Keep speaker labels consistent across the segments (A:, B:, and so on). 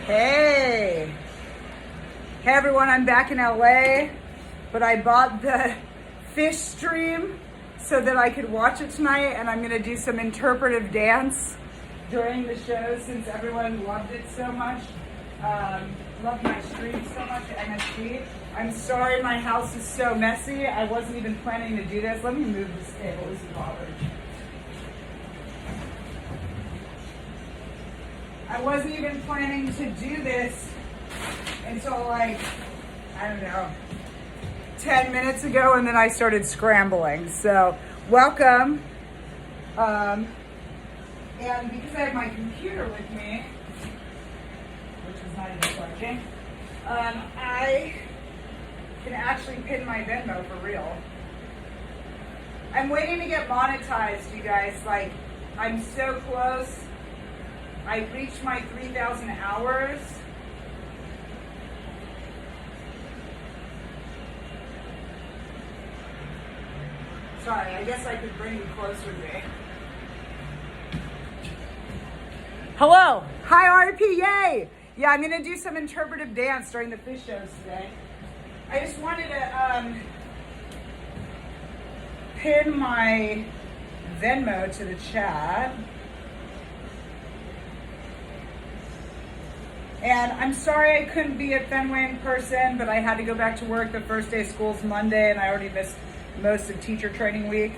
A: Hey. Hey everyone, I'm back in LA, but I bought the Phish stream so that I could watch it tonight, and I'm gonna do some interpretive dance during the show since everyone loved it so much. Loved my stream so much at MSG. I'm sorry my house is so messy. I wasn't even planning to do this. Let me move this table, this is bothered. I wasn't even planning to do this until like, I don't know, 10 minutes ago, and then I started scrambling. So welcome. And because I have my computer with me, which is not even charging, I can actually pin my Venmo for real. I'm waiting to get monetized, you guys. Like, I'm so close. I reached my 3,000 hours. Sorry, I guess I could bring you closer to me. Hello. Hi, RP. Yay. Yeah, I'm going to do some interpretive dance during the Phish shows today. I just wanted to pin my Venmo to the chat. And I'm sorry I couldn't be at Fenway in person, but I had to go back to work. The first day of school's Monday, and I already missed most of teacher training week.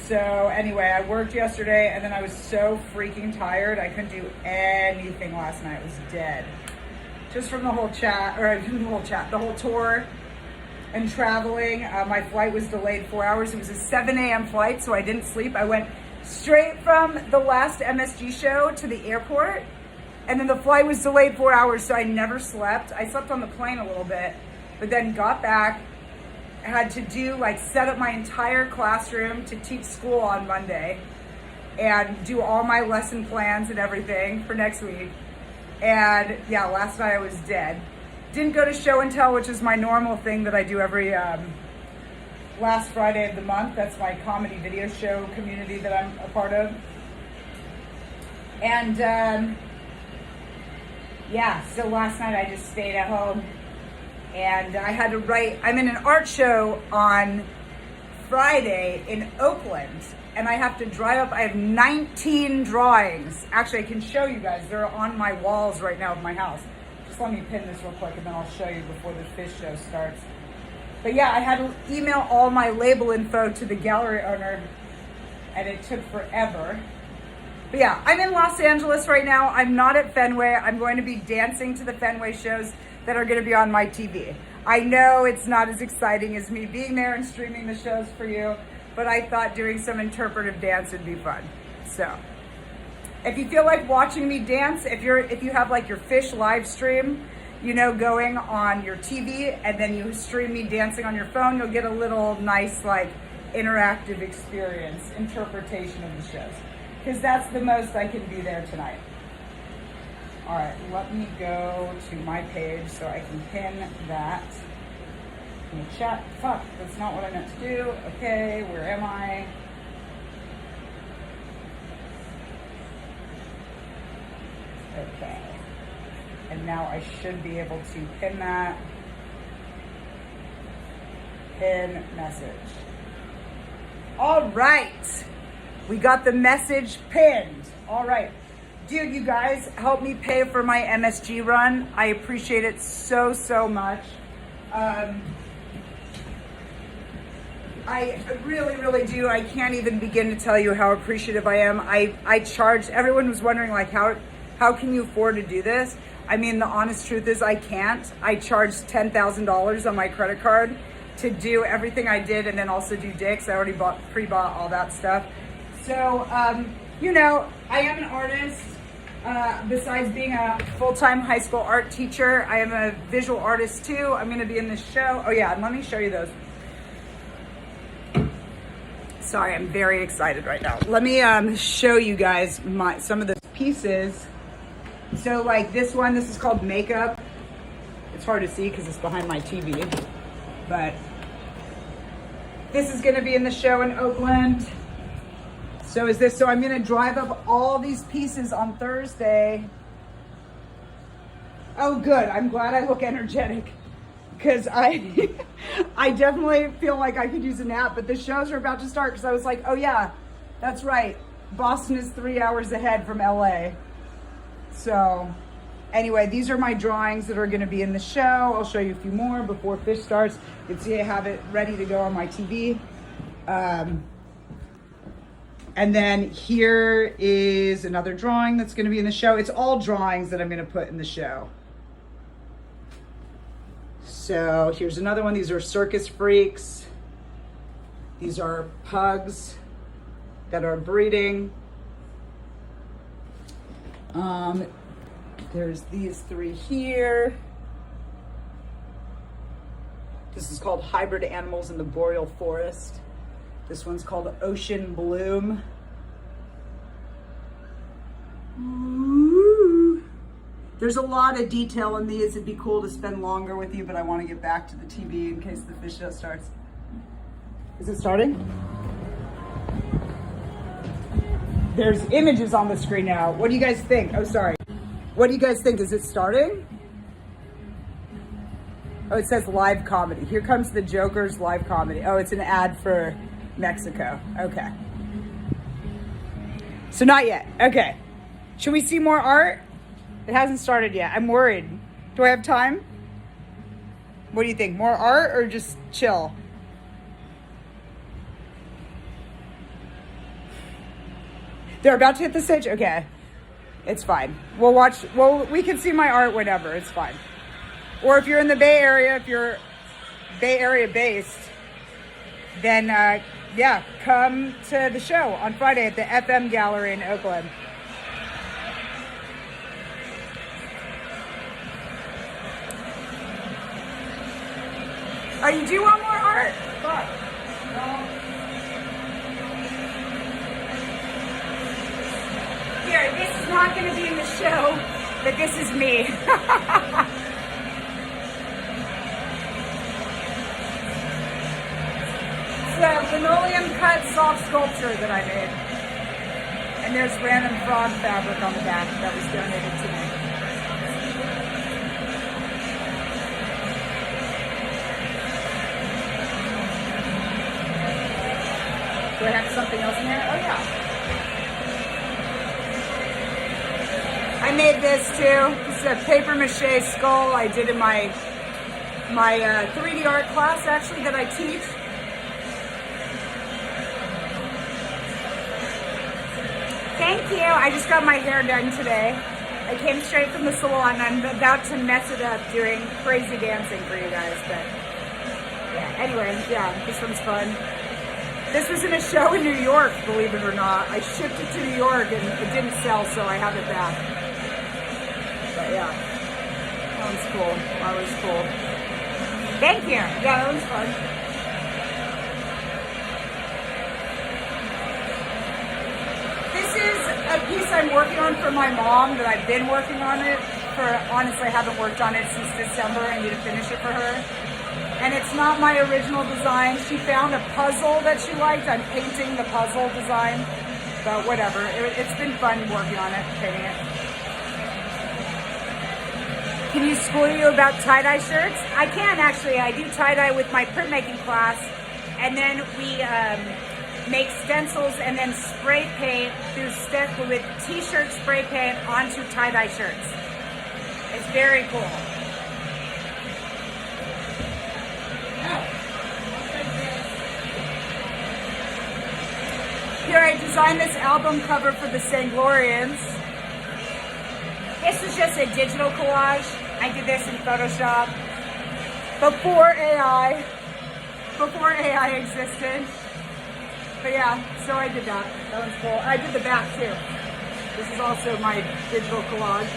A: So anyway, I worked yesterday, and then I was so freaking tired. I couldn't do anything last night. I was dead. Just from the whole the whole tour and traveling. My flight was delayed 4 hours. It was a 7 a.m. flight, so I didn't sleep. I went straight from the last MSG show to the airport, and then the flight was delayed 4 hours, so I never slept. I slept on the plane a little bit, but then got back, had to set up my entire classroom to teach school on Monday and do all my lesson plans and everything for next week. And yeah, last night I was dead. Didn't go to show and tell, which is my normal thing that I do every last Friday of the month. That's my comedy video show community that I'm a part of. And yeah, so last night I just stayed at home, and I had to write. I'm in an art show on Friday in Oakland, and I have to drive up. I have 19 drawings. Actually, I can show you guys. They're on my walls right now of my house. Just let me pin this real quick, and then I'll show you before the Phish show starts. But yeah, I had to email all my label info to the gallery owner, and it took forever. But yeah, I'm in Los Angeles right now. I'm not at Fenway. I'm going to be dancing to the Fenway shows that are going to be on my TV. I know it's not as exciting as me being there and streaming the shows for you, but I thought doing some interpretive dance would be fun. So if you feel like watching me dance, if you have like your Phish live stream, going on your TV, and then you stream me dancing on your phone, you'll get a little nice, interactive experience, interpretation of the shows. Because that's the most I can do there tonight. All right, let me go to my page so I can pin that in the chat. Fuck, that's not what I meant to do. Okay, where am I? Okay. And now I should be able to pin that. Pin message. All right. We got the message pinned. All right. Dude, you guys help me pay for my MSG run. I appreciate it so, so much. I really, really do. I can't even begin to tell you how appreciative I am. I charged, everyone was wondering how can you afford to do this? I mean, the honest truth is I can't. I charged $10,000 on my credit card to do everything I did, and then also do dicks. I already pre-bought all that stuff. So, I am an artist. Besides being a full-time high school art teacher, I am a visual artist too. I'm gonna be in this show. Oh yeah, and let me show you those. Sorry, I'm very excited right now. Let me show you guys some of the pieces. So this one, this is called Makeup. It's hard to see because it's behind my TV, but this is gonna be in the show in Oakland. So is this, so I'm gonna drive up all these pieces on Thursday. Oh, good. I'm glad I look energetic because I I definitely feel like I could use a nap, but the shows are about to start because I was like, oh yeah, that's right. Boston is 3 hours ahead from LA. So anyway, these are my drawings that are going to be in the show. I'll show you a few more before Phish starts. You can see I have it ready to go on my TV. And then here is another drawing that's going to be in the show. It's all drawings that I'm going to put in the show. So here's another one. These are circus freaks. These are pugs that are breeding. There's these three here. This is called Hybrid Animals in the Boreal Forest. This one's called Ocean Bloom. Ooh. There's a lot of detail in these. It'd be cool to spend longer with you, but I want to get back to the TV in case the Phish show starts. Is it starting? There's images on the screen now. What do you guys think? Oh, sorry. What do you guys think? Is it starting? Oh, it says live comedy. Here comes the Joker's live comedy. Oh, it's an ad for Mexico. Okay. So not yet. Okay. Should we see more art? It hasn't started yet. I'm worried. Do I have time? What do you think? More art or just chill? They're about to hit the stage? Okay. It's fine. We'll watch. Well, we can see my art whenever. It's fine. Or if you're in the Bay Area, if you're Bay Area based, then yeah, come to the show on Friday at the FM Gallery in Oakland. Oh, you do want more art? Fuck. No. Here, this is not going to be in the show, but this is me. It's a linoleum cut soft sculpture that I made. And there's random frog fabric on the back that was donated to me. Do I have something else in there? Oh yeah. I made this too. This is a paper mache skull I did in my 3D art class actually that I teach. Thank you. I just got my hair done today. I came straight from the salon. I'm about to mess it up doing crazy dancing for you guys, but yeah. Anyway, yeah, this one's fun. This was in a show in New York, believe it or not. I shipped it to New York and it didn't sell, so I have it back. But yeah, that was cool. That was cool. Thank you. Yeah, that was fun. This is a piece I'm working on for my mom that I've been working on it for, honestly, I haven't worked on it since December. I need to finish it for her. And it's not my original design. She found a puzzle that she liked. I'm painting the puzzle design, but whatever. It's been fun working on it, painting it. Can you school you about tie-dye shirts? I can actually. I do tie-dye with my printmaking class, and then we make stencils and then spray paint with t-shirt spray paint onto tie-dye shirts. It's very cool. Here I designed this album cover for the Sanglorians. This is just a digital collage. I did this in Photoshop before AI existed. But yeah, so I did that. That was cool. I did the back too. This is also my digital collage.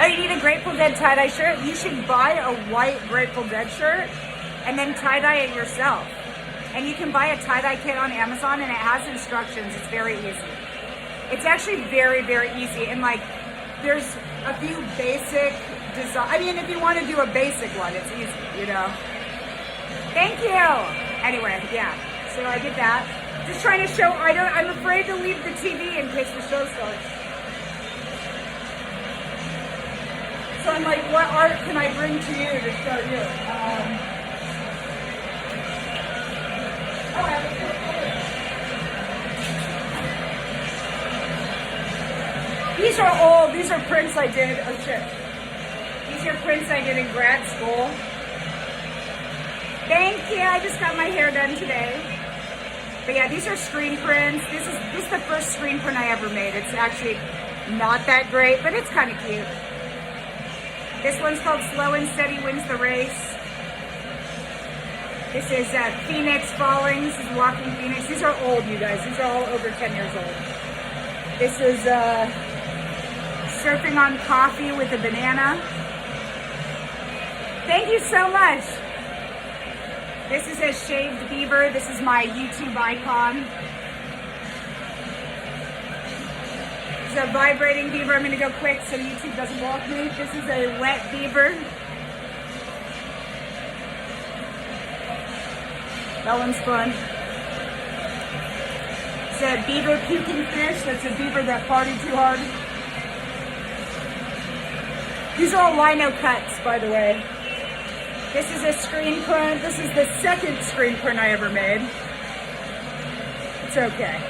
A: Oh, you need a Grateful Dead tie-dye shirt? You should buy a white Grateful Dead shirt and then tie-dye it yourself. And you can buy a tie-dye kit on Amazon and it has instructions. It's very easy. It's actually very, very easy. And like, there's a few basic design. I mean, if you want to do a basic one, it's easy, you know? Thank you. Anyway, yeah. So I did that. Just trying to show. I'm afraid to leave the TV in case the show starts. So I'm like, what art can I bring to you to show you? I have a These are old. These are prints I did. Oh shit. These are prints I did in grad school. Thank you. I just got my hair done today. But yeah, these are screen prints. This is the first screen print I ever made. It's actually not that great, but it's kind of cute. This one's called Slow and Steady Wins the Race. This is Phoenix Falling. This is Walking Phoenix. These are old, you guys. These are all over 10 years old. This is Surfing on Coffee with a Banana. Thank you so much. This is a shaved beaver. This is my YouTube icon. This is a vibrating beaver. I'm going to go quick so YouTube doesn't block me. This is a wet beaver. That one's fun. It's a beaver puking fish. That's a beaver that partied too hard. These are all lino cuts, by the way. This is a screen print. This is the second screen print I ever made. It's okay.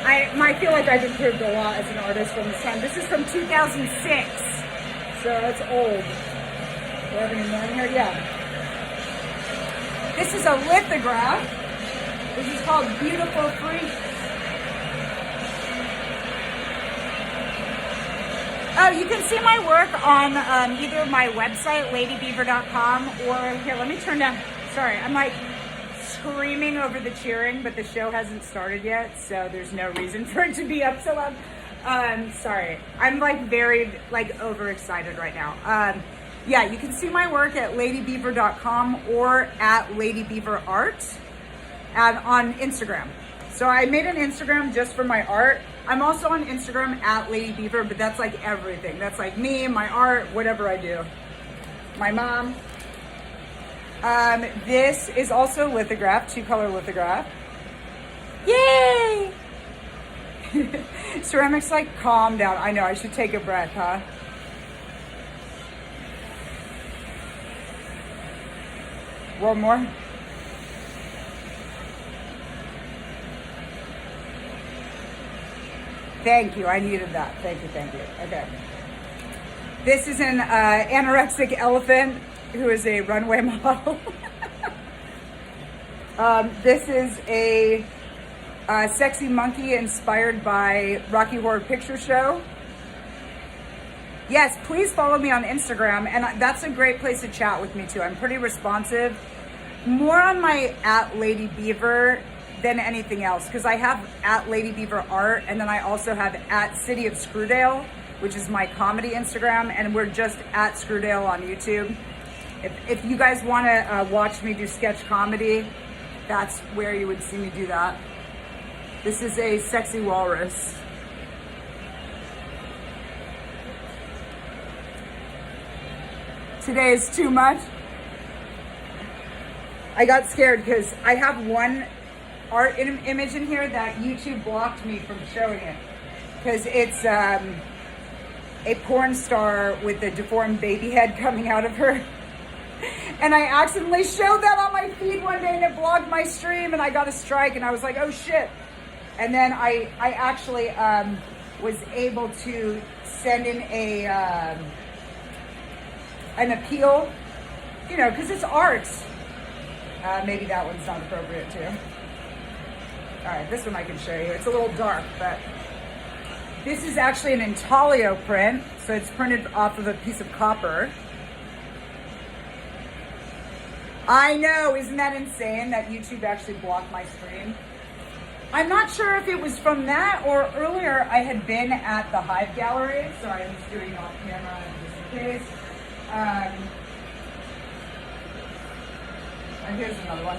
A: I feel like I've improved a lot as an artist from this time. This is from 2006, so it's old. Do I have any more in here? Yeah. This is a lithograph. This is called Beautiful Freak. Oh, you can see my work on either my website, ladybeaver.com, or here, let me turn down. Sorry, I'm like screaming over the cheering, but the show hasn't started yet, so there's no reason for it to be up so loud. Sorry, I'm like very overexcited right now. Yeah, you can see my work at ladybeaver.com or at ladybeaverart and on Instagram. So I made an Instagram just for my art. I'm also on Instagram at Lady Beaver, but that's like everything. That's like me, my art, whatever I do. My mom. This is also lithograph, 2-color lithograph. Yay! Ceramics like calm down. I know, I should take a breath, huh? One more. Thank you, I needed that. Thank you. Okay. This is an anorexic elephant who is a runway model. This is a sexy monkey inspired by Rocky Horror Picture Show. Yes, please follow me on Instagram, and that's a great place to chat with me too. I'm pretty responsive. More on my at Lady Beaver than anything else, because I have at Lady Beaver Art, and then I also have at City of Screwdale, which is my comedy Instagram, and we're just at Screwdale on YouTube. If you guys want to watch me do sketch comedy, that's where you would see me do that. This is a sexy walrus. Today is too much. I got scared because I have one art image in here that YouTube blocked me from showing it because it's a porn star with a deformed baby head coming out of her, and I accidentally showed that on my feed one day and it blocked my stream and I got a strike and I was like, oh shit. And then I actually was able to send in an appeal, you know, because it's art. Maybe that one's not appropriate too. All right, this one I can show you. It's a little dark, but this is actually an intaglio print. So it's printed off of a piece of copper. I know, isn't that insane that YouTube actually blocked my stream? I'm not sure if it was from that or earlier I had been at the Hive Gallery. Sorry, I'm just doing it off camera just in case. And here's another one.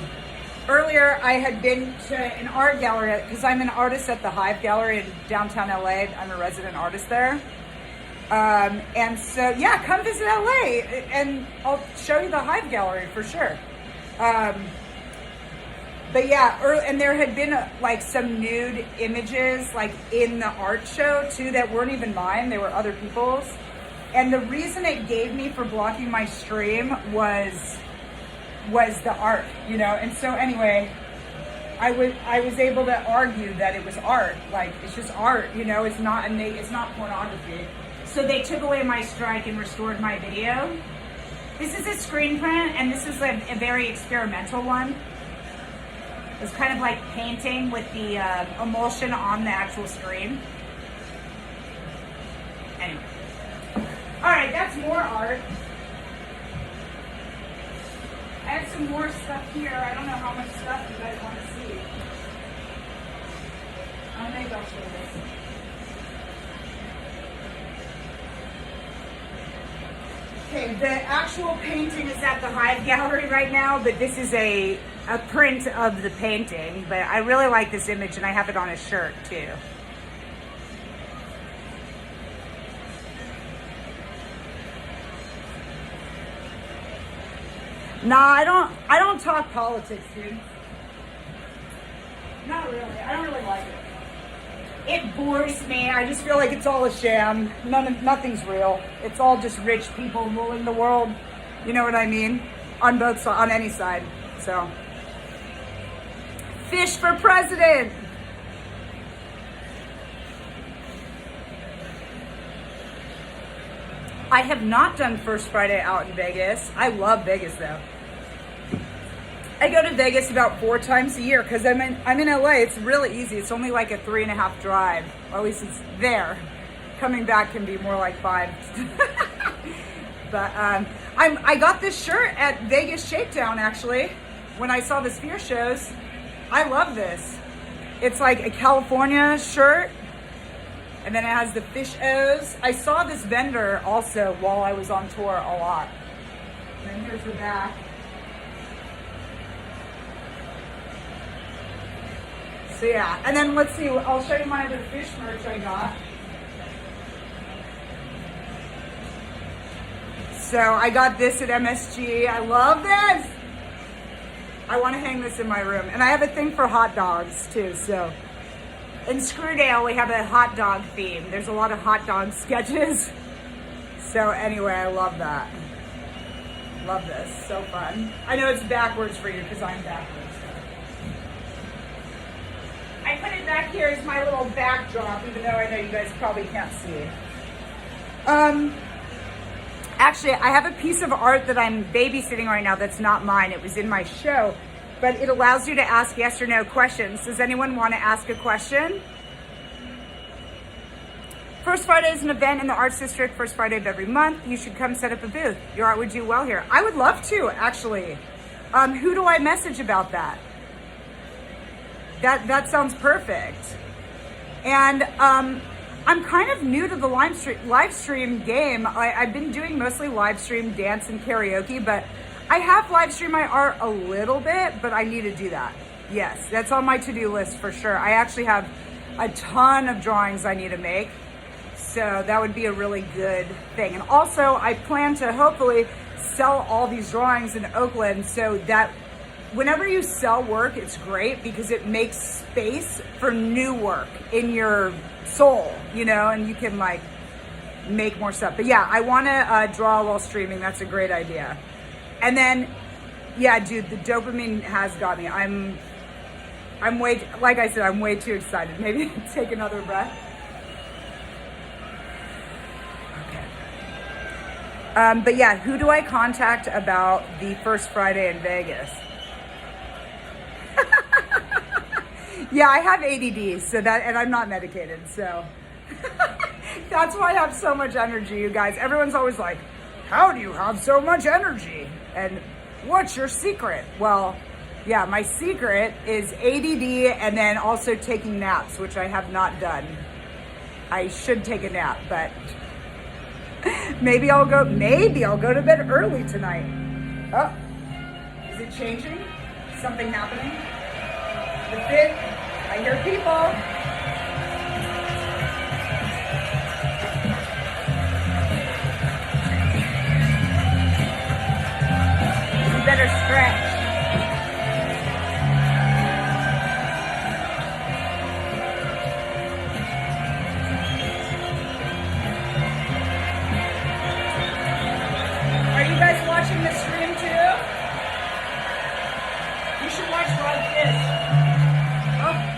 A: Earlier, I had been to an art gallery because I'm an artist at the Hive Gallery in downtown LA. I'm a resident artist there. And so, yeah, come visit LA and I'll show you the Hive Gallery for sure. But yeah, and there had been like some nude images like in the art show too that weren't even mine. They were other people's. And the reason it gave me for blocking my stream was the art, you know. And so anyway, I was able to argue that it was art. Like, it's just art, you know. It's not pornography. So they took away my strike and restored my video. This is a screen print, and this is a very experimental one. It's kind of like painting with the emulsion on the actual screen. Anyway. All right, that's more art. I have some more stuff here. I don't know how much stuff you guys want to see. Maybe I'll show this. Okay, the actual painting is at the Hive Gallery right now, but this is a print of the painting. But I really like this image, and I have it on a shirt too. Nah, I don't talk politics, dude. Not really. I don't really like it. It bores me. I just feel like it's all a sham. Nothing's real. It's all just rich people ruling the world. You know what I mean? On both sides, on any side. So, Phish for president. I have not done First Friday out in Vegas. I love Vegas though. I go to Vegas about 4 times a year because I'm in LA. It's really easy. It's only like a 3.5 drive. Or at least it's there. Coming back can be more like 5. But I got this shirt at Vegas Shakedown actually. When I saw the Sphere shows, I love this. It's like a California shirt. And then it has the Phish O's. I saw this vendor also while I was on tour a lot. And then here's the back. So yeah, and then let's see, I'll show you my other Phish merch I got. So I got this at MSG. I love this. I want to hang this in my room. And I have a thing for hot dogs too, so. In Screwdale, we have a hot dog theme. There's a lot of hot dog sketches. So anyway, I love that. Love this, so fun. I know it's backwards for you because I'm backwards. I put it back here as my little backdrop, even though I know you guys probably can't see. Actually, I have a piece of art that I'm babysitting right now that's not mine. It was in my show. But it allows you to ask yes or no questions. Does anyone want to ask a question? First Friday is an event in the Arts District, first Friday of every month. You should come set up a booth. Your art would do well here. I would love to, actually. Who do I message about that? That sounds perfect. And I'm kind of new to the live stream game. I've been doing mostly live stream dance and karaoke, but I have live streamed my art a little bit, but I need to do that. Yes, that's on my to-do list for sure. I actually have a ton of drawings I need to make, so that would be a really good thing. And also, I plan to hopefully sell all these drawings in Oakland so that whenever you sell work, it's great because it makes space for new work in your soul, you know, and you can like make more stuff. But yeah, I want to draw while streaming. That's a great idea. And then, yeah, dude, the dopamine has got me. I'm like I said, I'm way too excited. Maybe take another breath. Okay. But yeah, who do I contact about the first Friday in Vegas? Yeah, I have ADD, so and I'm not medicated, so that's why I have so much energy, you guys. Everyone's always like, how do you have so much energy? And what's your secret? Well, yeah, my secret is ADD and then also taking naps, which I have not done. I should take a nap, but maybe I'll go to bed early tonight. Oh, is it changing? Something happening? The fit, I hear people. Better stretch. You should watch Rob Phish. Oh.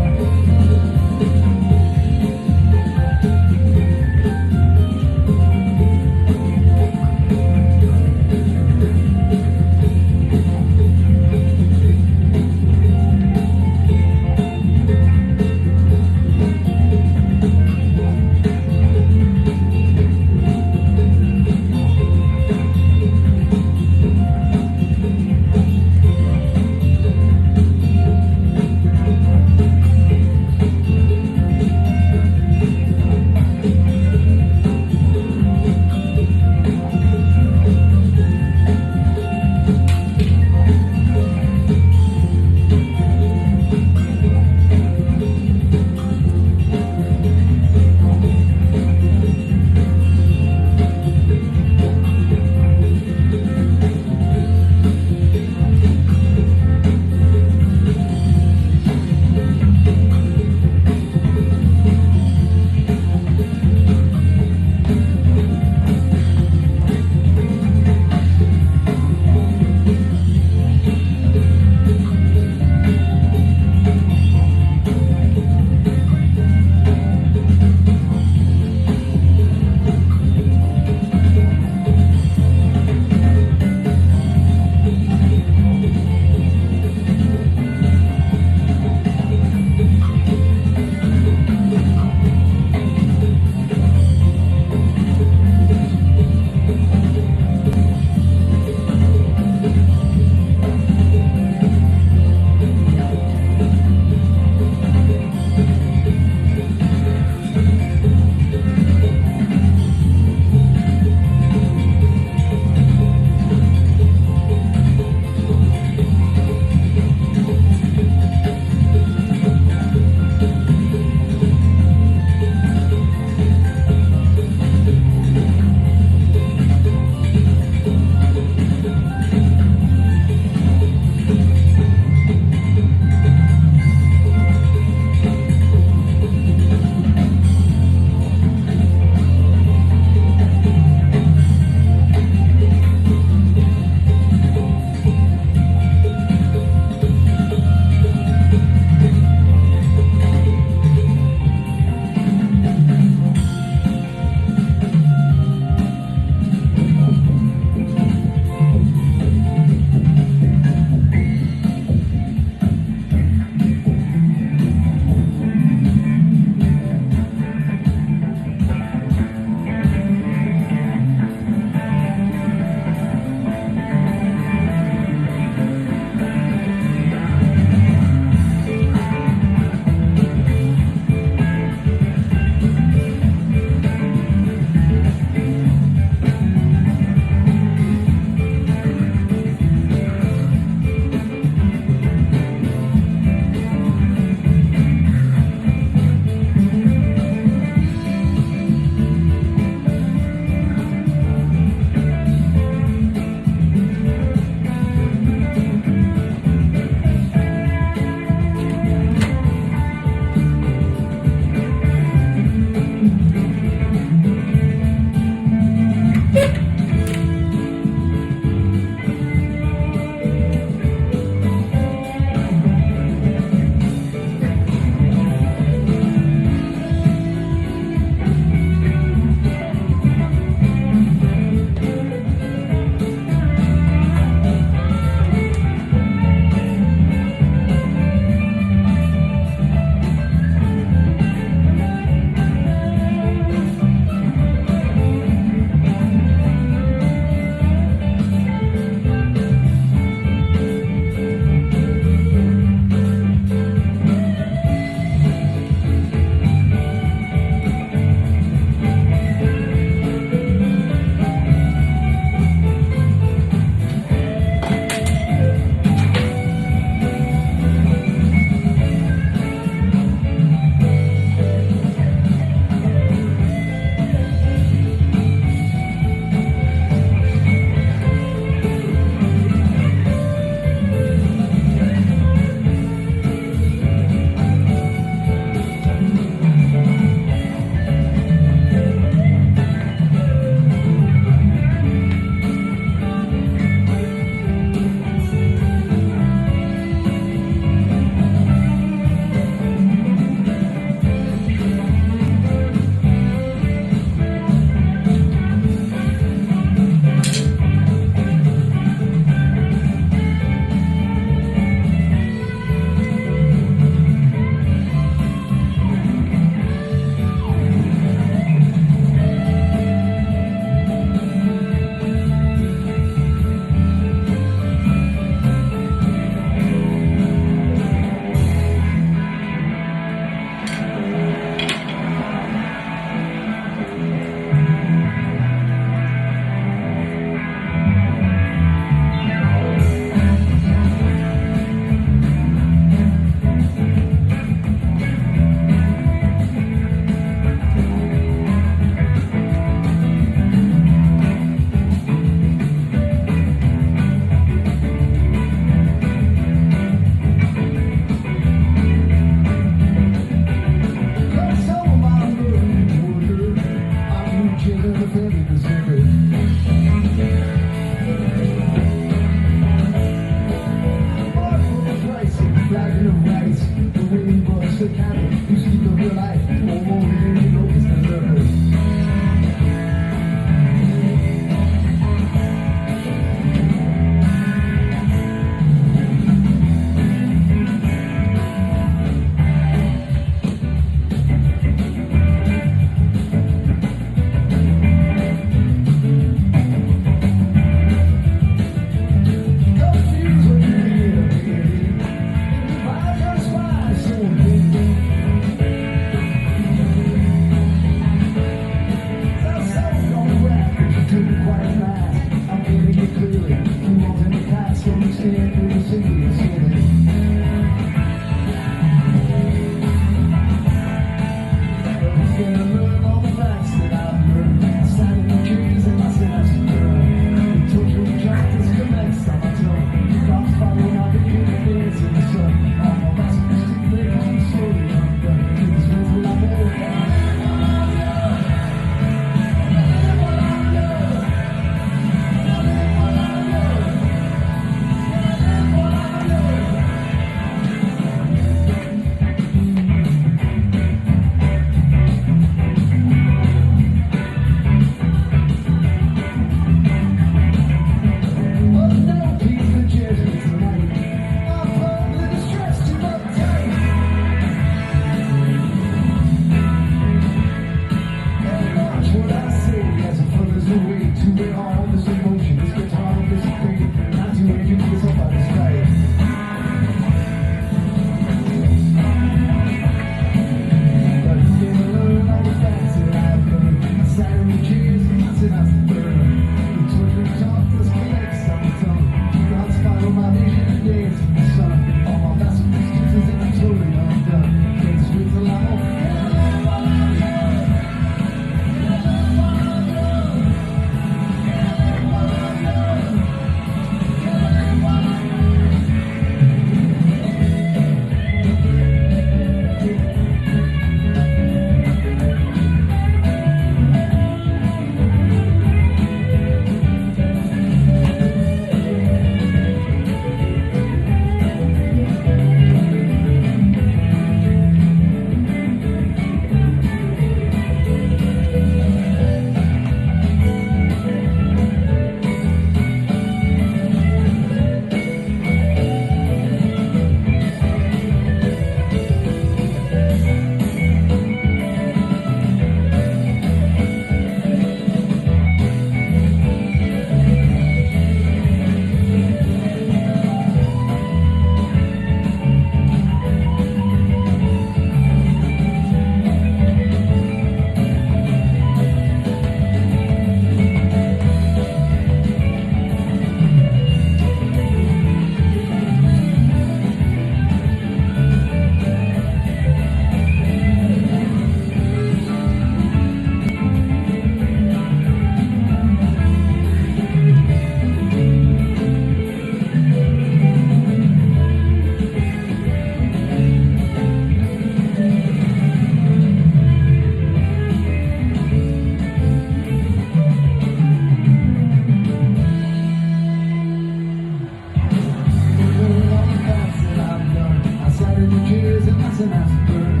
B: images and that's an aspirin.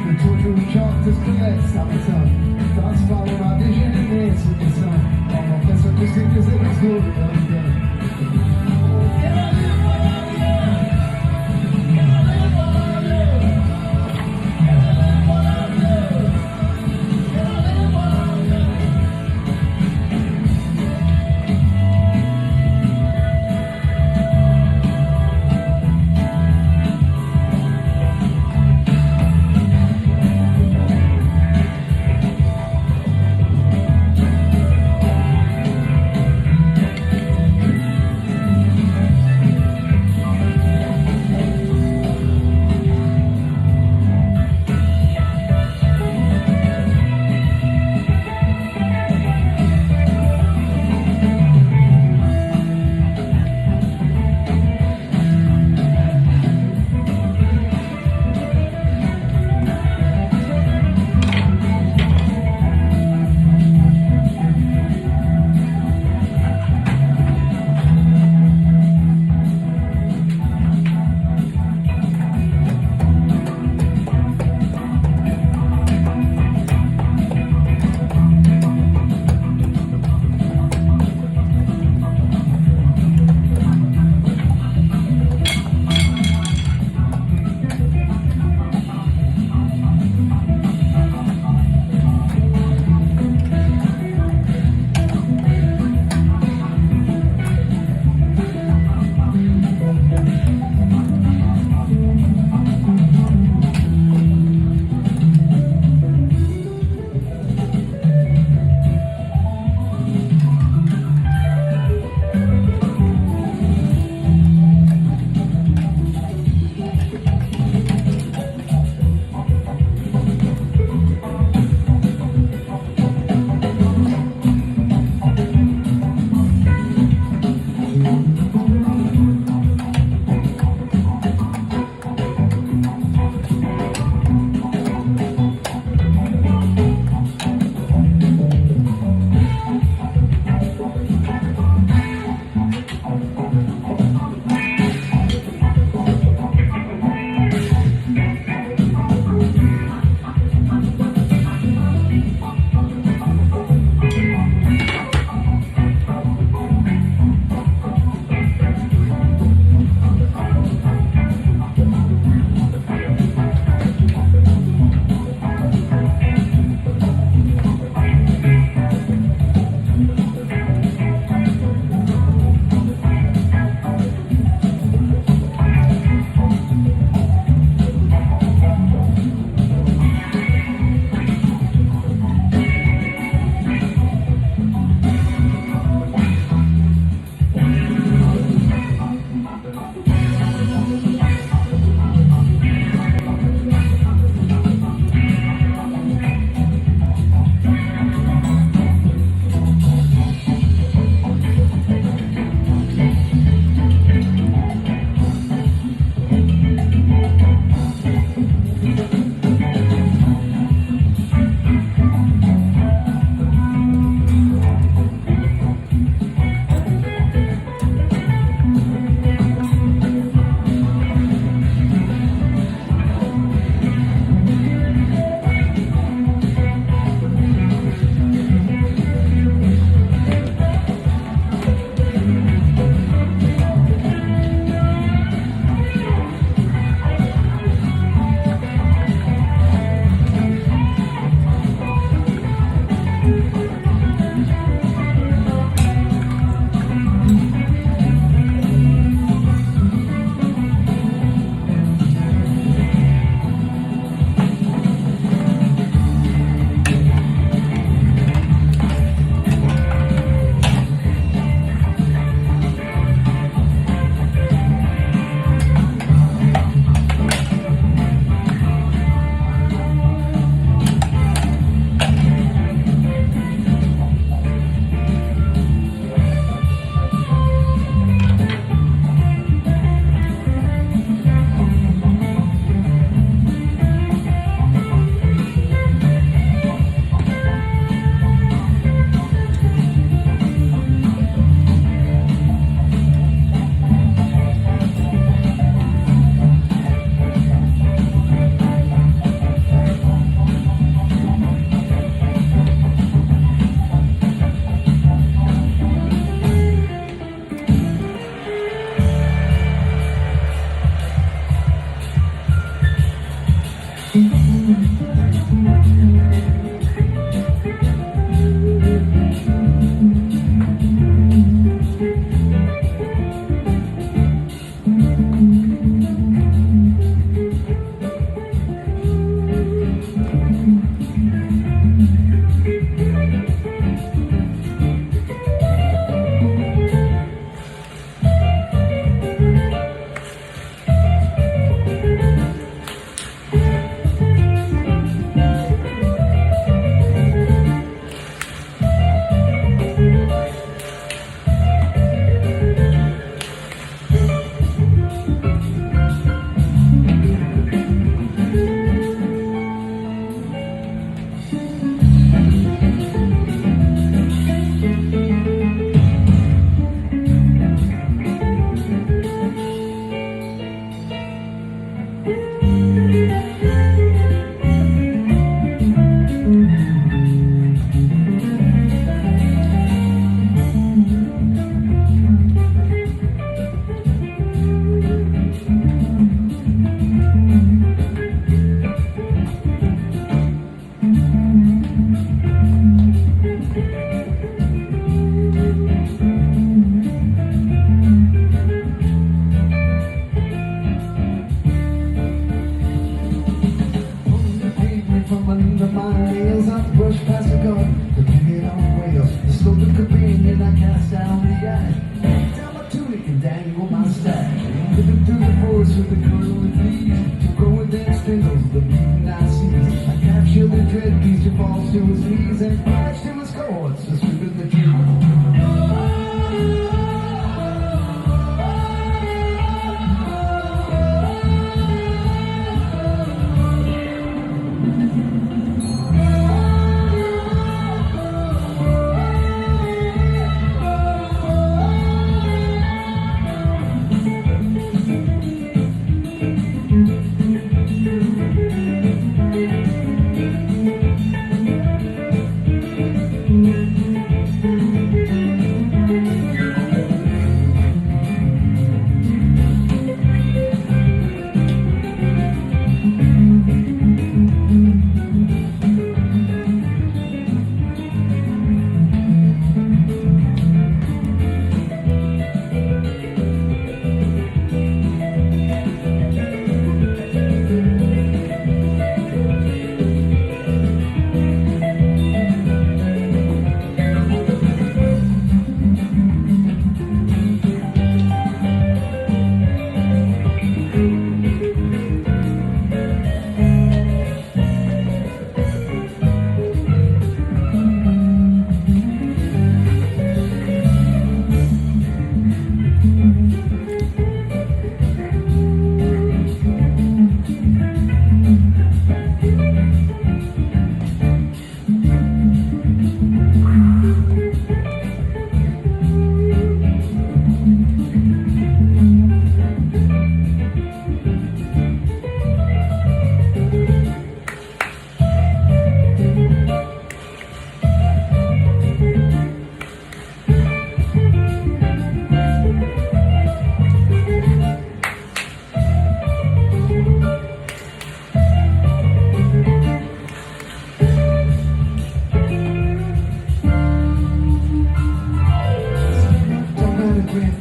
B: The torture of shock just collects summertime. Thoughts follow my vision and dance with the sun. All my best are just because it was good enough. Can I live what I live? Can I live what I live? Can I live what I live? Can I live what I live? brush past the gun, the picket on the way up. The slope of companion, I cast down the ash. Down my tunic and dangle my stash. Living through the forest with the kernel and leaves. To grow with their spindles, the beaten I seize. I capture the dread beast who falls to his knees and crash to his cohorts to sweep in the trees.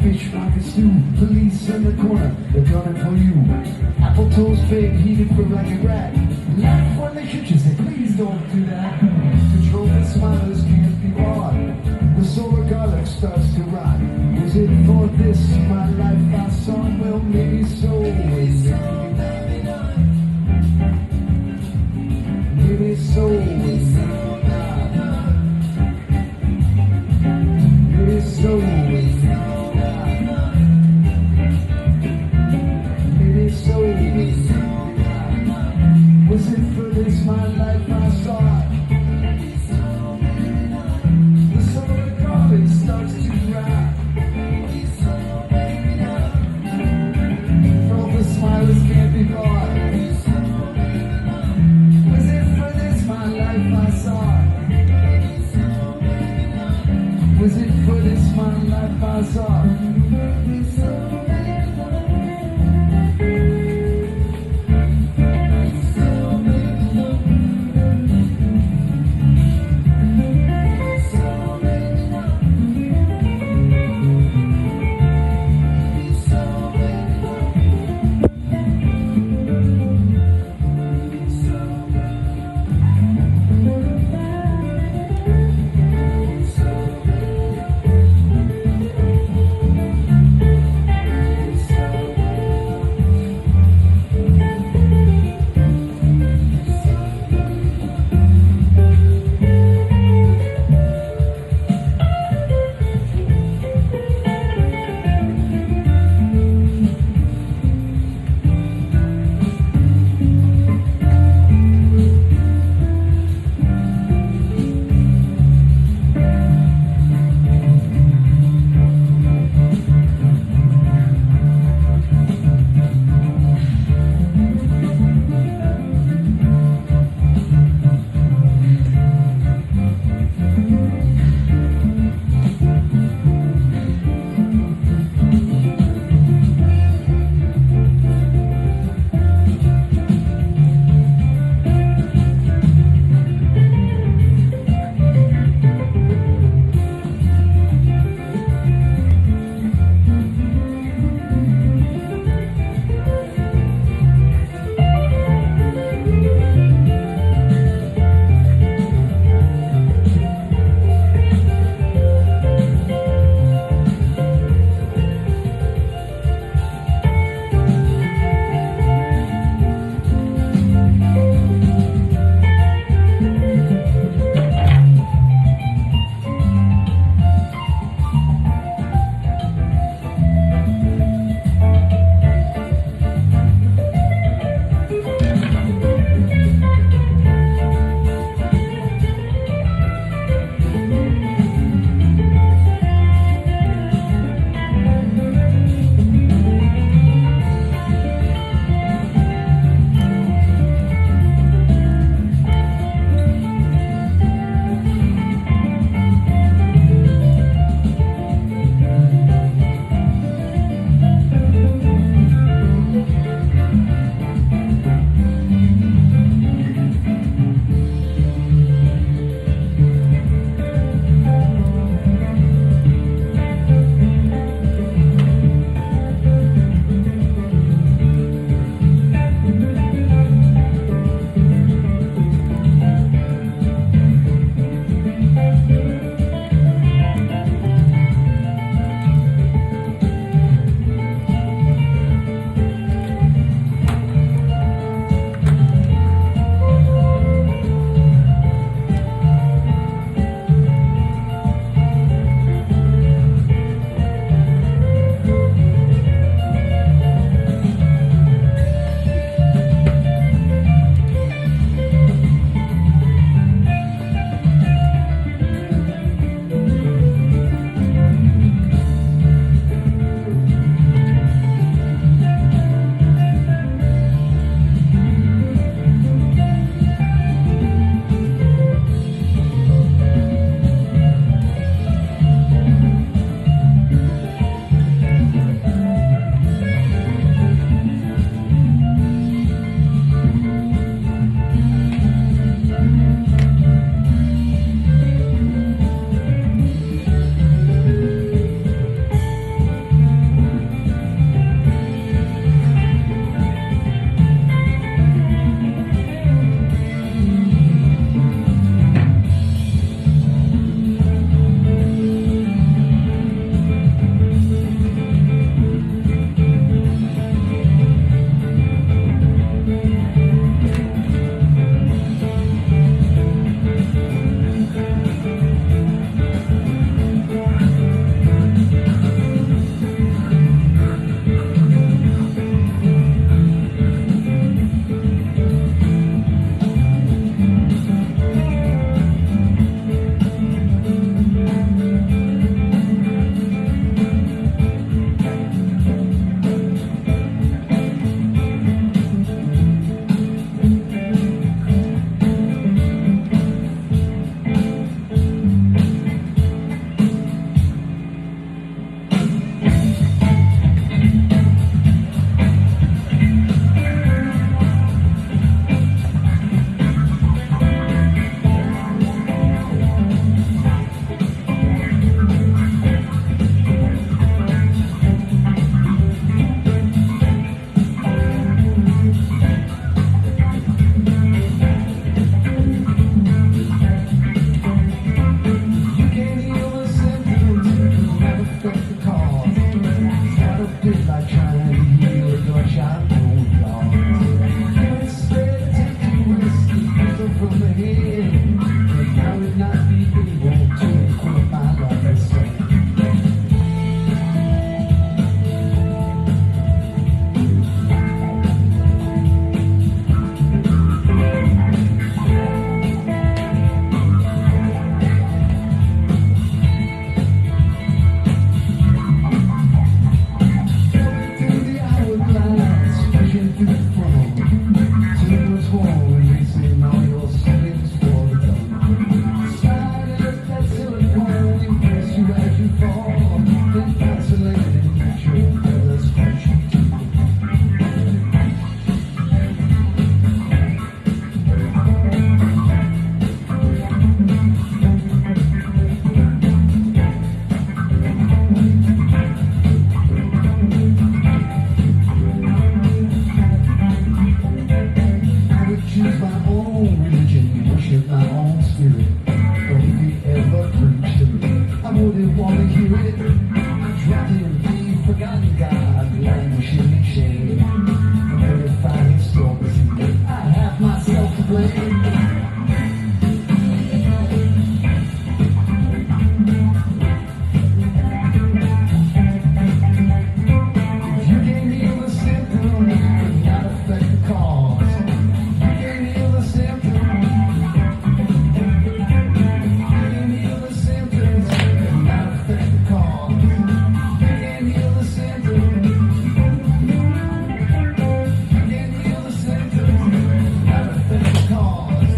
B: Fish, rocket stew, police in the corner, they're gunning for you. Apple toast big, heated for like a rat. Laugh when they shoot you, say please don't do that. Control the smilers can't be bought. The solar garlic starts to rot. Was it for this my life I saw? Well, maybe so. Maybe not. Maybe so. Maybe not. Maybe so. Was it for this my life I saw? The solar garlic starts to rot. All the smilers can't be bought. Was it for this my life I saw? Was it for this my life I saw? Choose my own religion, worship my own spirit. But if you ever preach to me, I wouldn't want to hear it. Dropped in the forgotten God, languishing in shame. Verifying stories, I have myself to blame. Cause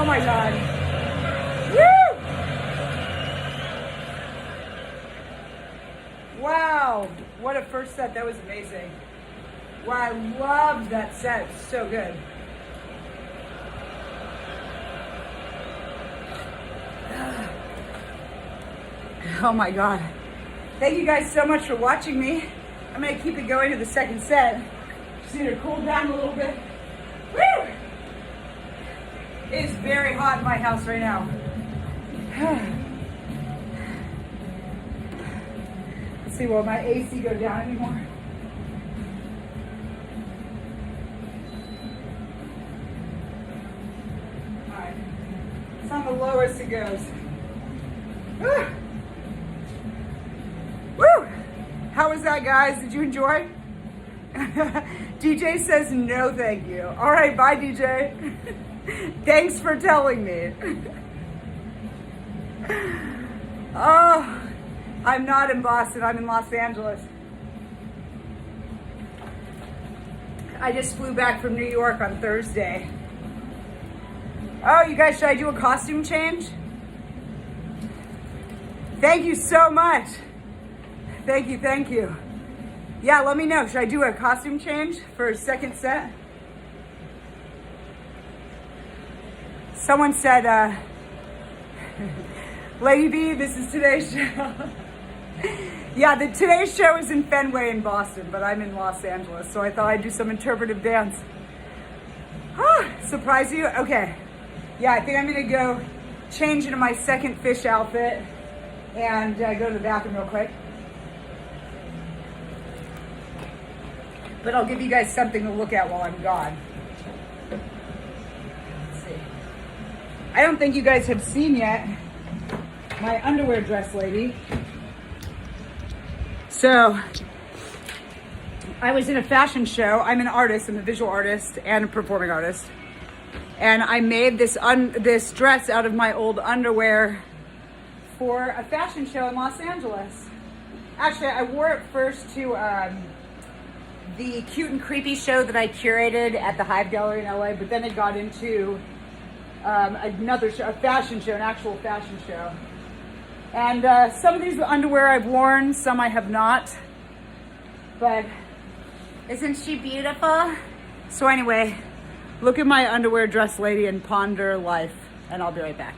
A: Oh my God. Woo! Wow, what a first set. That was amazing. Wow, I loved that set. So good. Oh my God. Thank you guys so much for watching me. I'm gonna keep it going to the second set. Just need to cool down a little bit. Woo! It is very hot in my house right now. Let's see, will my AC go down anymore? All right, it's on the lowest it goes. Woo! Woo! How was that, guys? Did you enjoy? DJ says no thank you. All right, bye DJ. Thanks for telling me. Oh, I'm not in Boston, I'm in Los Angeles. I just flew back from New York on Thursday. Oh, you guys, should I do a costume change? Thank you so much. Thank you, thank you. Yeah, let me know. Should I do a costume change for a second set? Someone said, Lady B, this is today's show. Yeah, today's show is in Fenway in Boston, but I'm in Los Angeles, so I thought I'd do some interpretive dance. Surprise you? Okay. Yeah, I think I'm gonna go change into my second Phish outfit and go to the bathroom real quick. But I'll give you guys something to look at while I'm gone. Let's see. I don't think you guys have seen yet my underwear dress lady. So, I was in a fashion show. I'm an artist, I'm a visual artist and a performing artist. And I made this dress out of my old underwear for a fashion show in Los Angeles. Actually, I wore it first to the Cute and Creepy show that I curated at the Hive Gallery in LA, but then it got into another show, a fashion show, an actual fashion show. And some of these underwear I've worn, some I have not. But isn't she beautiful? So anyway, look at my underwear dress lady and ponder life, and I'll be right back.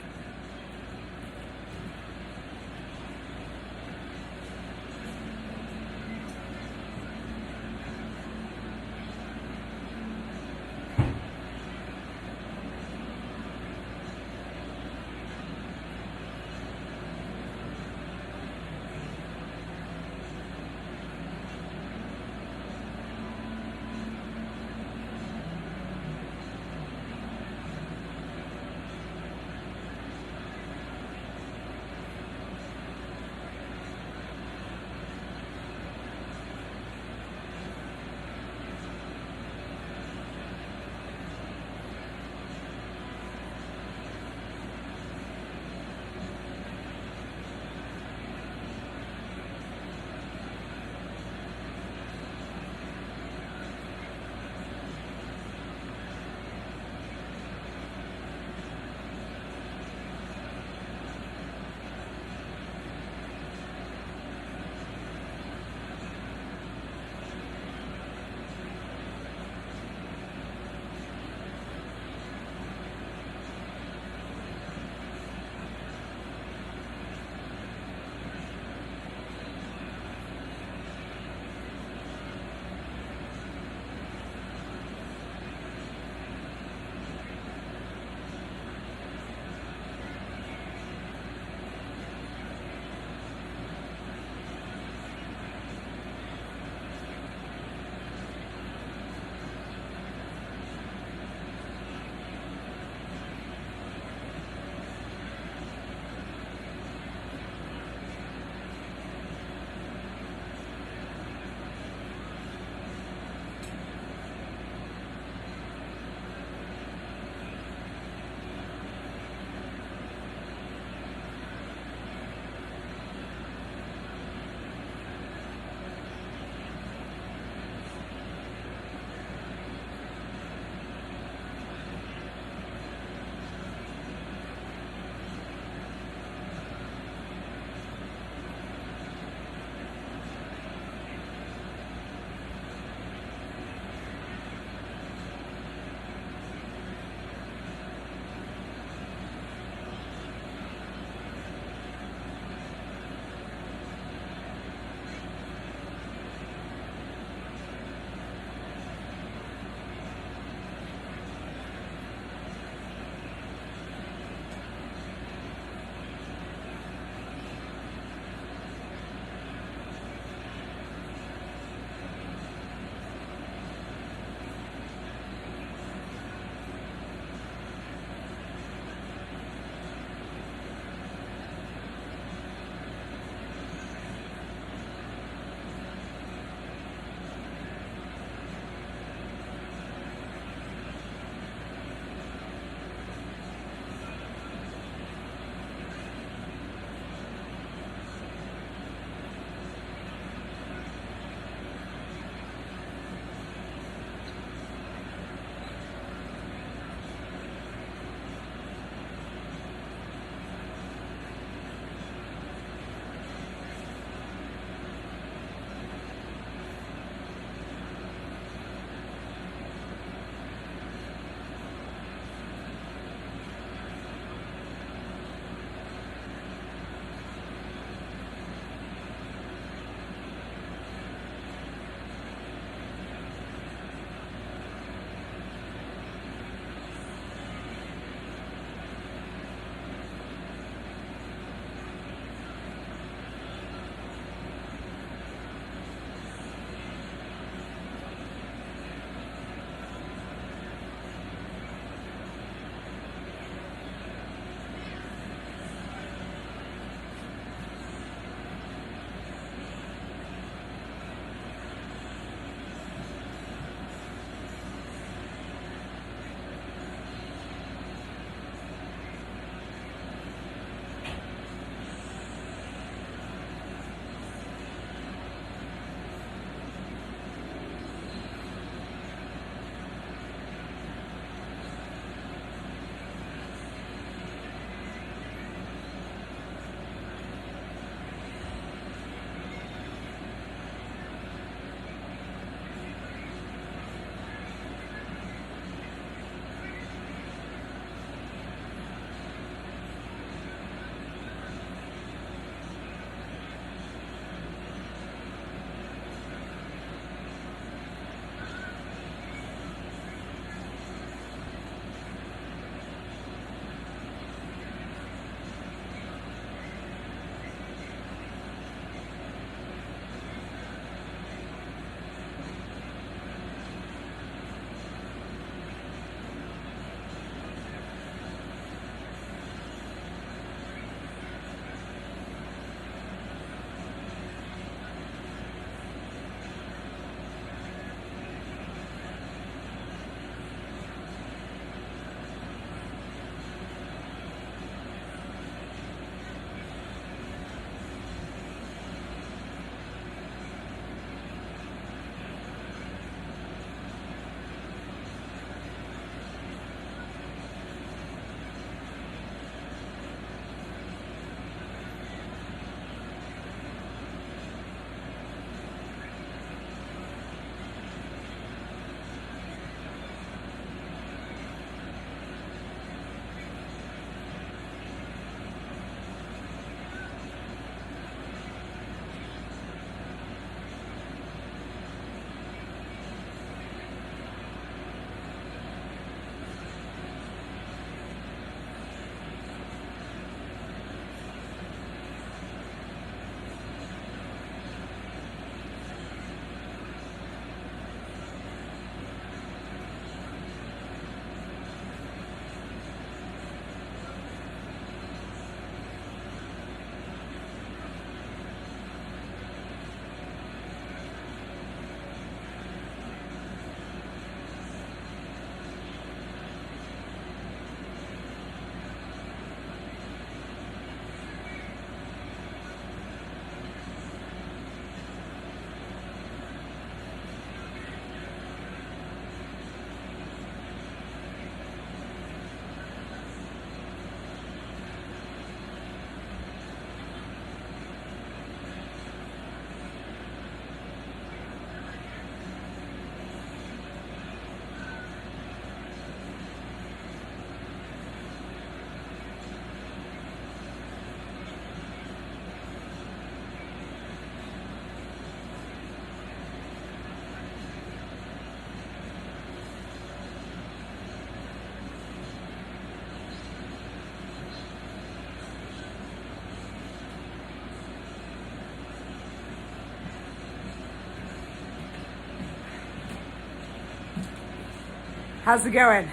A: How's it going?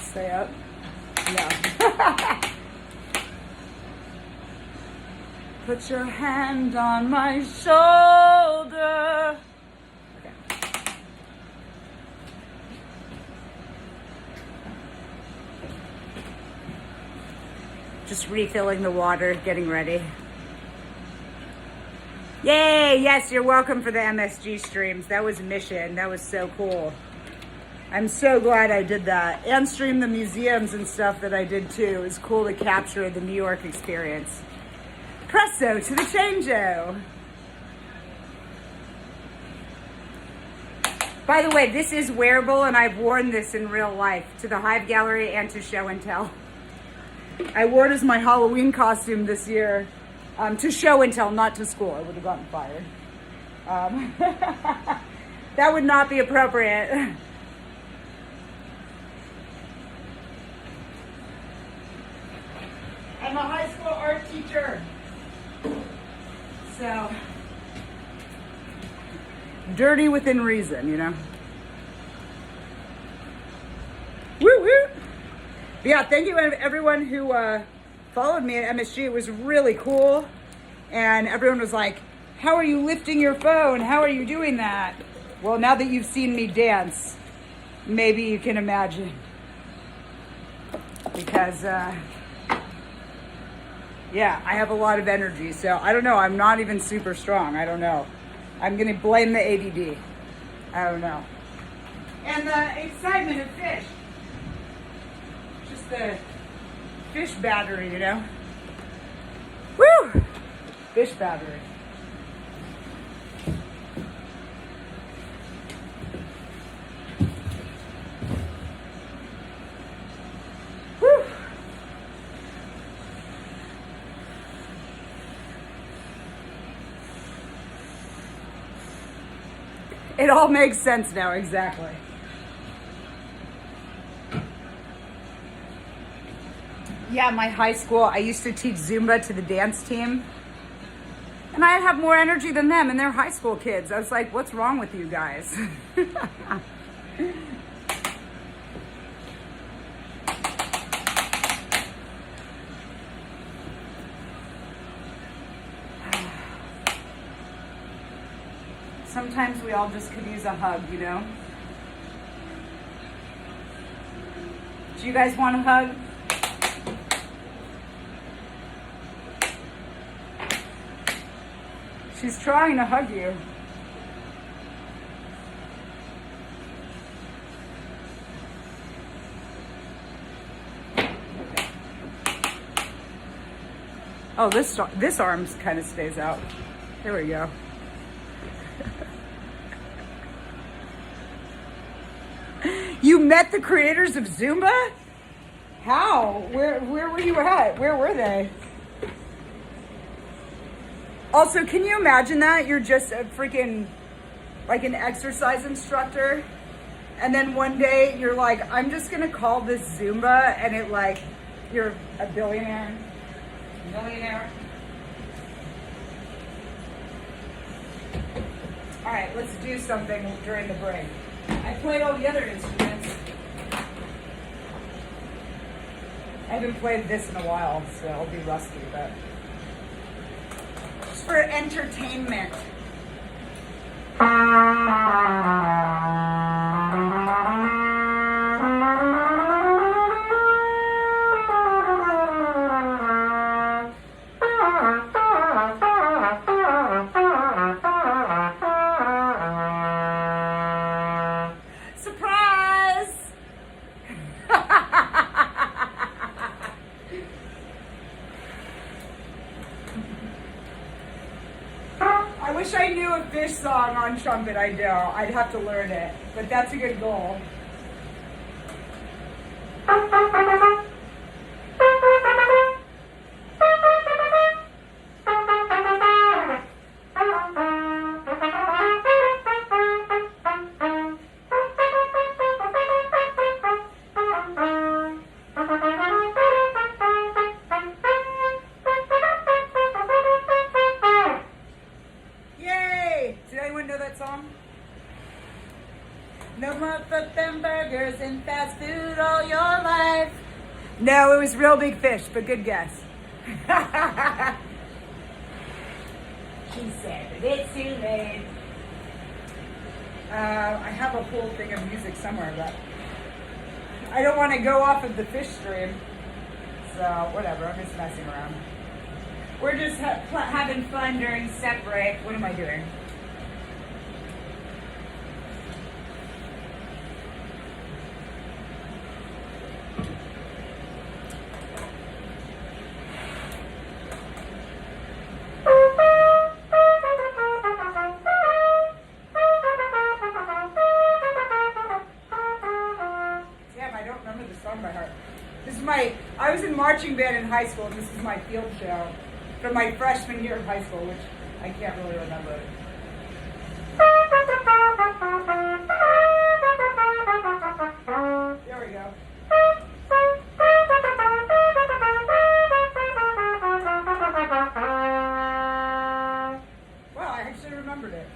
A: Stay up? No. Put your hand on my shoulder. Okay. Just refilling the water, getting ready. Yay! Yes, you're welcome for the MSG streams. That was a mission. That was so cool. I'm so glad I did that. And stream the museums and stuff that I did too. It was cool to capture the New York experience. Presto to the changeo. By the way, this is wearable and I've worn this in real life to the Hive Gallery and to show and tell. I wore it as my Halloween costume this year to show and tell, not to school. I would have gotten fired. That would not be appropriate. I'm a high school art teacher. So, dirty within reason, you know? Woo woo! Yeah, thank you everyone who followed me at MSG. It was really cool. And everyone was like, how are you lifting your phone? How are you doing that? Well, now that you've seen me dance, maybe you can imagine. Because, yeah, I have a lot of energy, so I don't know. I'm not even super strong. I don't know. I'm going to blame the ADD. I don't know. And the excitement of Phish. Just the Phish battery, you know? Woo! Phish battery. Woo! It all makes sense now, exactly. Yeah, my high school, I used to teach Zumba to the dance team. And I'd have more energy than them, and they're high school kids. I was like, what's wrong with you guys? Sometimes we all just could use a hug, you know? Do you guys want a hug? She's trying to hug you. Oh, this arm kind of stays out. There we go. You met the creators of Zumba? How? Where were you at? Where were they? Also, can you imagine that? You're just a freaking, like an exercise instructor. And then one day you're like, I'm just gonna call this Zumba, and it like, you're a billionaire, millionaire. All right, let's do something during the break. I played all the other instruments. I haven't played this in a while, so I'll be rusty, but just for entertainment. I wish I knew a Phish song on trumpet. I do. I'd have to learn it, but that's a good goal. No more flipping burgers and fast food all your life. No, it was Real Big Fish, but good guess. She said that it's too late. I have a whole thing of music somewhere, but I don't want to go off of the Phish stream. So, whatever, I'm just messing around. We're just having fun during set break. What am I doing? I was in marching band in high school, and this is my field show from my freshman year of high school, which I can't really remember. There we go. Wow, I actually remembered it.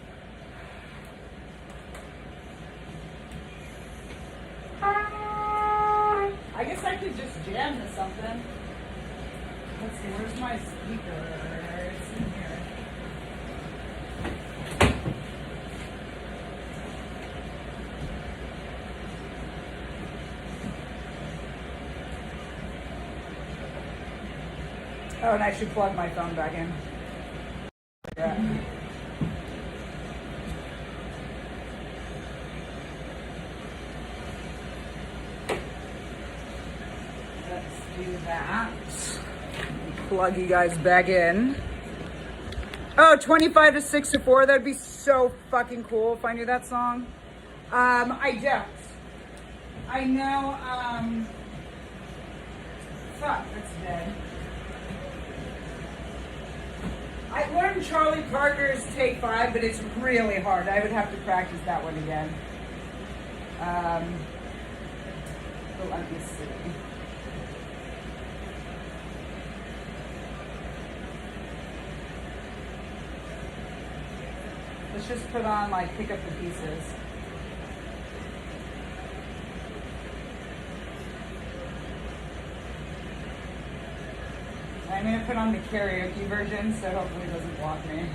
A: I guess I could just jam to something. Let's see, where's my speaker? It's in here. Oh, and I should plug my phone back in. Yeah. Do that. Plug you guys back in. Oh, 25 to 6 to 4. That'd be so fucking cool if I knew that song. I don't. I know, fuck, that's dead. I learned Charlie Parker's Take 5, but it's really hard. I would have to practice that one again. But let me see. Let's just put on, like, pick up the pieces. I'm going to put on the karaoke version, so hopefully it doesn't block me.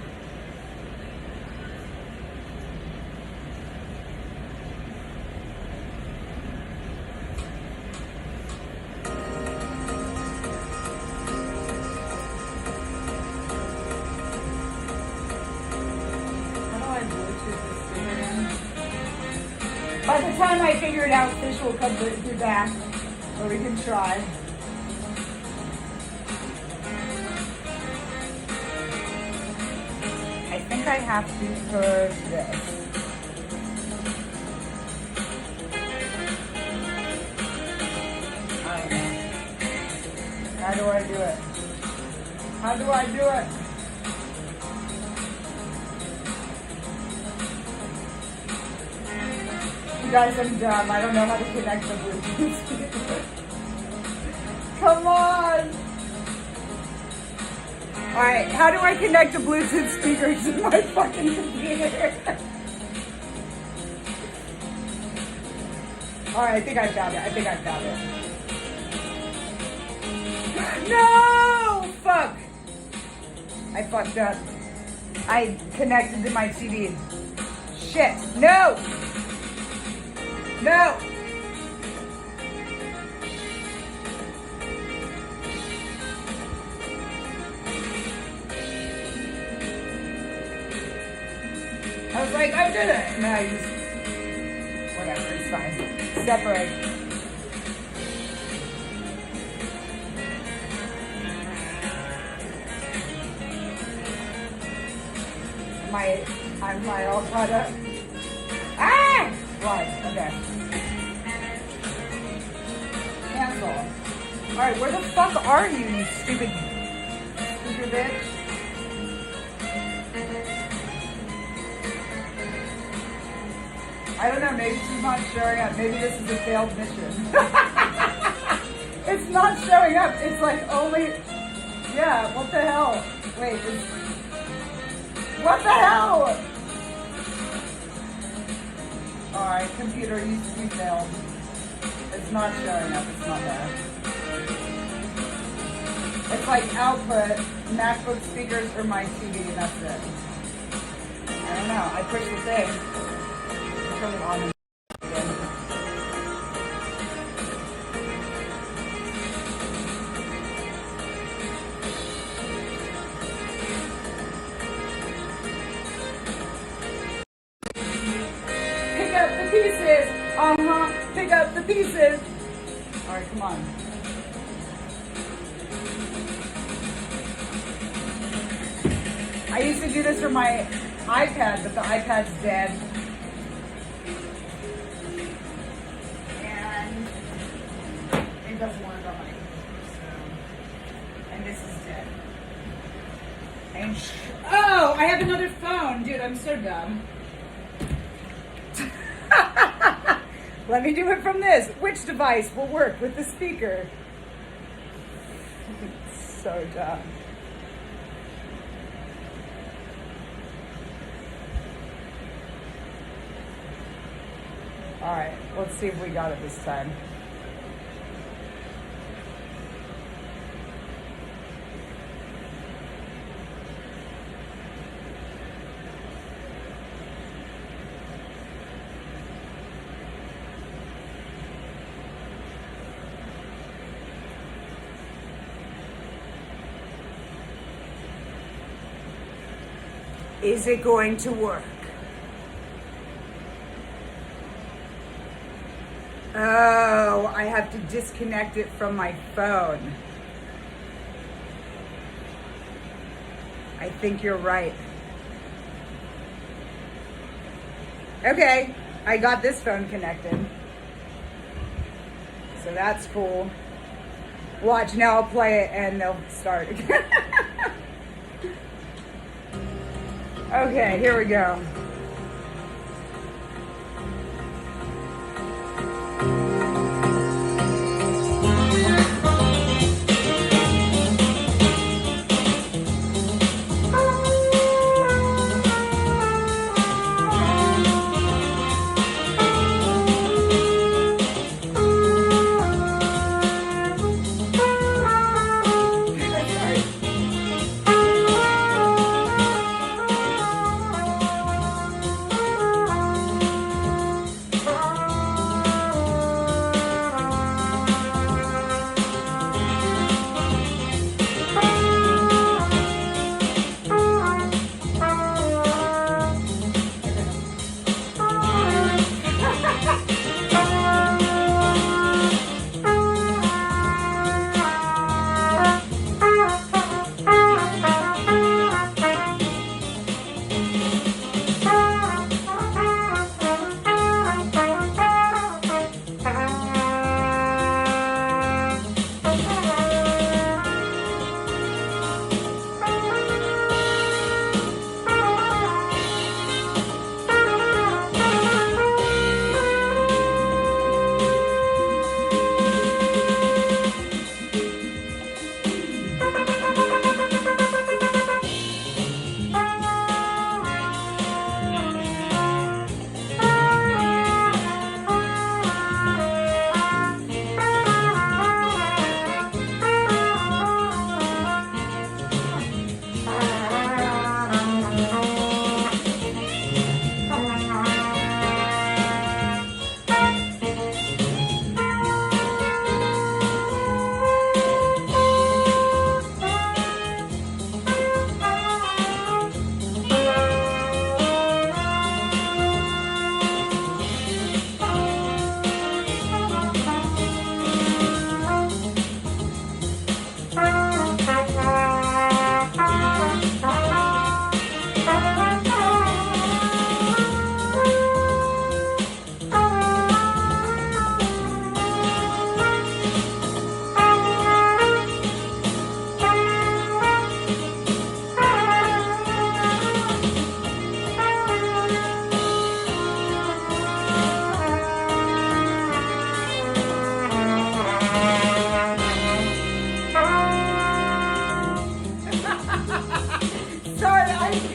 A: By the time I figure it out, Phish will come be back, so we can try. I think I have to put this. I don't know. How do I do it? How do I do it? Guys, I'm dumb. I don't know how to connect the Bluetooth speaker. Come on! Alright, how do I connect the Bluetooth speaker to my fucking computer? Alright, I think I found it. No! Fuck! I fucked up. I connected to my TV. Shit. No! No! I was like, I did it! No, I just... Whatever, it's fine. Separate. I'm all caught up. Ah! Right, okay. Cancel. Alright, where the fuck are you, you stupid bitch? I don't know, maybe she's not showing up. Maybe this is a failed mission. It's not showing up. It's like only... Yeah, what the hell? Wait, what the hell? My computer used to be failed. It's not showing up. It's not there. It's like output, MacBook speakers or my TV, and that's it. I don't know. I pushed the thing. Turn it on. Pick up the pieces. Pick up the pieces. All right, come on. I used to do this for my iPad, but the iPad's dead. And it doesn't work on my computer, so. And this is dead. And oh, I have another phone. Dude, I'm so dumb. Let me do it from this. Which device will work with the speaker? So dumb. All right, let's see if we got it this time. Is it going to work? Oh, I have to disconnect it from my phone. I think you're right. Okay, I got this phone connected. So that's cool. Watch, now I'll play it and they'll start again. Okay, here we go.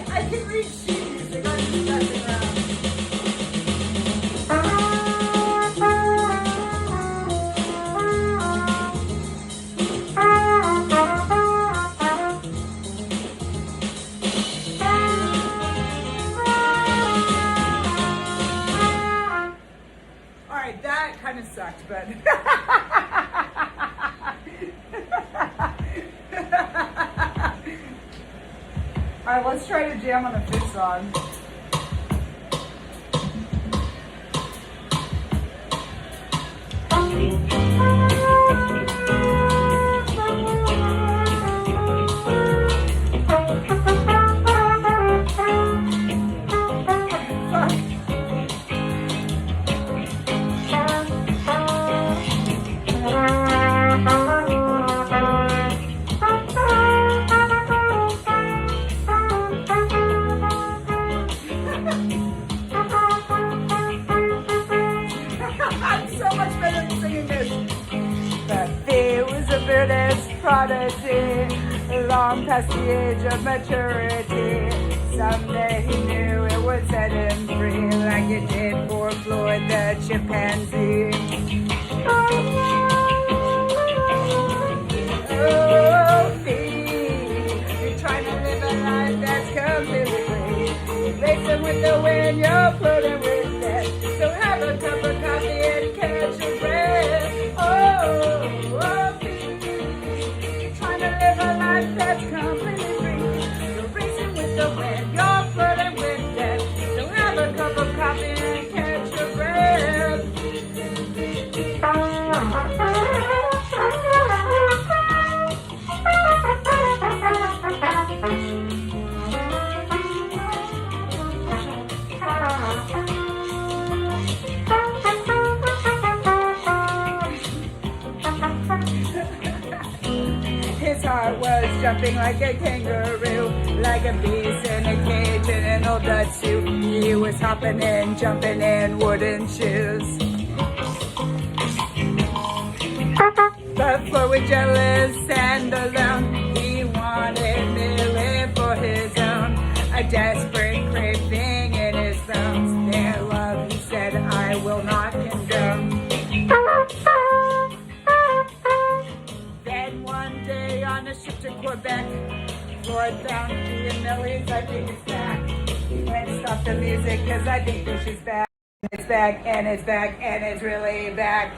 A: I can read sheet music. I'm just messing around. but. All right, let's try to jam on a Phish song. I'm so much better at singing this. But he was a Buddhist prodigy, long past the age of maturity. Someday he knew it would set him free, like it did for Floyd the chimpanzee. Oh, you're trying to live a life that's completely free. Racing with the wind, you're floating with it. So have a cup of coffee and catch your breath. Oh, you're trying to live a life that's completely free. You're racing with the wind, you're floating with it. So have a cup of coffee and catch your breath. His heart was jumping like a kangaroo, like a beast in a cage in an old Dutch suit. He was hopping and jumping in wooden shoes. But Floyd was jealous and alone. He wanted Millie for his own, a desperate craving in his bones. Their love, he said, I will not condone. Then one day on a ship to Quebec, Floyd found me and Millie's, I think it's back. He went and stopped the music, cause I think Phish is back. It's back, and it's back, and it's really back.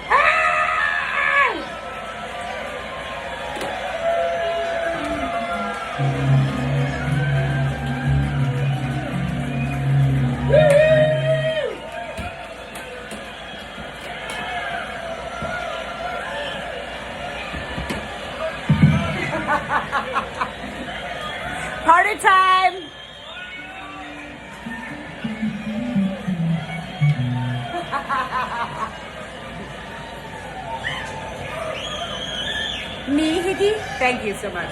A: Ah! Party time! Me, Higgy? Thank you so much.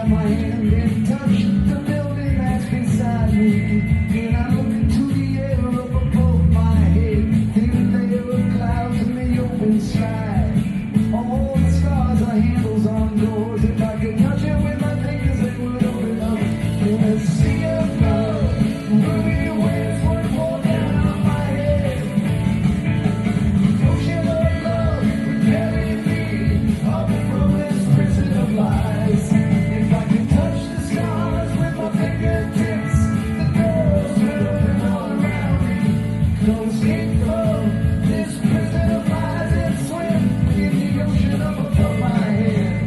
B: have my hand in touch the building that's beside me. And I look into the air up above my head. Thin layer of clouds in the open sky. All the stars are handles on doors. If I could touch it with my fingers, it would open up. In a sea of love, ruby waves would fall down on my head. Ocean of love would carry me up from this prison of lies. If I could touch the stars with my fingertips, the doors would open all around me. No escape from this prison of lies and swim in the ocean up above my head.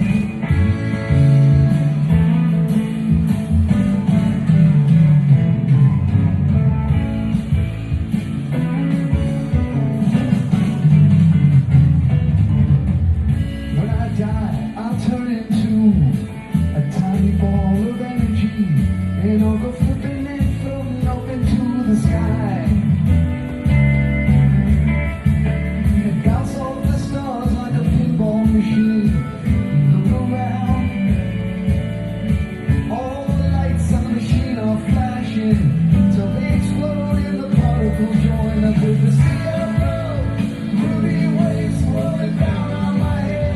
B: When I die, I'll turn into a tiny ball of energy, and I'll go flipping and floating up into the sky. And bounce off the stars like a pinball machine. Look around, all the lights on the machine are flashing till they explode and the particles join up with the sea of love. Ruby waves flowing down on my head.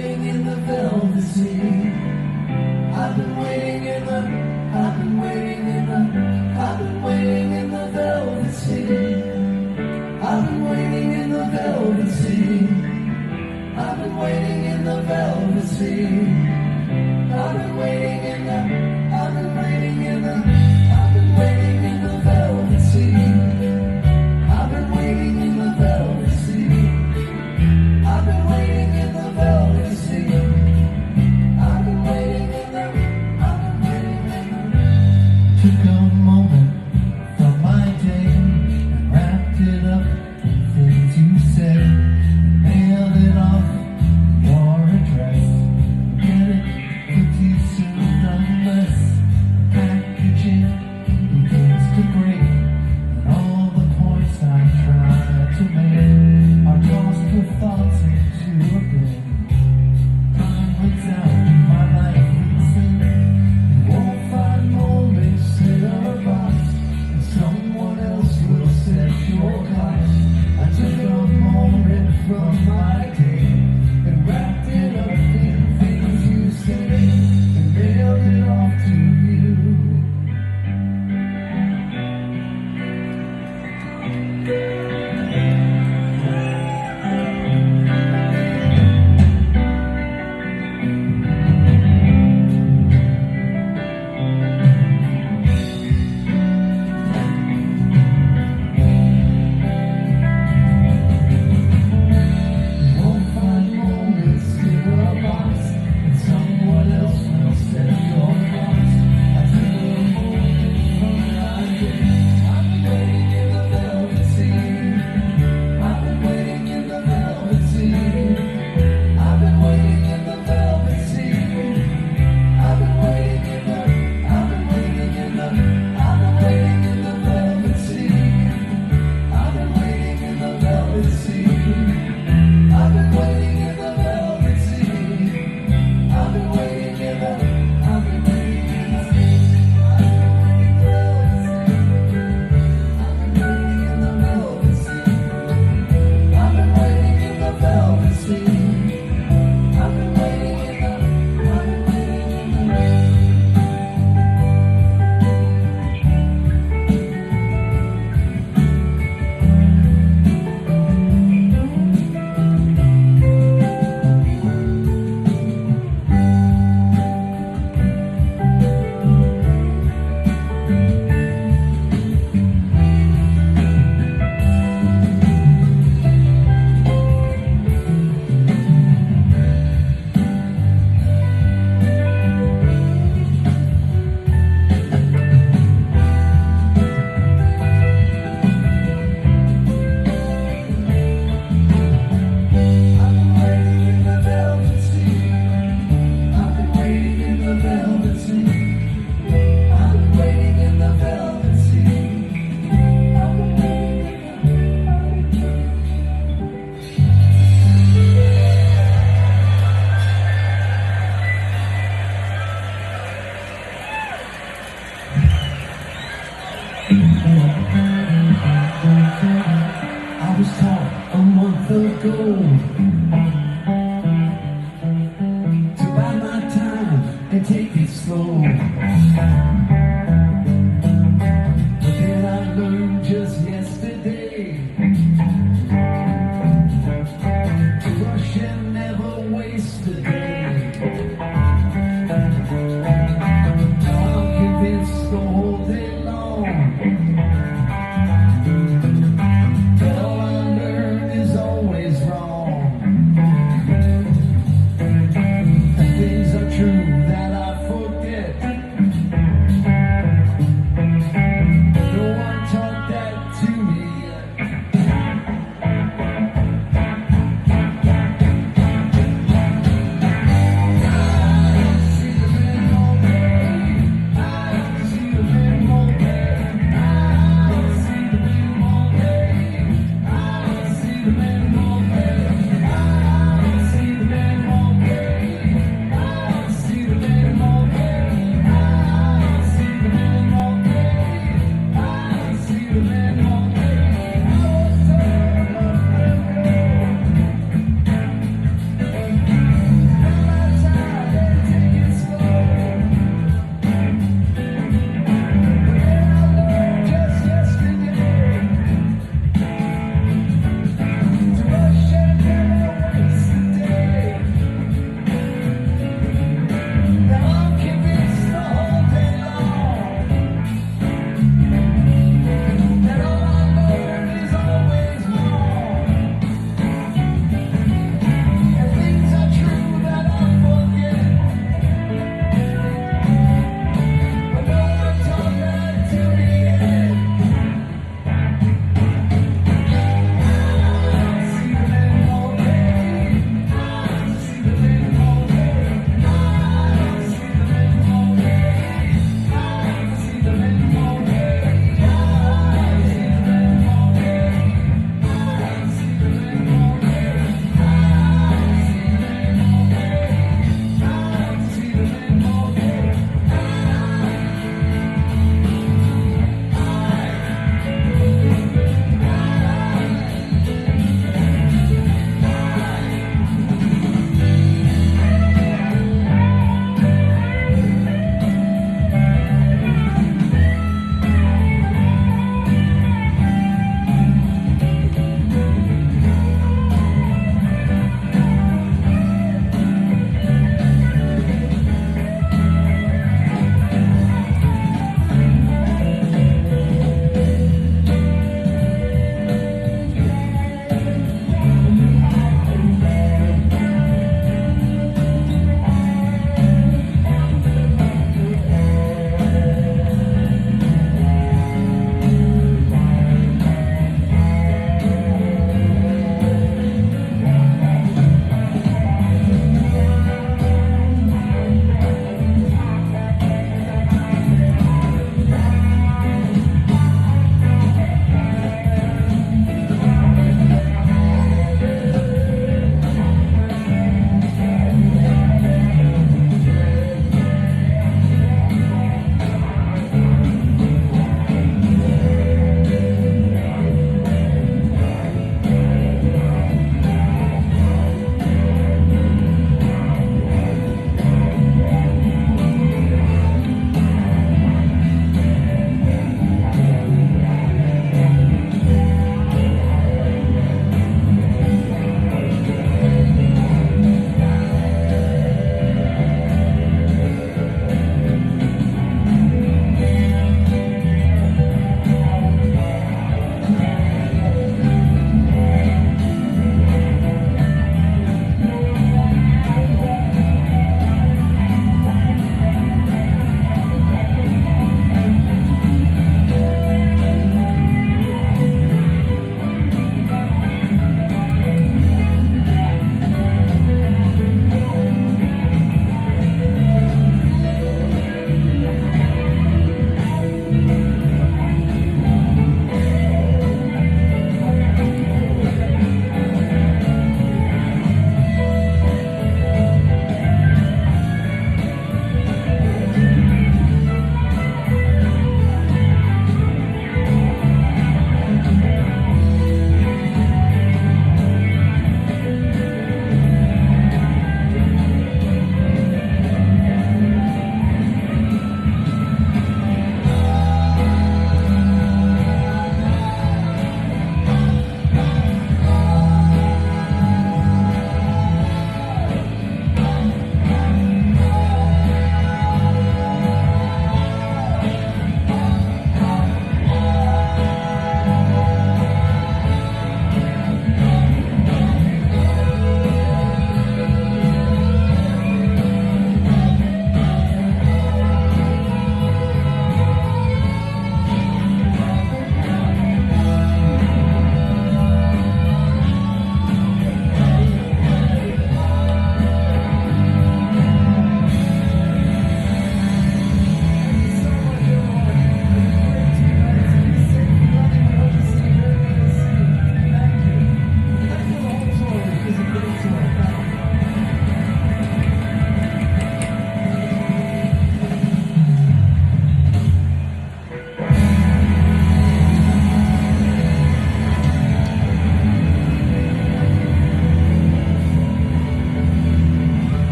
B: waiting in the velvet sea. I've been waiting in the, I've been waiting in the, I've been waiting in the velvet sea. I've been waiting in the velvet sea. I've been waiting in the velvet sea. I've been waiting in the, I've been waiting in the, I've been waiting in the velvet sea. I've been waiting in the velvet sea. I've been waiting in the velvet sea. I've been waiting in the, I've been waiting in the. Took a moment from my day and wrapped it up in things you said. Mailed it off your address. Get it pretty soon unless packaging begins to break. And all the points I tried to make are lost with thoughts into a brain. Time runs out, my life leaks in. You won't find moments in a box, and someone else will set your cost. I took a moment from my day and wrapped it up in things you said and mailed it off to you. Won't find moments in a box, and someone else will set your cost. I took a moment from my day. I've been waiting in the velvet sea. I've been waiting in the velvet sea. I've been waiting in the velvet sea. I've been waiting in the, I've been waiting in the, I've been waiting in the velvet sea. I've been waiting in the velvet sea. I've been waiting in the velvet sea. I've been waiting in the, I've been waiting in the, I've been waiting in the velvet sea. I've been waiting in the velvet sea. I've been waiting in the, I've been waiting in the. I've been waiting in the velvet sea. I've been waiting in the velvet sea. I've been waiting in the velvet sea. I've been waiting in the. I was taught a month ago to buy my time and take it slow. But then I learned just yesterday to rush and never waste a day. Now I'm convinced the whole day long that all I learn is always wrong. And things are true that I forget. No one taught that to me yet.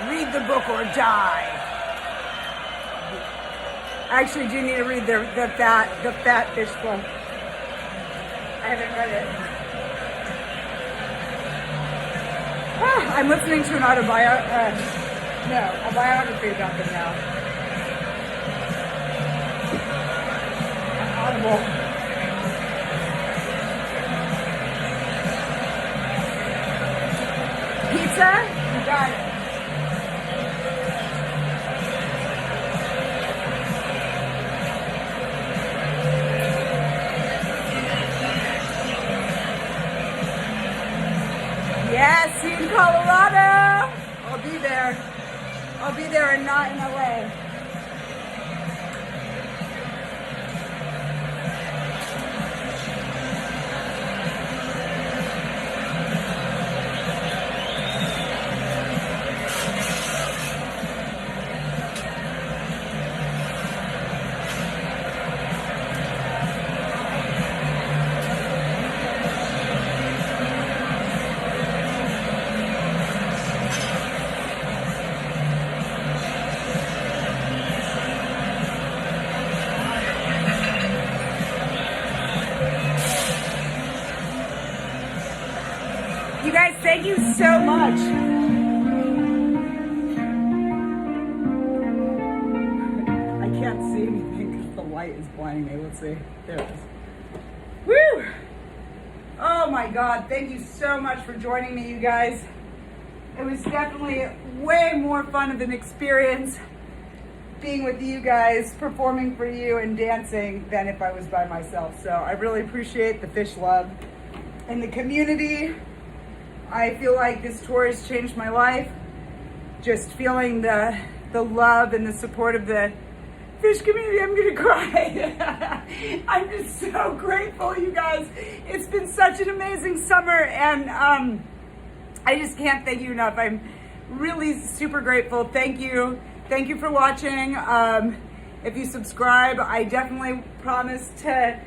A: Read the book or die. I actually do need to read the Fat Phish book. I haven't read it. I'm listening to a biography about them now. Audible. Pizza? You got it. Yes, see you in Colorado. I'll be there. I'll be there and not in LA. You guys, thank you so much. I can't see anything because the light is blinding me. Let's see. There it is. Woo! Oh my God, thank you so much for joining me, you guys. It was definitely way more fun of an experience being with you guys, performing for you and dancing than if I was by myself. So I really appreciate the Phish love and the community. I feel like this tour has changed my life. Just feeling the love and the support of the Phish community. I'm gonna cry. I'm just so grateful, you guys. It's been such an amazing summer, and I just can't thank you enough. I'm really super grateful. Thank you. Thank you for watching. If you subscribe, I definitely promise to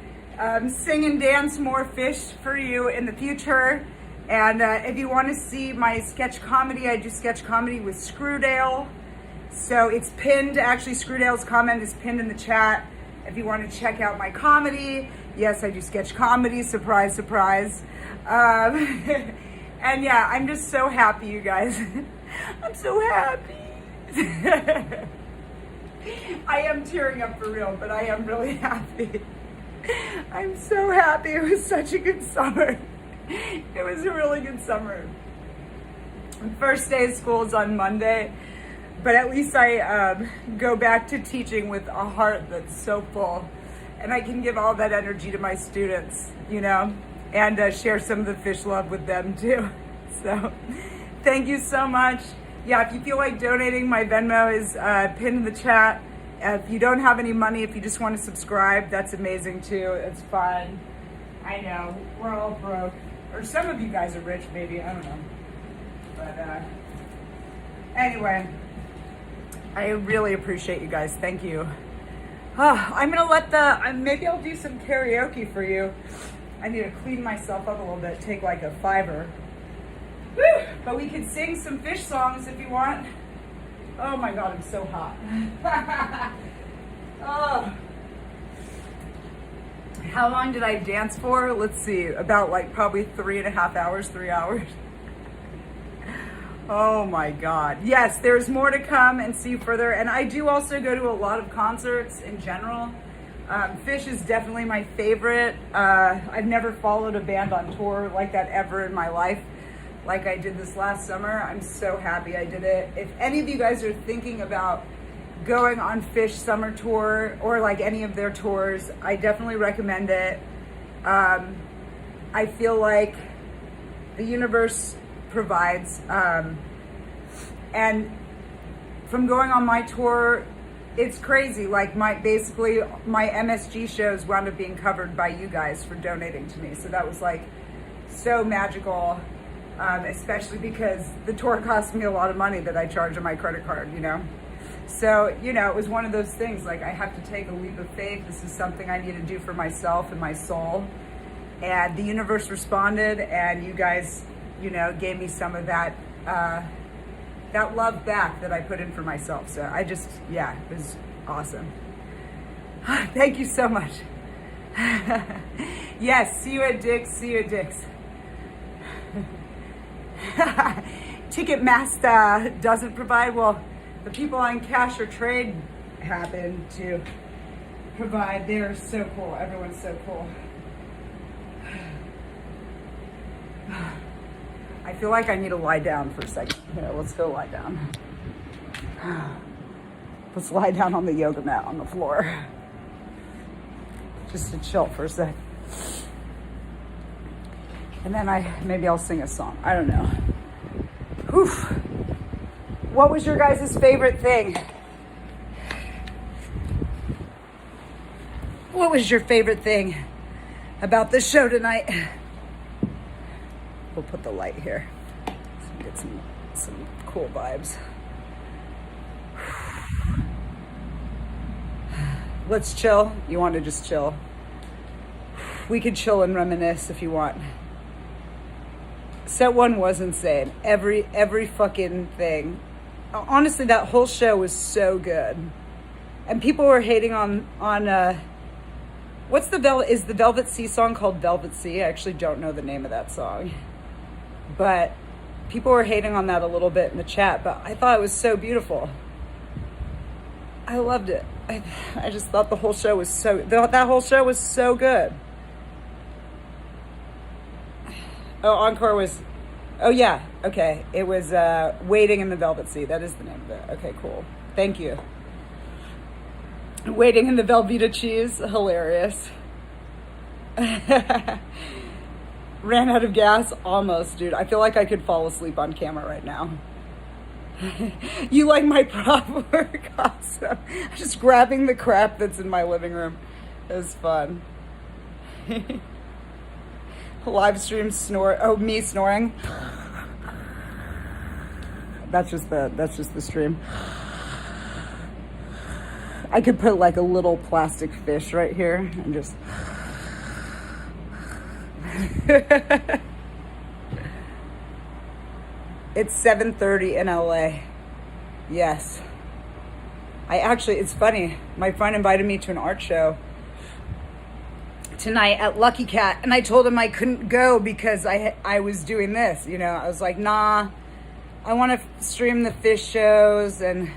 A: sing and dance more Phish for you in the future. And if you want to see my sketch comedy, I do sketch comedy with Screwdale. So it's pinned, actually Screwdale's comment is pinned in the chat. If you want to check out my comedy, yes, I do sketch comedy, surprise, surprise. And yeah, I'm just so happy, you guys. I'm so happy. I am tearing up for real, but I am really happy. I'm so happy. It was such a good summer. It was a really good summer. First day of school is on Monday, but at least I go back to teaching with a heart that's so full, and I can give all that energy to my students, you know, and share some of the Phish love with them too. So thank you so much. Yeah, if you feel like donating, my Venmo is pinned in the chat. If you don't have any money, if you just want to subscribe, that's amazing too. It's fine. I know, we're all broke. Or some of you guys are rich, maybe, I don't know. But anyway, I really appreciate you guys. Thank you. I'm gonna let maybe I'll do some karaoke for you. I need to clean myself up a little bit, take like a $5. Woo! But we could sing some Phish songs if you want. Oh my God, I'm so hot. Oh. How long did I dance for? Let's see, about like probably 3.5 hours, 3 hours. Oh my God. Yes, there's more to come and see further. And I do also go to a lot of concerts in general. Phish is definitely my favorite. I've never followed a band on tour like that ever in my life, like I did this last summer. I'm so happy I did it. If any of you guys are thinking about going on Phish summer tour or like any of their tours, I definitely recommend it. I feel like the universe provides, and from going on my tour, it's crazy. Like basically my MSG shows wound up being covered by you guys for donating to me. So that was like so magical, especially because the tour cost me a lot of money that I charge on my credit card, you know? So, you know, it was one of those things, like I have to take a leap of faith. This is something I need to do for myself and my soul. And the universe responded, and you guys, you know, gave me some of that that love back that I put in for myself. So I just, yeah, it was awesome. Thank you so much. Yes, see you at Dick's, see you at Dick's. Ticketmaster doesn't provide, well, the people on Cash or Trade happen to provide. They're so cool. Everyone's so cool. I feel like I need to lie down for a second. Here, let's go lie down. Let's lie down on the yoga mat on the floor. Just to chill for a sec. And then maybe I'll sing a song. I don't know. Whew. What was your guys' favorite thing? What was your favorite thing about the show tonight? We'll put the light here so we get some cool vibes. Let's chill. You want to just chill? We could chill and reminisce if you want. Set one was insane. Every fucking thing. Honestly, that whole show was so good. And people were hating on is the Velvet Sea song called Velvet Sea? I actually don't know the name of that song. But people were hating on that a little bit in the chat, but I thought it was so beautiful. I loved it. I just thought that whole show was so good. Oh, Encore was, oh yeah, okay. It was Waiting in the Velvet Sea. That is the name of it. Okay, cool. Thank you. Waiting in the Velveeta cheese, hilarious. Ran out of gas, almost, dude. I feel like I could fall asleep on camera right now. You like my prop work? Awesome. Just grabbing the crap that's in my living room. It was fun. Live stream snore. Oh, me snoring. That's just the stream. I could put like a little plastic fish right here and just. It's 7:30 in LA. Yes. It's funny. My friend invited me to an art show tonight at Lucky Cat, and I told him I couldn't go because I was doing this, you know. I was like, nah, I want to stream the Phish shows and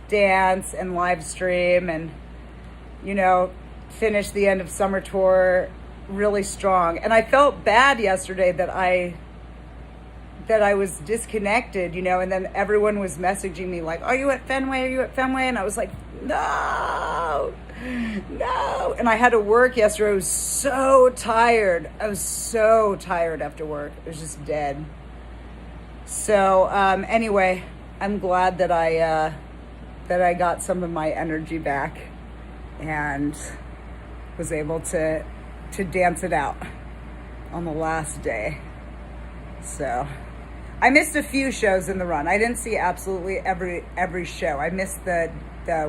A: dance and live stream and, you know, finish the end of summer tour really strong. And I felt bad yesterday that I was disconnected, you know, and then everyone was messaging me like, are you at Fenway? Are you at Fenway? And I was like, no. And I had to work yesterday. I was so tired. After work. I was just dead. So anyway, I'm glad that I got some of my energy back and was able to dance it out on the last day. So I missed a few shows in the run. I didn't see absolutely every show. I missed the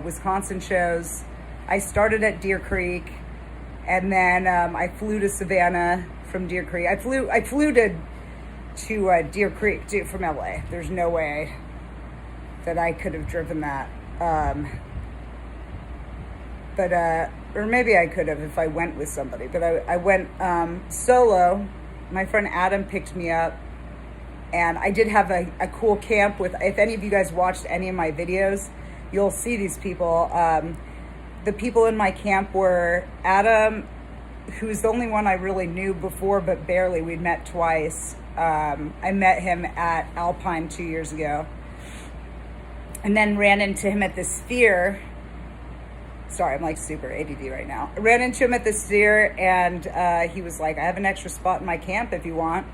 A: Wisconsin shows. I started at Deer Creek, and then I flew to Savannah from Deer Creek. I flew to Deer Creek too from LA. There's no way that I could have driven that. Or maybe I could have if I went with somebody. But I went solo. My friend Adam picked me up. And I did have a cool camp with, if any of you guys watched any of my videos, you'll see these people. The people in my camp were Adam, who's the only one I really knew before, but barely. We'd met twice. I met him at Alpine 2 years ago. And then ran into him at the Sphere. Sorry, I'm like super ADD right now. I ran into him at the Sphere, and he was like, I have an extra spot in my camp if you want.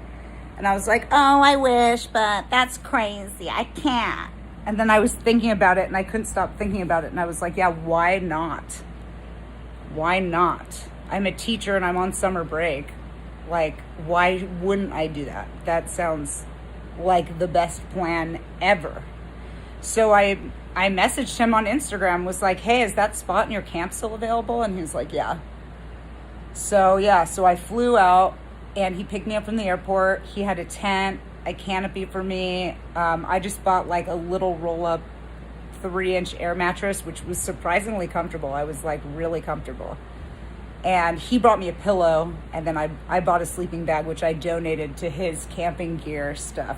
A: And I was like, oh, I wish, but that's crazy. I can't. And then I was thinking about it, and I couldn't stop thinking about it. And I was like, yeah, why not? Why not? I'm a teacher, and I'm on summer break. Like, why wouldn't I do that? That sounds like the best plan ever. So I messaged him on Instagram, was like, hey, is that spot in your camp still available? And he was like, yeah. So I flew out. And he picked me up from the airport. He had a tent. a canopy for me. I just bought like a little roll-up 3-inch air mattress, which was surprisingly comfortable. I was like really comfortable. And he brought me a pillow, and then I bought a sleeping bag, which I donated to his camping gear stuff.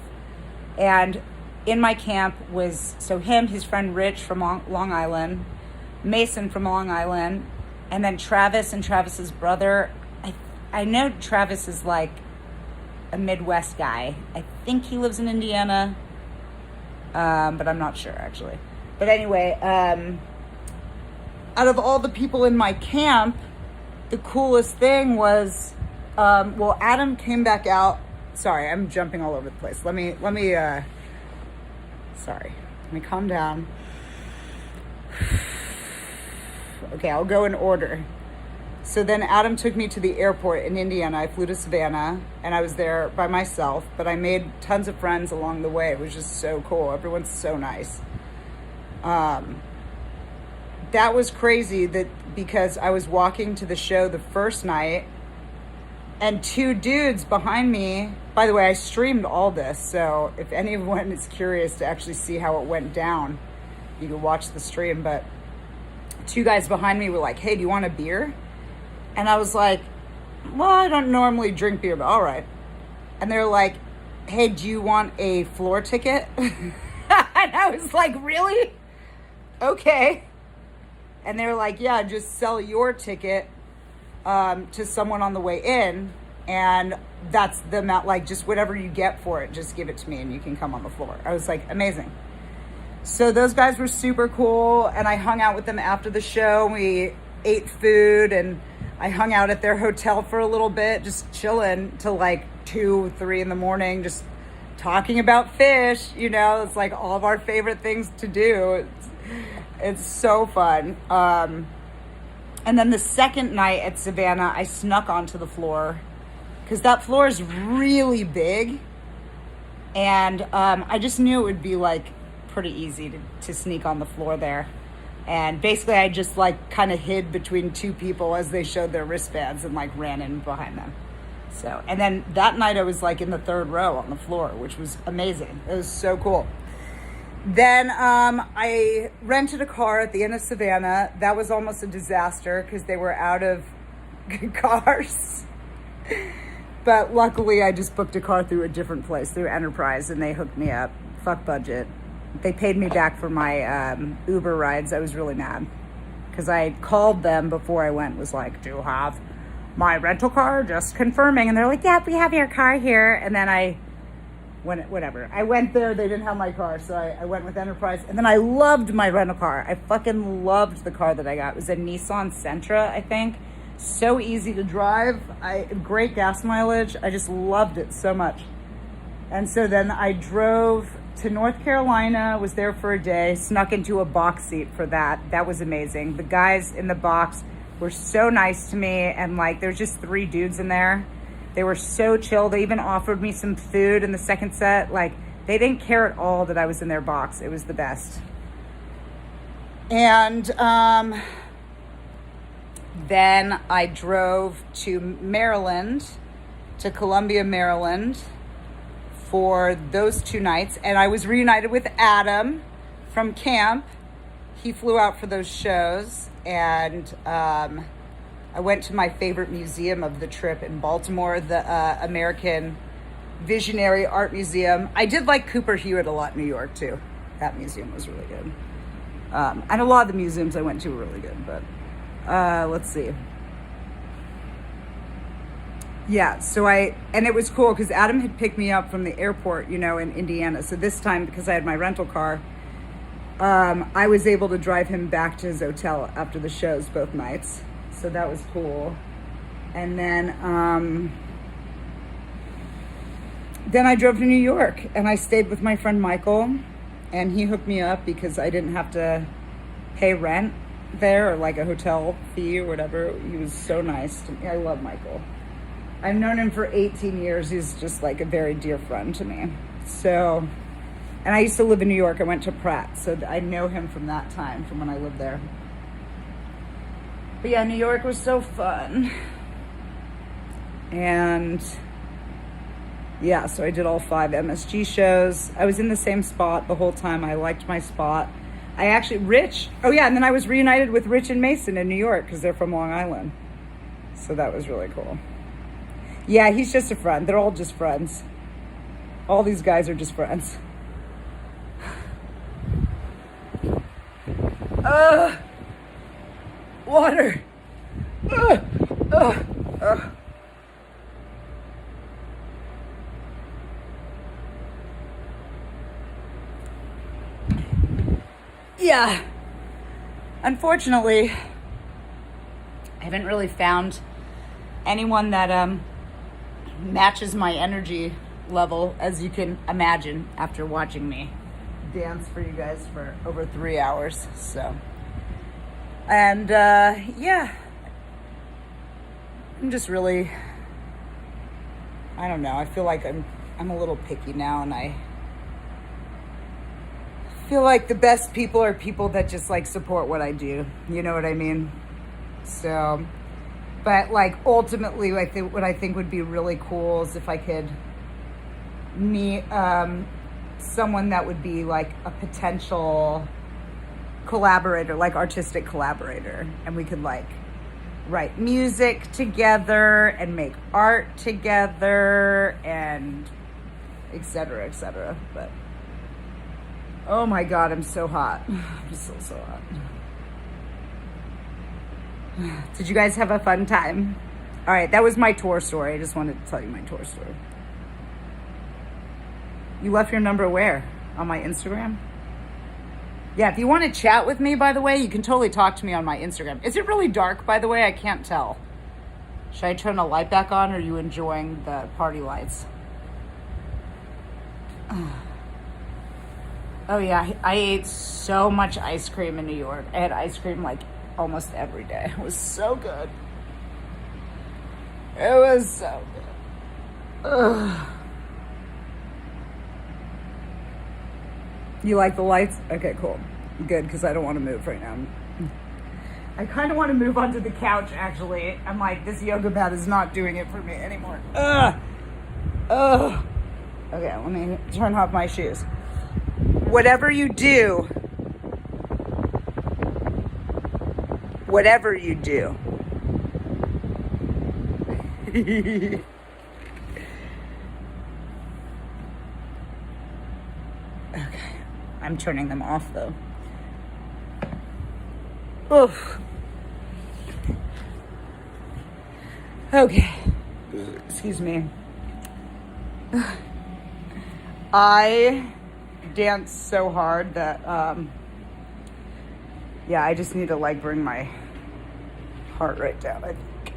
A: And in my camp was, so him, his friend Rich from Long Island, Mason from Long Island, and then Travis and Travis's brother. I know Travis is like a Midwest guy. I think he lives in Indiana, but I'm not sure actually. But anyway, out of all the people in my camp, the coolest thing was, well, Adam came back out. Sorry, I'm jumping all over the place. Let me calm down. Okay, I'll go in order. So then Adam took me to the airport in Indiana. I flew to Savannah, and I was there by myself, but I made tons of friends along the way. It was just so cool. Everyone's so nice. That was crazy because I was walking to the show the first night, and 2 dudes behind me. By the way, I streamed all this, so if anyone is curious to actually see how it went down, you can watch the stream. But 2 guys behind me were like, "Hey, do you want a beer?" And I was like, "Well, I don't normally drink beer, but all right." And they're like, "Hey, do you want a floor ticket?" And I was like, "Really? Okay." And they were like, "Yeah, just sell your ticket to someone on the way in, and that's the amount, like just whatever you get for it, just give it to me and you can come on the floor." I was like, amazing. So those guys were super cool, and I hung out with them after the show. We ate food, and I hung out at their hotel for a little bit, just chilling till like 2, 3 in the morning, just talking about Phish. You know, it's like all of our favorite things to do. It's so fun. And then the second night at Savannah, I snuck onto the floor because that floor is really big. And I just knew it would be like pretty easy to sneak on the floor there. And basically I just like kind of hid between 2 people as they showed their wristbands and like ran in behind them. So, and then that night I was like in the 3rd row on the floor, which was amazing. It was so cool. Then I rented a car at the end of Savannah. That was almost a disaster because they were out of cars. But luckily I just booked a car through a different place, through Enterprise, and they hooked me up. Fuck budget. They paid me back for my Uber rides. I was really mad because I called them before I went, was like, "Do you have my rental car? Just confirming." And they're like, "Yeah, we have your car here." And then I went there, they didn't have my car, so I went with Enterprise. And then I loved my rental car. I fucking loved the car that I got. It was a Nissan Sentra, I think. So easy to drive. Great gas mileage. I just loved it so much. And so then I drove to North Carolina, was there for a day, snuck into a box seat for that. That was amazing. The guys in the box were so nice to me, and like there's just 3 dudes in there. They were so chill. They even offered me some food in the second set. Like, they didn't care at all that I was in their box. It was the best. And then I drove to Maryland, to Columbia, Maryland, for those 2 nights. And I was reunited with Adam from camp. He flew out for those shows. And I went to my favorite museum of the trip in Baltimore, the American Visionary Art Museum. I did like Cooper Hewitt a lot in New York too. That museum was really good. And a lot of the museums I went to were really good, but let's see. Yeah, so and it was cool because Adam had picked me up from the airport, you know, in Indiana. So this time, because I had my rental car, I was able to drive him back to his hotel after the shows both nights. So that was cool. And then I drove to New York, and I stayed with my friend Michael, and he hooked me up because I didn't have to pay rent there or like a hotel fee or whatever. He was so nice to me. I love Michael. I've known him for 18 years. He's just like a very dear friend to me. So, and I used to live in New York. I went to Pratt, so I know him from that time, from when I lived there. But yeah, New York was so fun. And yeah, so I did all 5 MSG shows. I was in the same spot the whole time. I liked my spot. I actually, Rich, oh yeah, and then I was reunited with Rich and Mason in New York because they're from Long Island. So that was really cool. Yeah, he's just a friend. They're all just friends. All these guys are just friends. Water. Yeah. Unfortunately, I haven't really found anyone that matches my energy level, as you can imagine after watching me dance for you guys for over 3 hours. So, and yeah, I'm just really, I don't know, I feel like I'm a little picky now, and I feel like the best people are people that just like support what I do, you know what I mean? So, but like ultimately what I think would be really cool is if I could meet someone that would be like a potential collaborator, like artistic collaborator, and we could like write music together and make art together and et cetera, but oh my God, I'm so hot. I'm so hot. Did you guys have a fun time? All right, that was my tour story. I just wanted to tell you my tour story. You left your number where? On my Instagram? Yeah, if you want to chat with me, by the way, you can totally talk to me on my Instagram. Is it really dark, by the way? I can't tell. Should I turn the light back on, or are you enjoying the party lights? Oh yeah, I ate so much ice cream in New York. I had ice cream like almost every day. It was so good. It was so good. Ugh. You like the lights? Okay, cool. Good, because I don't want to move right now. I kind of want to move onto the couch, actually. I'm like, this yoga mat is not doing it for me anymore. Ugh. Ugh. Okay, let me turn off my shoes. Whatever you do, okay, I'm turning them off though. Oof. Okay, excuse me. I danced so hard that yeah, I just need to like bring my heart rate down, I think.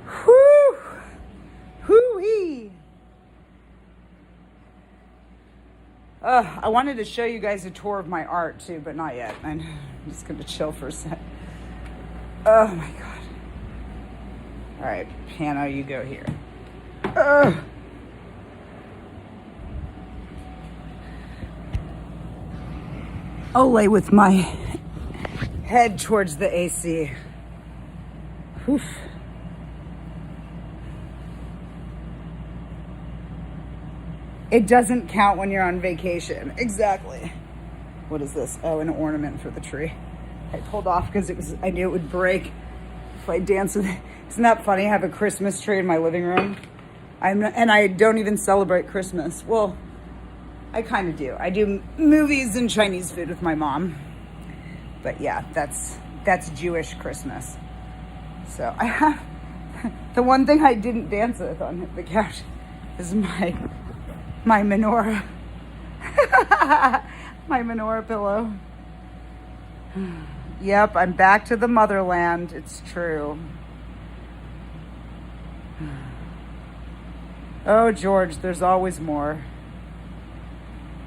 A: Whew. Hoo-wee. I wanted to show you guys a tour of my art too, but not yet. I'm just gonna chill for a sec. Oh my God. All right, Hannah, you go here. I'll lay with my head towards the AC. Oof. It doesn't count when you're on vacation. Exactly. What is this? Oh, an ornament for the tree. I pulled off because I knew it would break if I danced with it. Isn't that funny? I have a Christmas tree in my living room. And I don't even celebrate Christmas. Well, I kind of do. I do movies and Chinese food with my mom. But yeah, that's Jewish Christmas. So I have, the one thing I didn't dance with on the couch is my menorah. My menorah pillow. Yep, I'm back to the motherland. It's true. Oh, George, there's always more.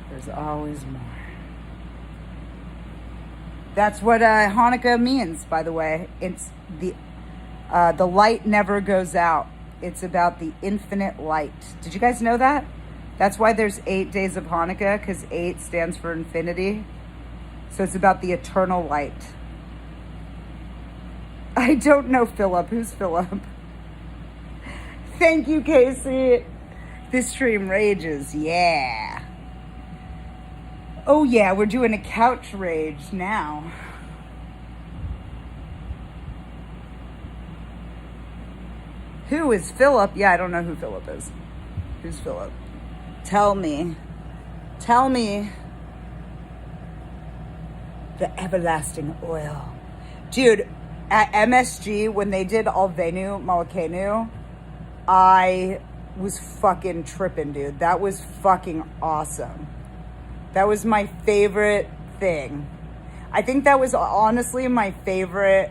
A: There's always more. That's what Hanukkah means, by the way. It's the light never goes out. It's about the infinite light. Did you guys know that? That's why there's 8 days of Hanukkah, because 8 stands for infinity. So it's about the eternal light. I don't know Philip. Who's Philip? Thank you, Casey. This stream rages. Yeah. Oh, yeah. We're doing a couch rage now. Who is Philip? Yeah, I don't know who Philip is. Who's Philip? Tell me. Tell me. The everlasting oil. Dude, at MSG, when they did Alvenu Malakenu, I was fucking tripping, dude. That was fucking awesome. That was my favorite thing. I think that was honestly my favorite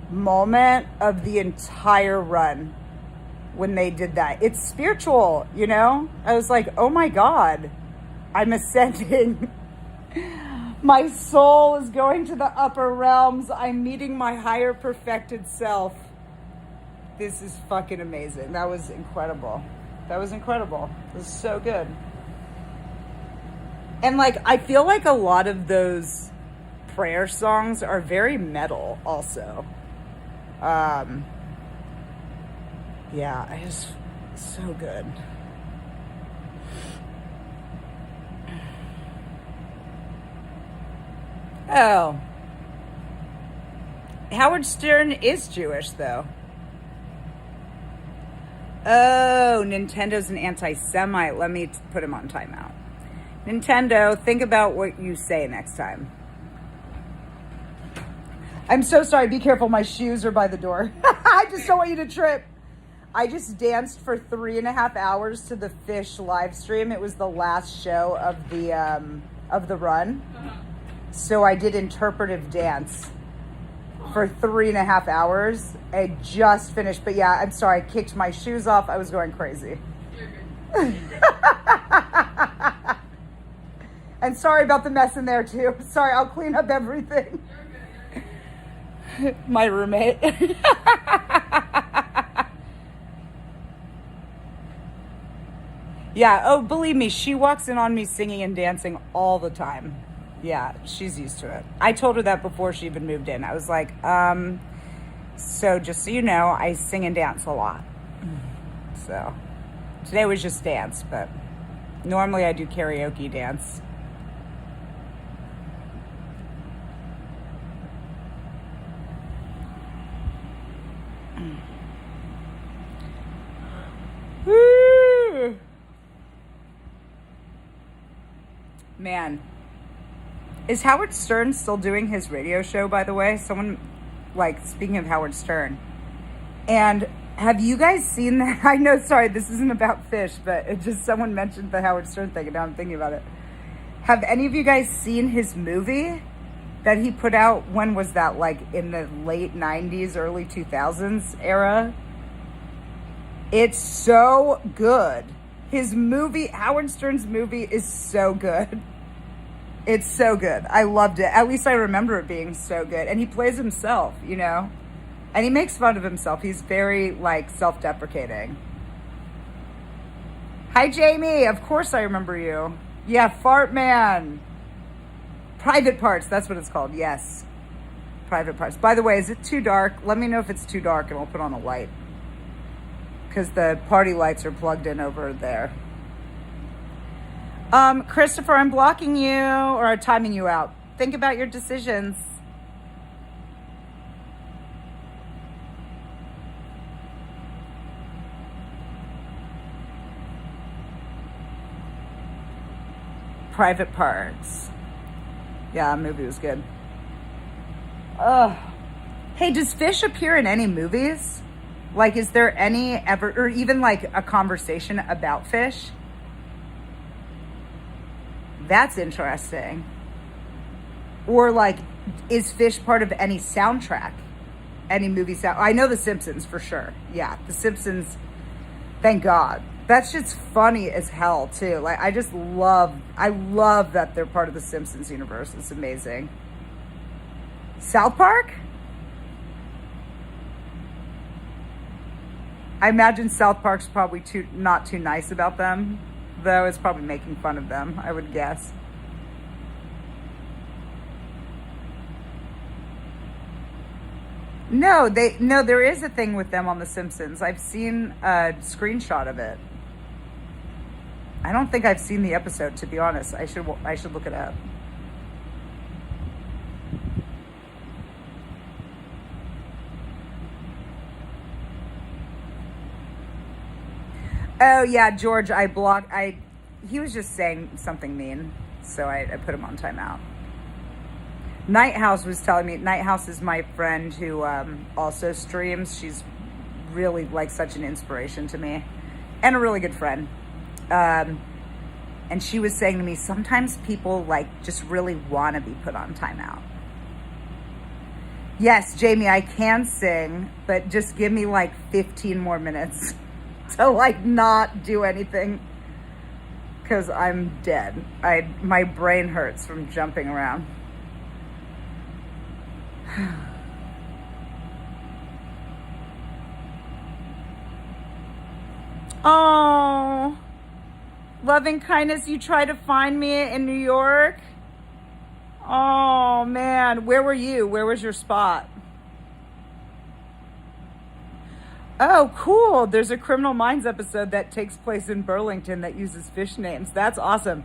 A: moment of the entire run when they did that. It's spiritual, you know? I was like, oh my God, I'm ascending. My soul is going to the upper realms. I'm meeting my higher perfected self. This is fucking amazing. That was incredible. That was incredible. It was so good. And like, I feel like a lot of those prayer songs are very metal also. Yeah, I just, so good. Oh. Howard Stern is Jewish, though. Oh, Nintendo's an anti-Semite. Let me put him on timeout. Nintendo, think about what you say next time. I'm so sorry. Be careful. My shoes are by the door. I just don't want you to trip. I just danced for 3.5 hours to the Phish live stream. It was the last show of the run. So I did interpretive dance for 3.5 hours. I just finished, but yeah, I'm sorry. I kicked my shoes off. I was going crazy. You're good. And sorry about the mess in there too. Sorry, I'll clean up everything. You're good. My roommate. Yeah, oh, believe me, she walks in on me singing and dancing all the time. Yeah, she's used to it. I told her that before she even moved in. I was like, so just so you know, I sing and dance a lot. So today was just dance, but normally I do karaoke dance. Woo! Man. Is Howard Stern still doing his radio show, by the way? Someone, like, speaking of Howard Stern. And have you guys seen that? I know, sorry, this isn't about Phish, but it just, someone mentioned the Howard Stern thing, and now I'm thinking about it. Have any of you guys seen his movie that he put out? When was that? Like, in the late 90s, early 2000s era? It's so good. His movie, Howard Stern's movie, is so good. It's so good. I loved it. At least I remember it being so good. And he plays himself, you know? And he makes fun of himself. He's very, like, self-deprecating. Hi, Jamie. Of course I remember you. Yeah, Fart Man. Private Parts. That's what it's called. Yes. Private Parts. By the way, is it too dark? Let me know if it's too dark and I'll put on a light. Because the party lights are plugged in over there. Christopher, I'm blocking you or timing you out. Think about your decisions. Private Parts. Yeah, the movie was good. Hey, does Phish appear in any movies? Like, is there any ever, or even like a conversation about Phish? That's interesting. Or like, is Phish part of any soundtrack? Any movie sound? I know The Simpsons for sure. Yeah, The Simpsons. Thank God. That shit's funny as hell too. Like, I love that they're part of the Simpsons universe. It's amazing. South Park? I imagine South Park's probably not too nice about them, though it's probably making fun of them, I would guess. No, there is a thing with them on The Simpsons. I've seen a screenshot of it. I don't think I've seen the episode, to be honest. I should look it up. Oh yeah, George, he was just saying something mean, so I put him on timeout. Nighthouse was telling me, Nighthouse is my friend who also streams. She's really like such an inspiration to me and a really good friend. And she was saying to me, sometimes people like just really want to be put on timeout. Yes, Jamie, I can sing, but just give me like 15 more minutes to like not do anything, because I'm dead. My brain hurts from jumping around. Oh, loving kindness, you tried to find me in New York? Oh man, where were you? Where was your spot? Oh, cool. There's a Criminal Minds episode that takes place in Burlington that uses Phish names. That's awesome.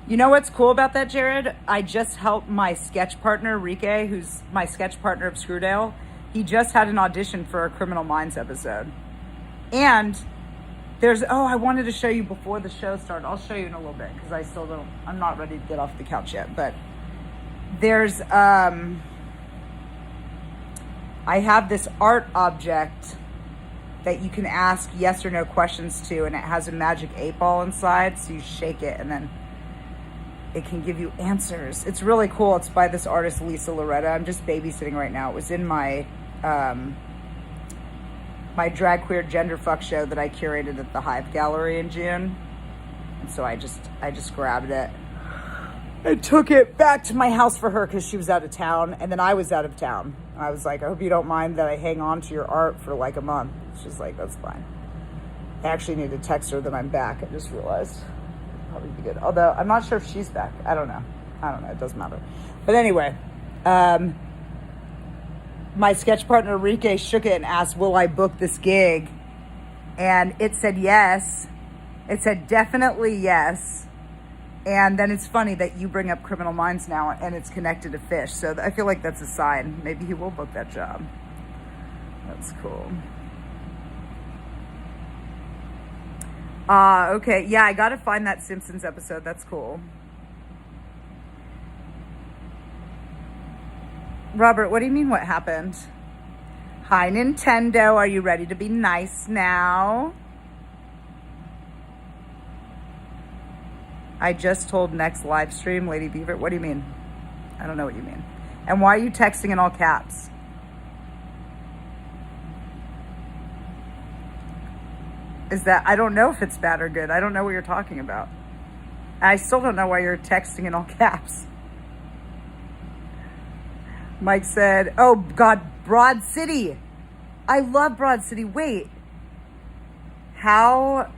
A: You know what's cool about that, Jared? I just helped my sketch partner, Rike, who's my sketch partner of Screwdale. He just had an audition for a Criminal Minds episode. And I wanted to show you before the show started. I'll show you in a little bit because I'm not ready to get off the couch yet. But there's, I have this art object that you can ask yes or no questions to, and it has a magic 8-ball inside, so you shake it and then it can give you answers. It's really cool. It's by this artist Lisa Loretta. I'm just babysitting right now. It was in my my drag queer gender fuck show that I curated at the Hive Gallery in June, and so I just grabbed it. I took it back to my house for her because she was out of town, and then I was out of town. I was like, I hope you don't mind that I hang on to your art for like a month. She's like, that's fine. I actually need to text her that I'm back. I just realized. Probably be good. Although I'm not sure if she's back. I don't know. It doesn't matter. But anyway, my sketch partner Rike shook it and asked, will I book this gig? And it said yes. It said definitely yes. And then it's funny that you bring up Criminal Minds now and it's connected to Phish. So I feel like that's a sign. Maybe he will book that job. That's cool. Okay. Yeah, I got to find that Simpsons episode. That's cool. Robert, what do you mean what happened? Hi, Nintendo. Are you ready to be nice now? I just told next live stream, Lady Beaver. What do you mean? I don't know what you mean. And why are you texting in all caps? I don't know if it's bad or good. I don't know what you're talking about. I still don't know why you're texting in all caps. Mike said, oh God, Broad City. I love Broad City. Wait, how?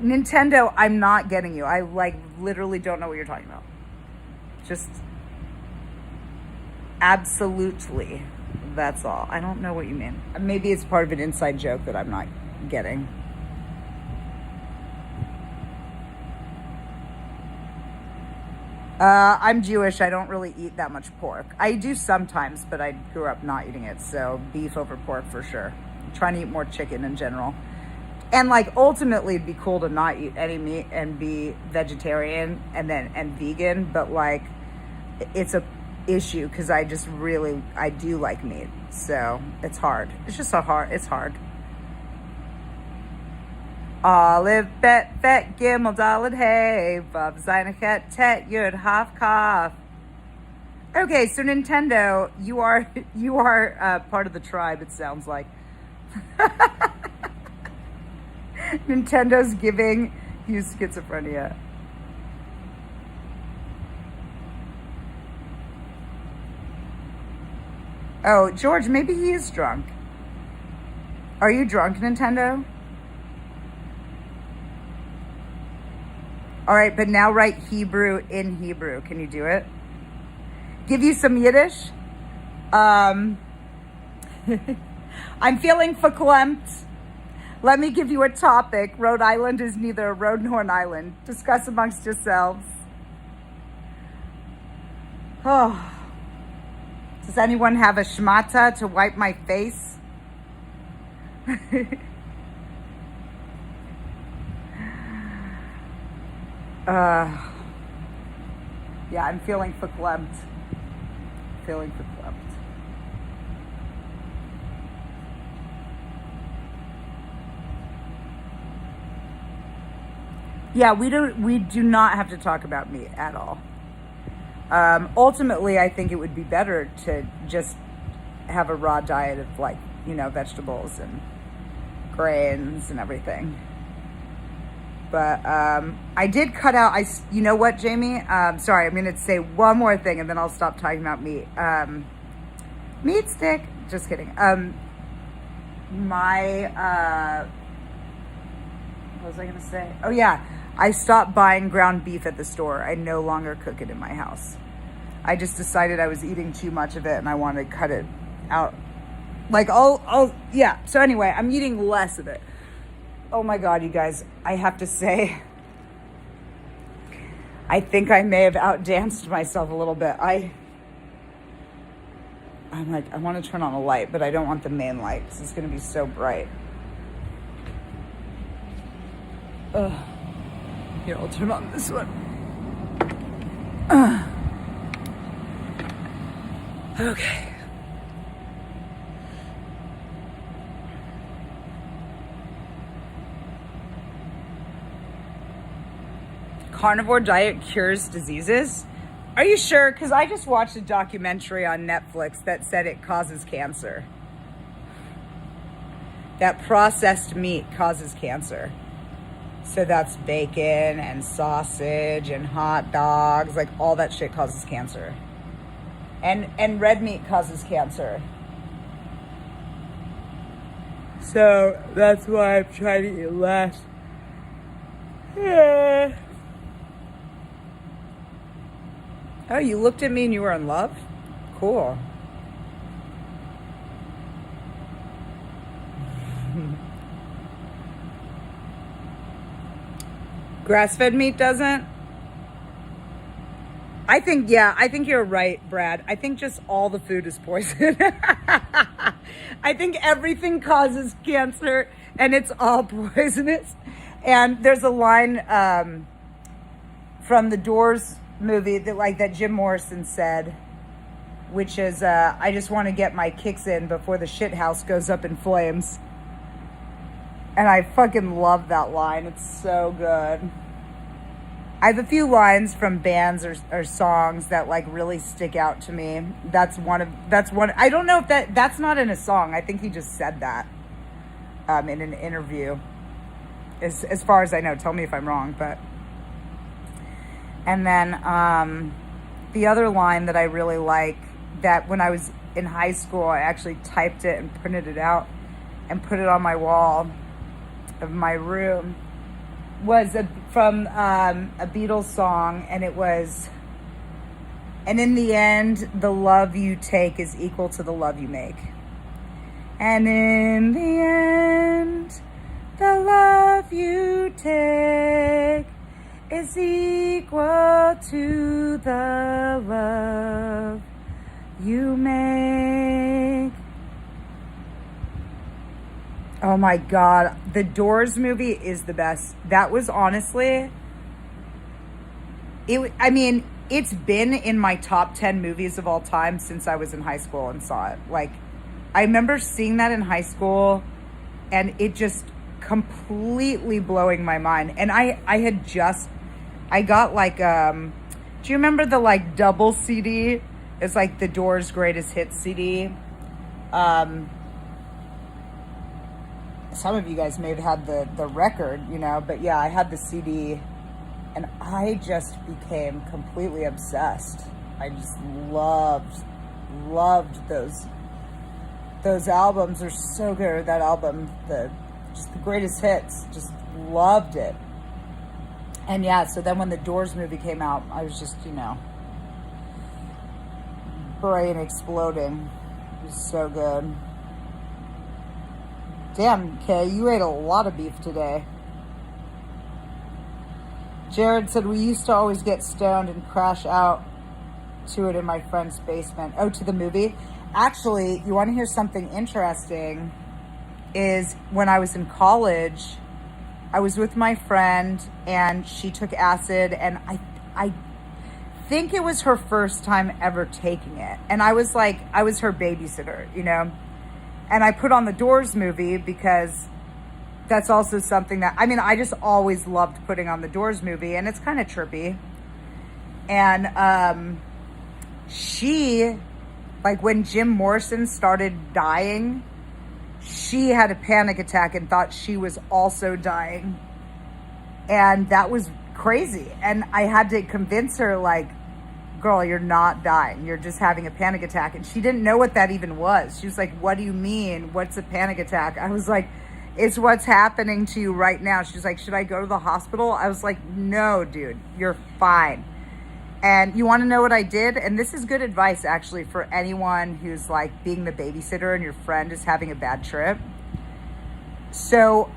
A: Nintendo, I'm not getting you. I like literally don't know what you're talking about. Just absolutely. That's all. I don't know what you mean. Maybe it's part of an inside joke that I'm not getting. I'm Jewish. I don't really eat that much pork. I do sometimes, but I grew up not eating it. So beef over pork for sure. I'm trying to eat more chicken in general. And like ultimately it'd be cool to not eat any meat and be vegetarian and vegan, but like it's a issue because I do like meat. So it's hard. It's just it's hard. Olive, bet, gimel, daled, hey, vav, zayin, chet, tet, yud, haf, kaf. Okay, so Nintendo, you are part of the tribe, it sounds like. Nintendo's giving you schizophrenia. Oh, George, maybe he is drunk. Are you drunk, Nintendo? All right, but now write Hebrew in Hebrew. Can you do it? Give you some Yiddish? I'm feeling verklempt. Let me give you a topic. Rhode Island is neither a road nor an island. Discuss amongst yourselves. Oh. Does anyone have a schmata to wipe my face? Yeah, I'm feeling verklempt. Feeling verklempt. Yeah, we do not have to talk about meat at all. Ultimately, I think it would be better to just have a raw diet of, like, you know, vegetables and grains and everything. But I did cut out, you know what, Jamie? Sorry, I'm going to say one more thing and then I'll stop talking about meat. Meat stick. Just kidding. What was I going to say? Oh, yeah. I stopped buying ground beef at the store. I no longer cook it in my house. I just decided I was eating too much of it and I wanted to cut it out. Like, yeah. So anyway, I'm eating less of it. Oh my God, you guys, I have to say, I think I may have outdanced myself a little bit. I'm like, I want to turn on a light, but I don't want the main light because it's going to be so bright. Ugh. Here, I'll turn on this one. Okay. Carnivore diet cures diseases? Are you sure? Because I just watched a documentary on Netflix that said it causes cancer. That processed meat causes cancer. So that's bacon and sausage and hot dogs, like all that shit causes cancer. And red meat causes cancer. So that's why I'm trying to eat less. Yeah. Oh, you looked at me and you were in love? Cool. Grass-fed meat doesn't? I think you're right, Brad. I think just all the food is poison. I think everything causes cancer and it's all poisonous. And there's a line from the Doors movie that Jim Morrison said, which is, I just want to get my kicks in before the shit house goes up in flames. And I fucking love that line. It's so good. I have a few lines from bands or songs that like really stick out to me. That's one. I don't know if that's not in a song. I think he just said that in an interview. As far as I know, tell me if I'm wrong, but. And then the other line that I really like, that when I was in high school, I actually typed it and printed it out and put it on my wall of my room, was from a Beatles song, and it was, and in the end, the love you take is equal to the love you make. And in the end, the love you take is equal to the love you make. Oh my God, the Doors movie is the best. That was honestly, it's been in my top 10 movies of all time since I was in high school and saw it. Like, I remember seeing that in high school and it just completely blowing my mind. And I got like, do you remember the like double CD? It's like the Doors Greatest Hits CD. Some of you guys may have had the record, you know, but yeah, I had the CD and I just became completely obsessed. I just loved those albums. They're so good. That album, just the Greatest Hits, just loved it. And yeah, so then when the Doors movie came out, I was just, you know, brain exploding. It was so good. Damn, Kay, you ate a lot of beef today. Jared said we used to always get stoned and crash out to it in my friend's basement. Oh, to the movie? Actually, you want to hear something interesting? Is when I was in college, I was with my friend and she took acid, and I think it was her first time ever taking it. And I was her babysitter, you know? And I put on the Doors movie because that's also something that, I just always loved putting on the Doors movie, and it's kind of trippy. And she, like when Jim Morrison started dying, she had a panic attack and thought she was also dying. And that was crazy. And I had to convince her, like, girl, you're not dying. You're just having a panic attack. And she didn't know what that even was. She was like, what do you mean? What's a panic attack? I was like, it's what's happening to you right now. She's like, should I go to the hospital? I was like, no, dude, you're fine. And you want to know what I did? And this is good advice, actually, for anyone who's like being the babysitter and your friend is having a bad trip. So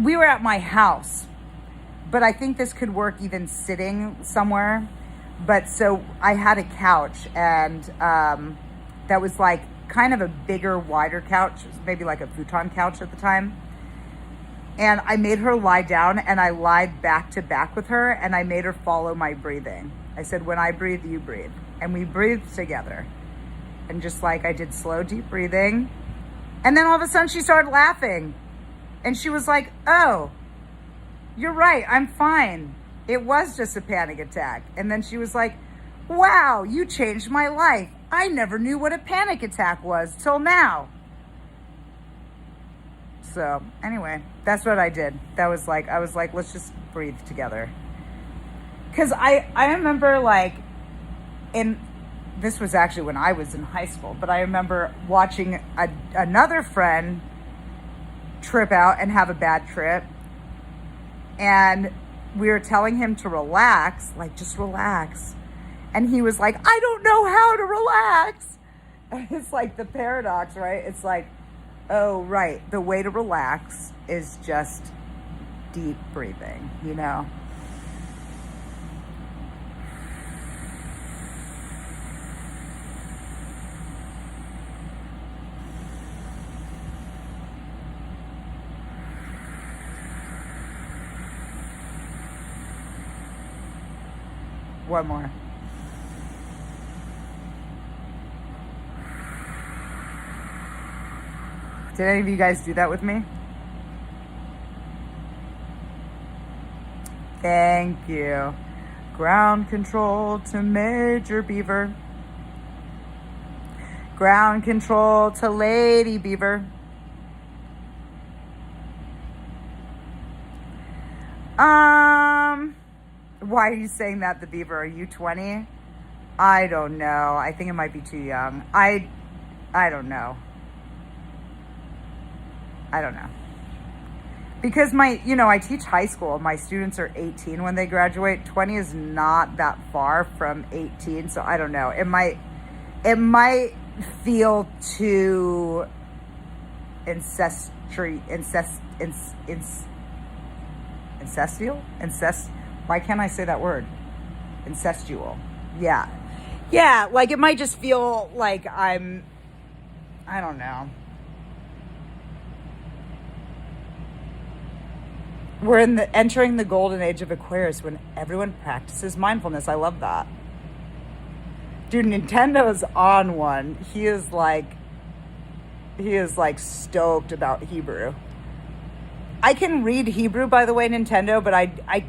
A: we were at my house, but I think this could work even sitting somewhere. But so I had a couch, and that was like kind of a bigger, wider couch, maybe like a futon couch at the time. And I made her lie down, and I lied back to back with her, and I made her follow my breathing. I said, when I breathe, you breathe. And we breathed together. And just like I did slow, deep breathing. And then all of a sudden she started laughing. And she was like, oh, you're right, I'm fine. It was just a panic attack. And then she was like, wow, you changed my life. I never knew what a panic attack was till now. So anyway, that's what I did. I was like, let's just breathe together. Because I remember, like, this was actually when I was in high school, but I remember watching another friend trip out and have a bad trip. And we were telling him to relax, like, just relax. And he was like, I don't know how to relax. And it's like the paradox, right? It's like, oh, right. The way to relax is just deep breathing, you know? One more. Did any of you guys do that with me? Thank you. Ground control to Major Beaver. Ground control to Lady Beaver. Why are you saying that, the Beaver? Are you 20? I don't know. I think it might be too young. I don't know. I don't know. Because I teach high school. My students are 18 when they graduate. 20 is not that far from 18. So I don't know. It might feel too incestual. Why can't I say that word? Incestual. Yeah. Yeah, like it might just feel like I don't know. We're entering the golden age of Aquarius when everyone practices mindfulness. I love that. Dude, Nintendo's on one. He is like stoked about Hebrew. I can read Hebrew, by the way, Nintendo, but I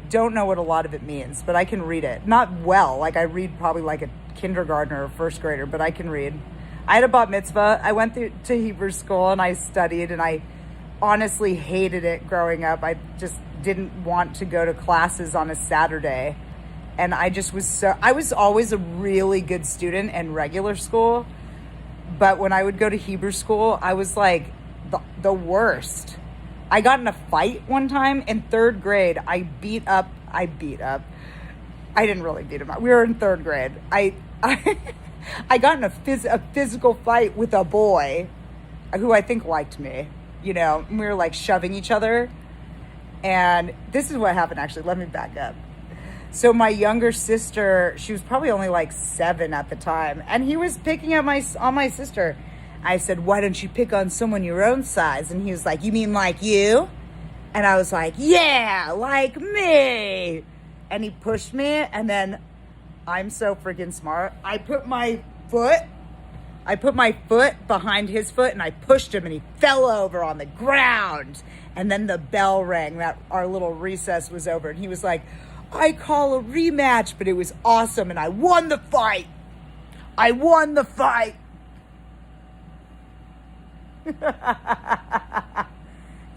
A: don't know what a lot of it means, but I can read it. Not well, like I read probably like a kindergartner or first grader, but I can read. I had a bat mitzvah. I went to Hebrew school and I studied, and I honestly hated it growing up. I just didn't want to go to classes on a Saturday. And I was always a really good student in regular school. But when I would go to Hebrew school, I was like the worst. I got in a fight one time in third grade. I beat up. I didn't really beat him up. We were in third grade. I got in a physical fight with a boy who I think liked me. you know, and we were like shoving each other. And this is what happened, actually. Let me back up. So my younger sister, she was probably only like 7 at the time, and he was picking on my sister. I said, why don't you pick on someone your own size? And he was like, you mean like you? And I was like, yeah, like me. And he pushed me, and then I'm so freaking smart. I put my foot behind his foot, and I pushed him, and he fell over on the ground. And then the bell rang that our little recess was over, and he was like, I call a rematch, but it was awesome, and I won the fight. I won the fight.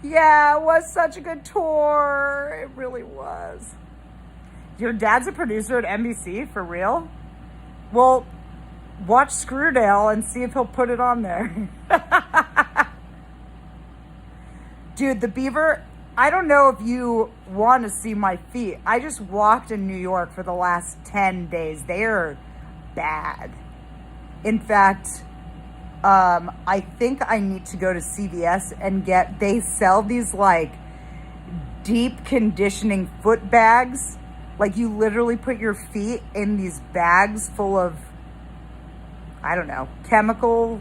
A: Yeah, it was such a good tour. It really was. Your dad's a producer at NBC, for real? Well, watch Screwdale and see if he'll put it on there. Dude, the beaver, I don't know if you want to see my feet. I just walked in New York for the last 10 days. They're bad. In fact, I think I need to go to CVS and they sell these like deep conditioning foot bags. Like you literally put your feet in these bags full of, I don't know, chemical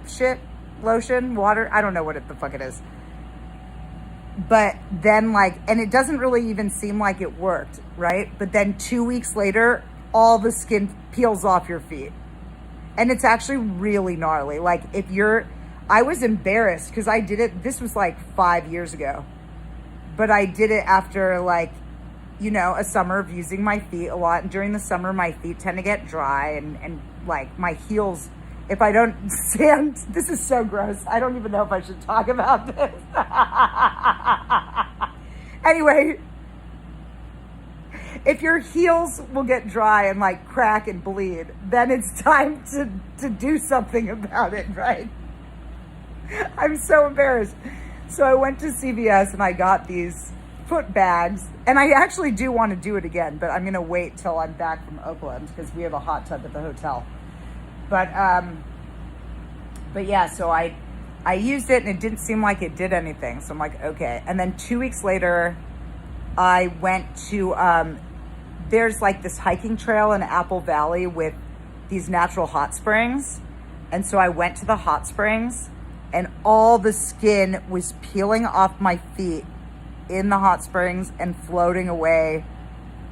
A: shit, lotion, water. I don't know what the fuck it is. But then and it doesn't really even seem like it worked, right? But then 2 weeks later, all the skin peels off your feet. And it's actually really gnarly. I was embarrassed because I did it, this was 5 years ago. But I did it after a summer of using my feet a lot. And during the summer, my feet tend to get dry and my heels, if I don't stand, this is so gross. I don't even know if I should talk about this. Anyway, if your heels will get dry and crack and bleed, then it's time to do something about it, right? I'm so embarrassed. So I went to CVS and I got these foot bags, and I actually do want to do it again, but I'm going to wait till I'm back from Oakland because we have a hot tub at the hotel. But yeah, so I used it and it didn't seem like it did anything. So I'm like, okay. And then 2 weeks later, I went to, there's this hiking trail in Apple Valley with these natural hot springs. And so I went to the hot springs and all the skin was peeling off my feet in the hot springs and floating away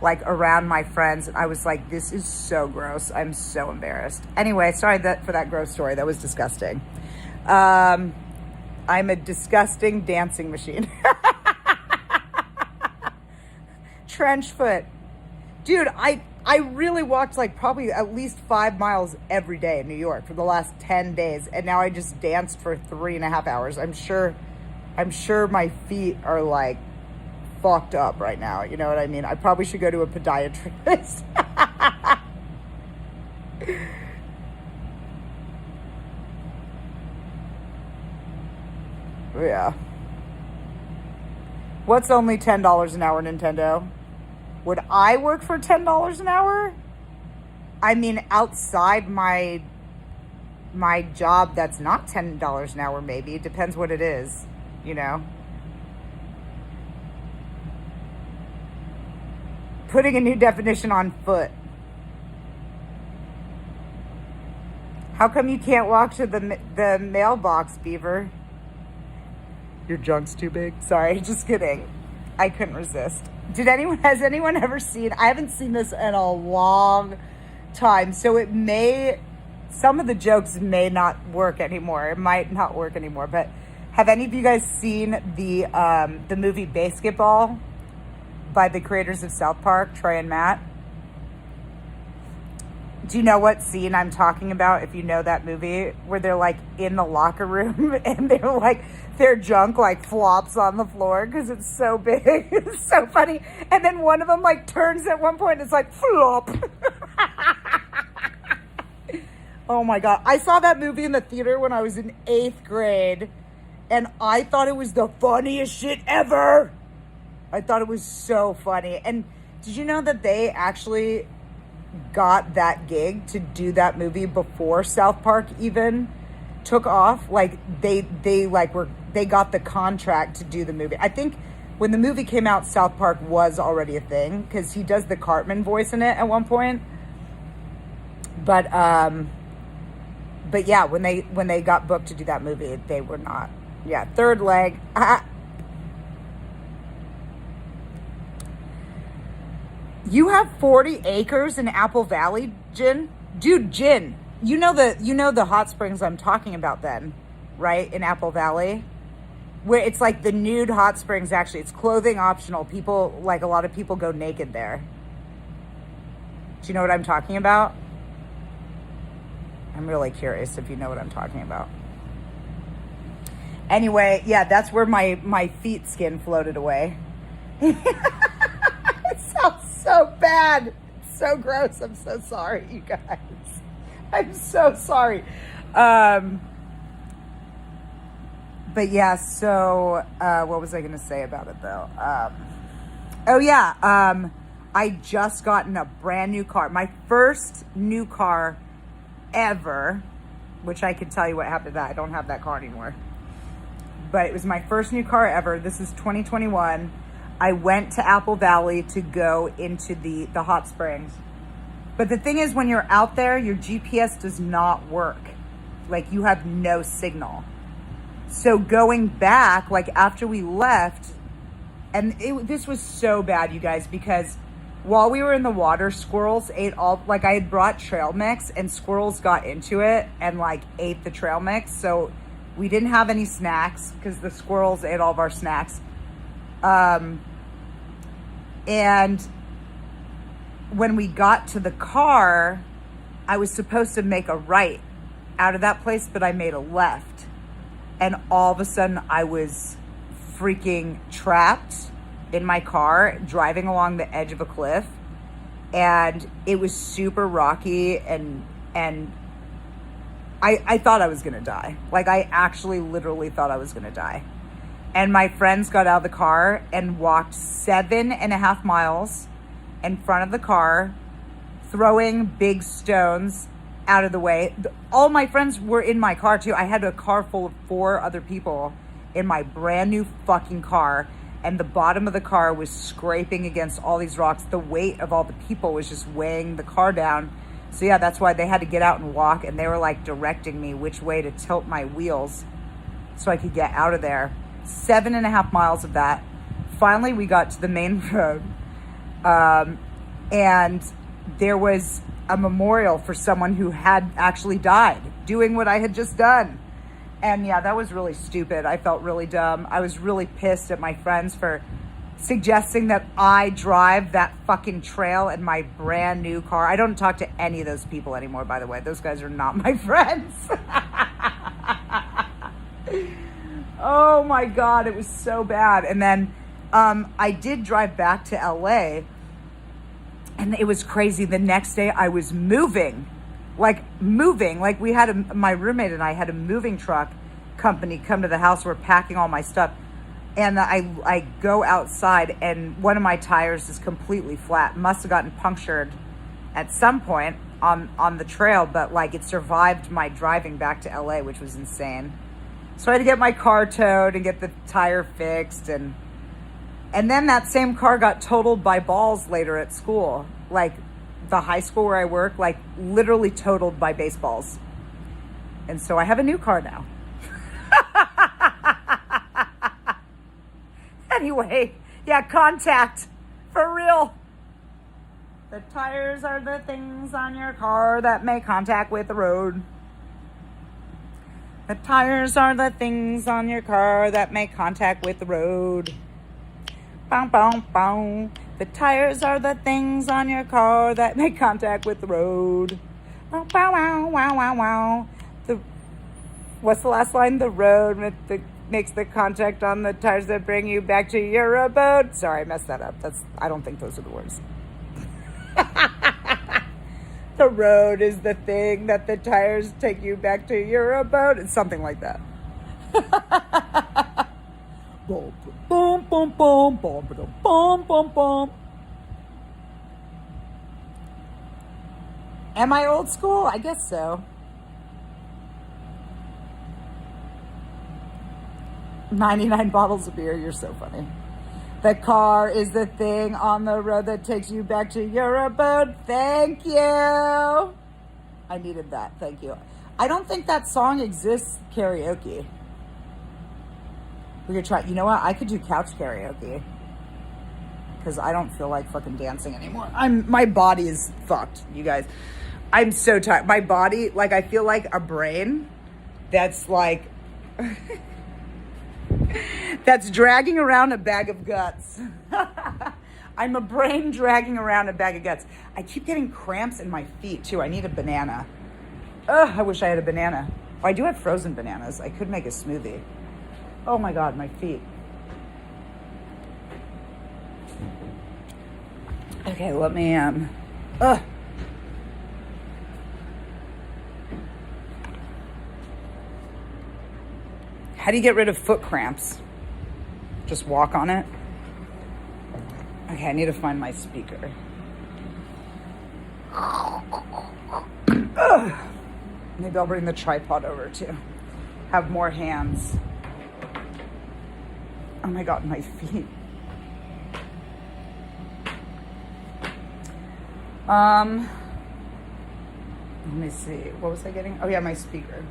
A: around my friends. And I was like, this is so gross. I'm so embarrassed. Anyway, sorry for that gross story. That was disgusting. I'm a disgusting dancing machine. Trench foot. Dude, I really walked probably at least 5 miles every day in New York for the last 10 days. And now I just danced for 3.5 hours. I'm sure my feet are fucked up right now. You know what I mean? I probably should go to a podiatrist. Yeah. What's only $10 an hour, Nintendo? Would I work for $10 an hour? I mean, outside my job, that's not $10 an hour, maybe. It depends what it is, you know? Putting a new definition on foot. How come you can't walk to the mailbox, Beaver? Your junk's too big? Sorry, just kidding. I couldn't resist. Has anyone ever seen, I haven't seen this in a long time, so some of the jokes may not work anymore. It might not work anymore, but have any of you guys seen the movie Basketball by the creators of South Park, Trey and Matt? Do you know what scene I'm talking about if you know that movie? Where they're in the locker room and their junk flops on the floor because it's so big. It's so funny. And then one of them turns at one point and it's flop. Oh my God. I saw that movie in the theater when I was in 8th grade and I thought it was the funniest shit ever. I thought it was so funny. And did you know that they actually got that gig to do that movie before South Park even? took off. Like they got the contract to do the movie. I think when the movie came out, South Park was already a thing because he does the Cartman voice in it at one point. But yeah, when they got booked to do that movie, they were not. Yeah, third leg. You have 40 acres in Apple Valley, Jin? Dude, Jin, you know the hot springs I'm talking about then, right? In Apple Valley? Where it's like the nude hot springs, actually. It's clothing optional. People, like a lot of people go naked there. Do you know what I'm talking about? I'm really curious if you know what I'm talking about. Anyway, yeah, that's where my feet skin floated away. It sounds so bad. It's so gross. I'm so sorry, you guys. I'm so sorry. But yeah, so what was I going to say about it though? I just gotten a brand new car. My first new car ever, which I could tell you what happened to that. I don't have that car anymore. But it was my first new car ever. This is 2021. I went to Apple Valley to go into the hot springs. But the thing is, when you're out there, your GPS does not work. Like, you have no signal. So going back, like after we left, and this was so bad, you guys, because while we were in the water, squirrels ate all, like I had brought trail mix and squirrels got into it and like ate the trail mix. So we didn't have any snacks because the squirrels ate all of our snacks. And when we got to the car, I was supposed to make a right out of that place, but I made a left. And all of a sudden I was freaking trapped in my car driving along the edge of a cliff. And it was super rocky and I thought I was going to die. Like I actually literally thought I was going to die. And my friends got out of the car and walked 7.5 miles in front of the car, throwing big stones out of the way. All my friends were in my car too. I had a car full of 4 other people in my brand new fucking car. And the bottom of the car was scraping against all these rocks. The weight of all the people was just weighing the car down. So yeah, that's why they had to get out and walk. And they were like directing me which way to tilt my wheels so I could get out of there. 7.5 miles of that. Finally, we got to the main road. And there was a memorial for someone who had actually died doing what I had just done. And yeah, that was really stupid. I felt really dumb. I was really pissed at my friends for suggesting that I drive that fucking trail in my brand new car. I don't talk to any of those people anymore, by the way. Those guys are not my friends. Oh my God, it was so bad. And then I did drive back to LA, and it was crazy. The next day I was moving. Like we had my roommate and I had a moving truck company come to the house. We're packing all my stuff. And I go outside and one of my tires is completely flat. Must have gotten punctured at some point on the trail, but like it survived my driving back to LA, which was insane. So I had to get my car towed and get the tire fixed. And then that same car got totaled by balls later at school. Like the high school where I work, like literally totaled by baseballs. And so I have a new car now. Anyway, yeah, contact. For real. The tires are the things on your car that make contact with the road. The tires are the things on your car that make contact with the road. Bow, bow, bow. The tires are the things on your car that make contact with the road. Bow, bow, wow, wow, wow, wow. What's the last line? The road makes the contact on the tires that bring you back to your abode. Sorry, I messed that up. I don't think those are the words. The road is the thing that the tires take you back to your abode. It's something like that. Boom, boom, boom, boom, boom, boom, boom, boom. Am I old school? I guess so. 99 bottles of beer. You're so funny. The car is the thing on the road that takes you back to your abode. Thank you. I needed that. Thank you. I don't think that song exists karaoke. We could try. You know what? I could do couch karaoke. Because I don't feel like fucking dancing anymore. My body is fucked, you guys. I'm so tired. My body, like, I feel like a brain that's like, that's dragging around a bag of guts. I'm a brain dragging around a bag of guts. I keep getting cramps in my feet too. I need a banana. Ugh, I wish I had a banana. Oh, I do have frozen bananas. I could make a smoothie. Oh my God, my feet. Okay, let me, How do you get rid of foot cramps? Just walk on it? Okay, I need to find my speaker. Ugh. Maybe I'll bring the tripod over to have more hands. Oh my God, my feet. Let me see. What was I getting? Oh yeah, my speaker.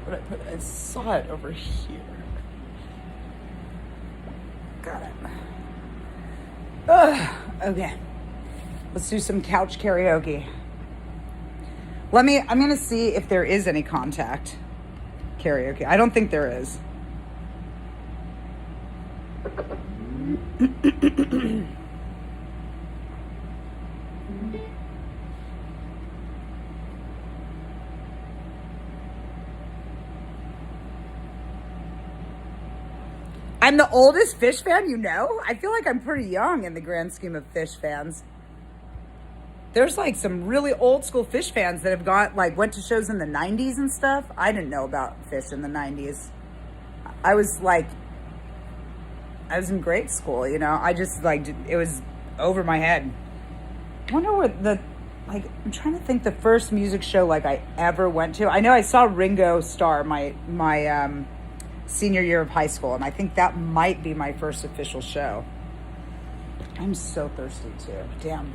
A: What did I put? I saw it over here. Got it. Okay. Let's do some couch karaoke. I'm gonna see if there is any contact karaoke. I don't think there is. I'm the oldest Phish fan, you know? I feel like I'm pretty young in the grand scheme of Phish fans. There's like some really old school Phish fans that have went to shows in the 90s and stuff. I didn't know about Phish in the 90s. I was in grade school, you know? I just it was over my head. I wonder what I'm trying to think the first music show I ever went to. I know I saw Ringo Starr my senior year of high school, and I think that might be my first official show. I'm so thirsty too. Damn.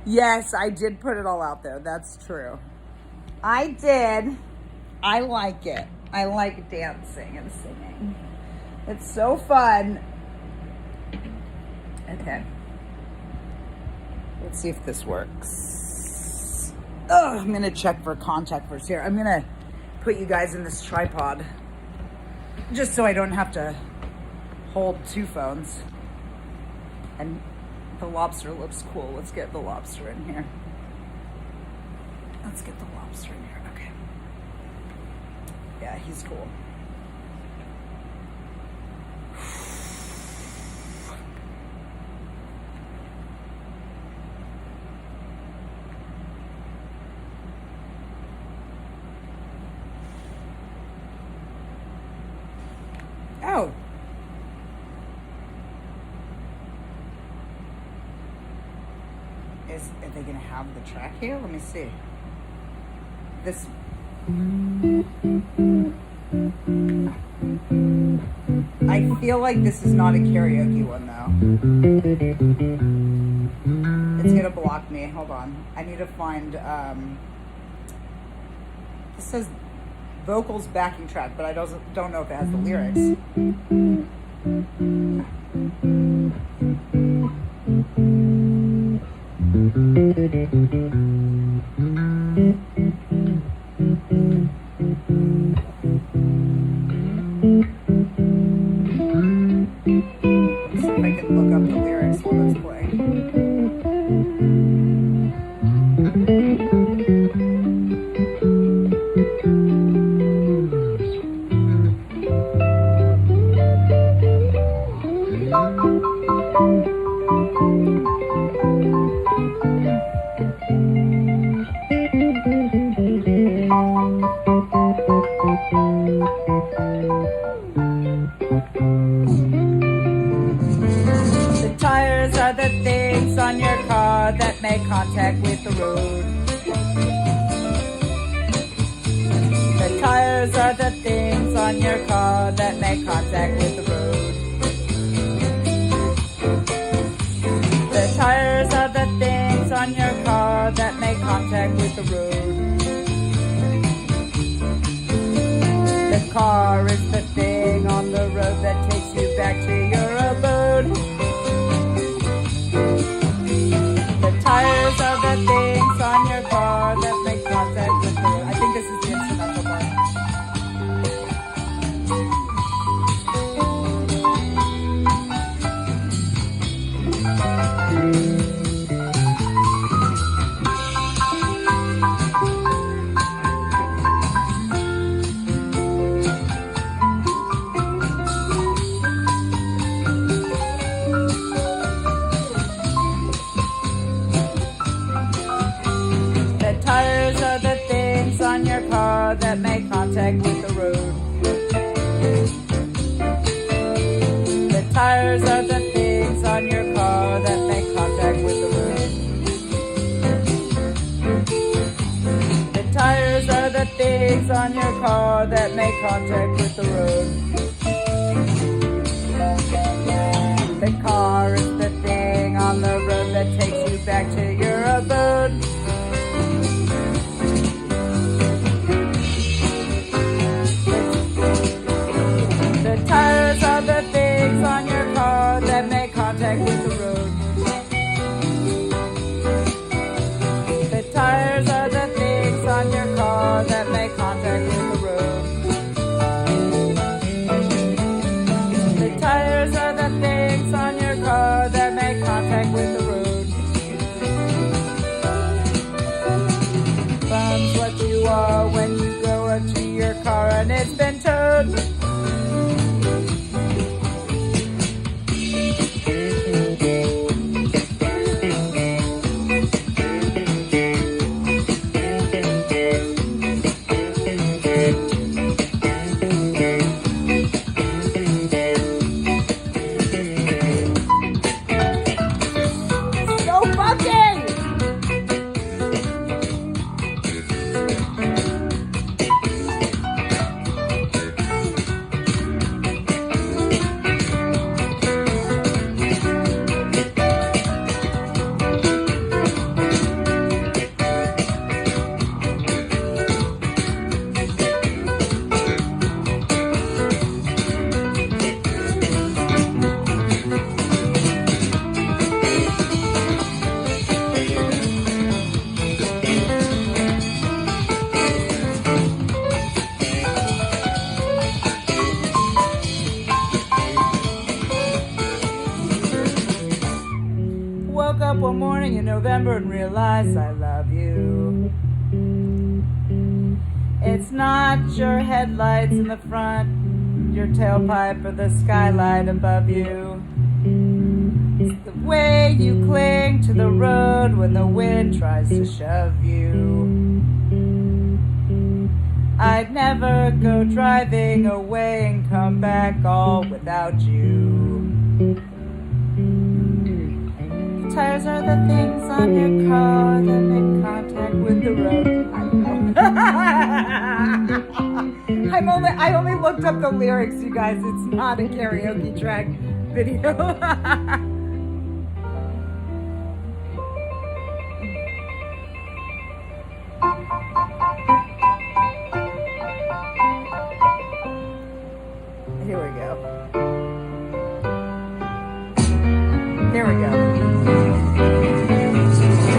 A: Yes, I did put it all out there. That's true. I did. I like it. I like dancing and singing. It's so fun. Okay. Let's see if this works. Oh, I'm going to check for contact first here. I'm going to put you guys in this tripod just so I don't have to hold two phones. And the lobster looks cool. Let's get the lobster in here. Let's get the lobster in here. Okay. Yeah, he's cool. Oh. Are they going to have the track here? Let me see. This. I feel like this is not a karaoke one, though. It's going to block me. Hold on. I need to find. This says vocals backing track, but I don't know if it has the lyrics. Let's see if I can look up the lyrics while it's playing. contact with the road. The tires are the things on your car that make contact with the road. The tires are the things on your car that make contact with the road. The car is the thing on the road that takes you back to your abode. The tires are the things on your car that make contact with the road. I think this is the instrumental part. The tires are the things on your car that make contact with the road. The tires are the things on your car that make contact with the road. The tires are the things on your car that make contact with the road. The car is the thing on the road that takes you back to your abode. The tires are the things on your car that make contact with the road. The tires are the things on your car that make contact with the road. The tires are the things on your car that make contact with the road. Fun's what you are when you go up to your car and it's been towed. So fucking! Woke up one morning in November and realized I love you. It's not your headlights in the front, your tailpipe, or the skylight above you. It's the way you cling to the road when the wind tries to shove you. I'd never go driving away and come back all without you. Tires are the things on your car that make contact with the road. I know. I only looked up the lyrics, you guys. It's not a karaoke track video. Here we go. Here we go.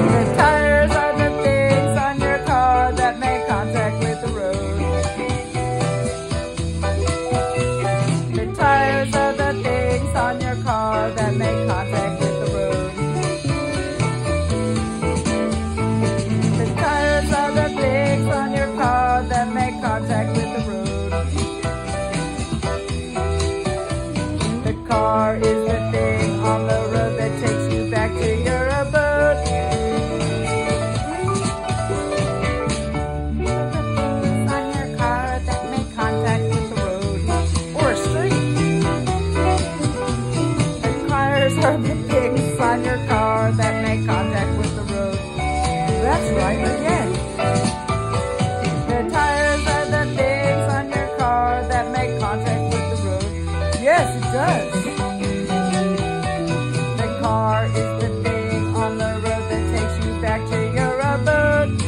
A: The tires are the things on your car that make contact with the road. The tires are the things on your car that make contact that's right again. The tires are the things on your car that make contact with the road. Yes, it does. The car is the thing on the road that takes you back to your abode.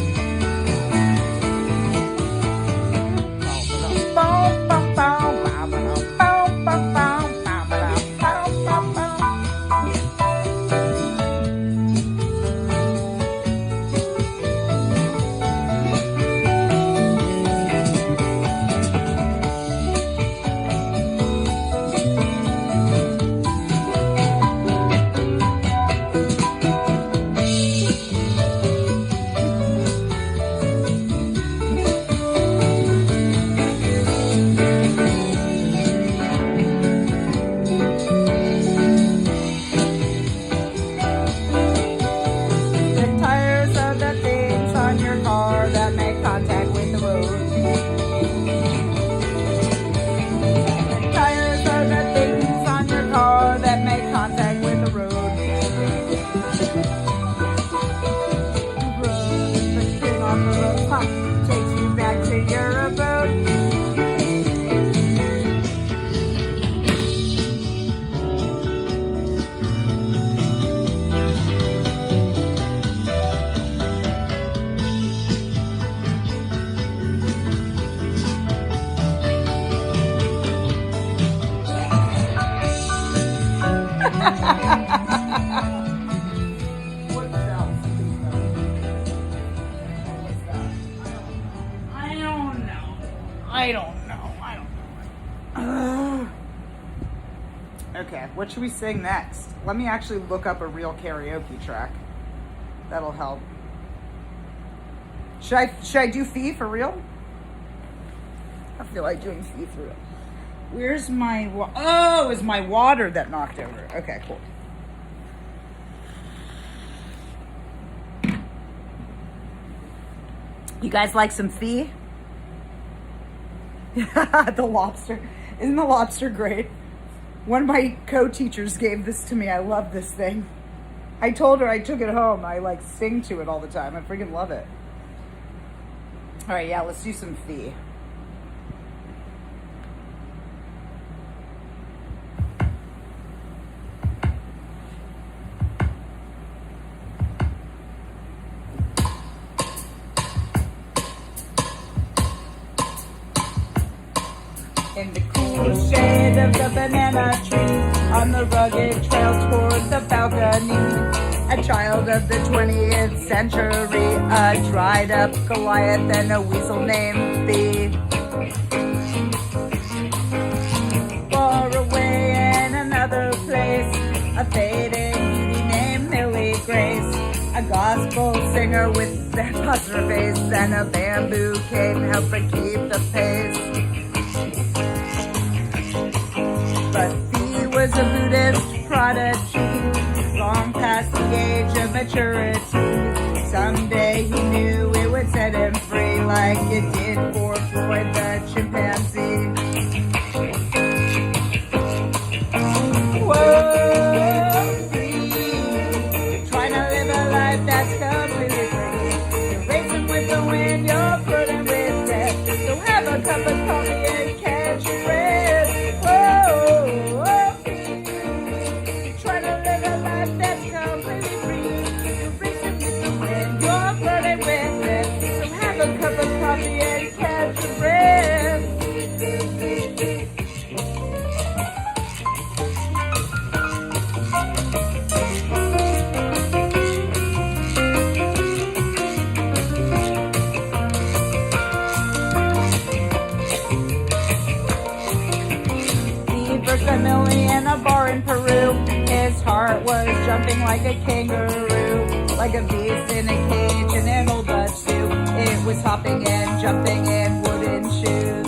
A: Okay, what should we sing next? Let me actually look up a real karaoke track. That'll help. Should I do Fee for real? I feel like doing Fee for real. Where's my oh, it's my water that knocked over. Okay, cool. You guys like some Fee? The lobster. Isn't the lobster great? One of my co-teachers gave this to me. I love this thing. I told her I took it home. I like sing to it all the time. I freaking love it. All right, yeah, let's do some Fee. In the cool shade of the banana tree, on the rugged trail toward the balcony, a child of the 20th century, a dried up Goliath and a weasel named Fee. Far away in another place, a fading beauty named Millie Grace, a gospel singer with a pus in her face and a bamboo cane help her keep the pace. But Fee was a Buddhist prodigy, long past the age of maturity. Someday he knew it would set him free, like it did for Floyd the chimpanzee. Whoa, Fee, trying to live a life that's completely free. You're racing with the wind, you're flirting with death. So have a cup of coffee and catch your breath. In a bar in Peru, his heart was jumping like a kangaroo, like a beast in a cage in an old Dutch stew. It was hopping and jumping in wooden shoes.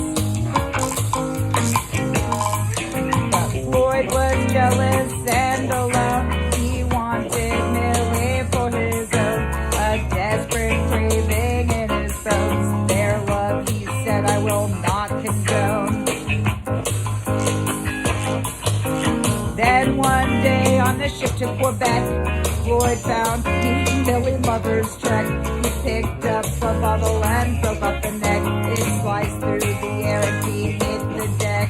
A: But Floyd was jealous and alone. He wanted Millie for his own, a desperate craving in his bones. Their love, he said, I will not condone. Then one day on the ship to Quebec, Floyd found Millie mother's check. He picked up a bottle and broke off the neck. It sliced through the air and he hit the deck.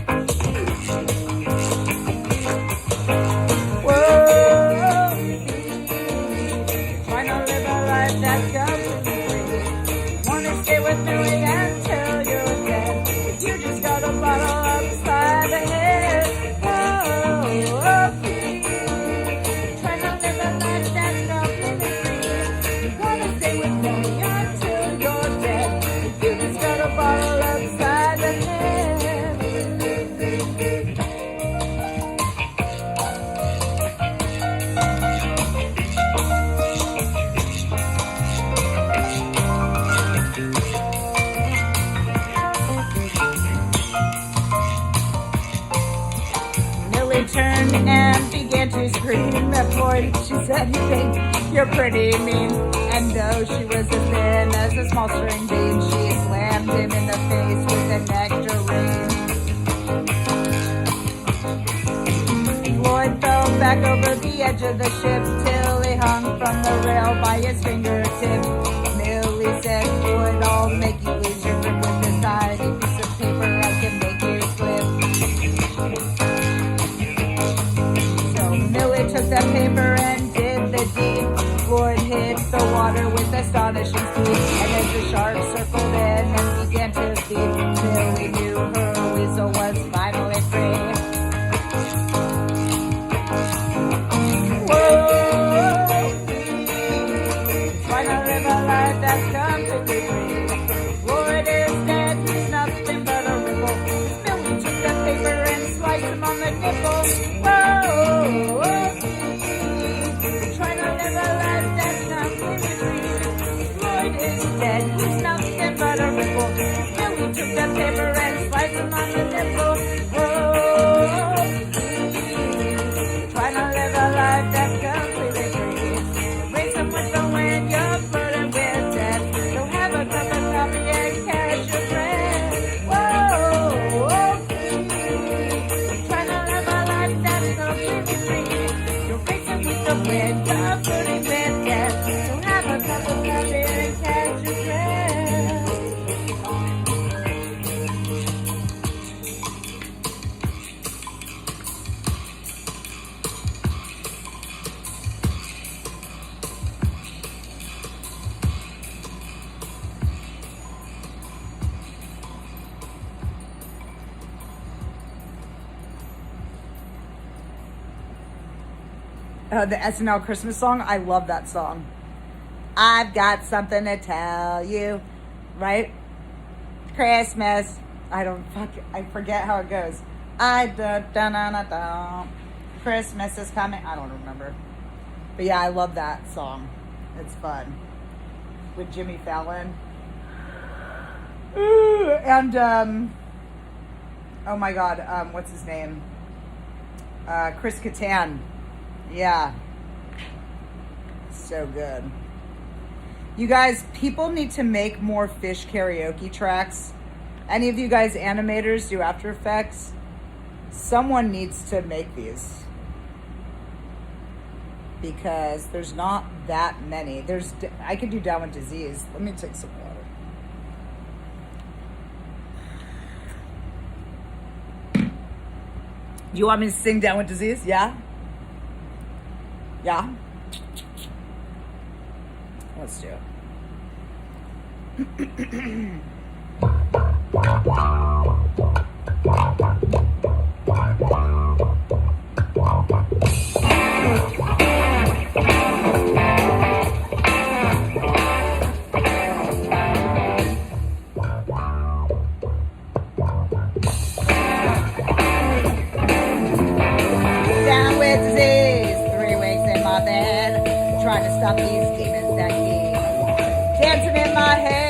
A: Whoa, trying to live a life that's completely free. Wanna stay with me until you're dead. You just got a bottle upside the head. Oh, trying to live a life that's completely free. You wanna stay with me until you're dead. You just got a bottle upside the head. Millie turned and began to scream at Floyd. She said, "You think you're pretty mean." And though she was as thin as a small string bean, she slammed him in the face with a nectarine. Floyd fell back over the edge of the ship till he hung from the rail by his fingertip. Millie said, "Floyd, I'll make you lose your grip with this tiny piece of paper. I can make you slip." So Millie took that paper and did the deed. Floyd hit the water with astonishing speed, and as the shark circled in and began to feed, Millie knew her weasel was finally free. Whoa, trying to live a life that's completely free. Floyd is dead, he's nothing but a ripple. Millie took that paper and sliced him on the nipple. Whoa, trying to live a life that's completely free. Floyd is dead, he's nothing but a ripple. Millie took that paper and sliced him on the nipple. Whoa, trying to live a life that's completely free. Raise them with the wind, you're burdened with death. So have a cup of coffee and catch your breath. Whoa, trying to live a life that's completely free. You're racing with the wind, you're burdened with death. So have a cup of coffee and catch your breath. The SNL Christmas song. I love that song. I've got something to tell you, right? Christmas. I forget how it goes. Christmas is coming. I don't remember. But yeah, I love that song. It's fun. With Jimmy Fallon. And, oh my God, what's his name? Chris Kattan. Yeah. So good. You guys, people need to make more Phish karaoke tracks. Any of you guys animators do After Effects? Someone needs to make these. Because there's not that many. I could do Down with Disease. Let me take some water. Do you want me to sing Down with Disease? Yeah? Yeah? Let's do it. Down with disease, 3 weeks in my bed, trying to stop these demons that keep dancing in my head.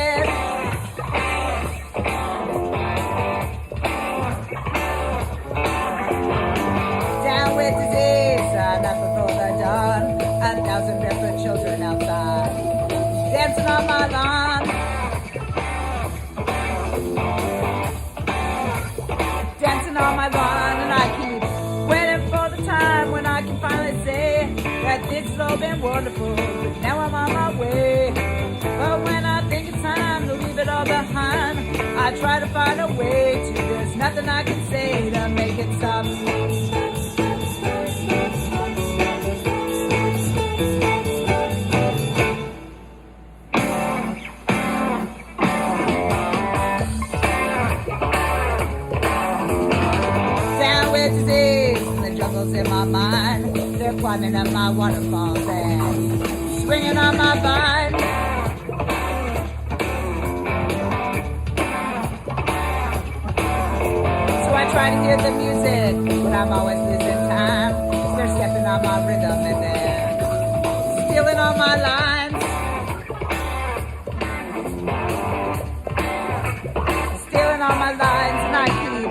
A: Down with disease, not before the dawn, 1,000 barefoot children outside, dancing on my lawn. Dancing on my lawn, and I keep waiting for the time when I can finally say that this has all been wonderful, but now I'm on my way. try to find a way to. There's nothing I can say to make it stop. Disease, the juggles in my mind, they're climbing up my waterfalls and swinging on my vine. So I try to hear the music, but I'm always losing time. They're stepping on my rhythm and they're stealing all my lines. Stealing all my lines, and I keep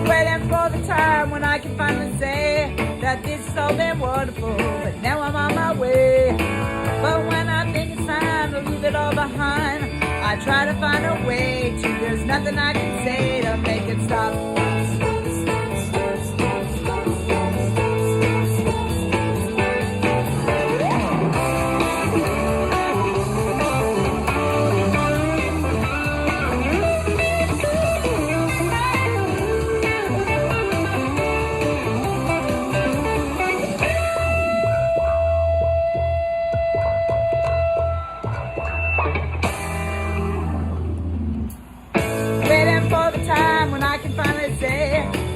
A: waiting for the time when I can finally say that this has all been wonderful, but now I'm on my way. But when I think it's time to leave it all behind, I try to find a way to. There's nothing I can say to make it stop.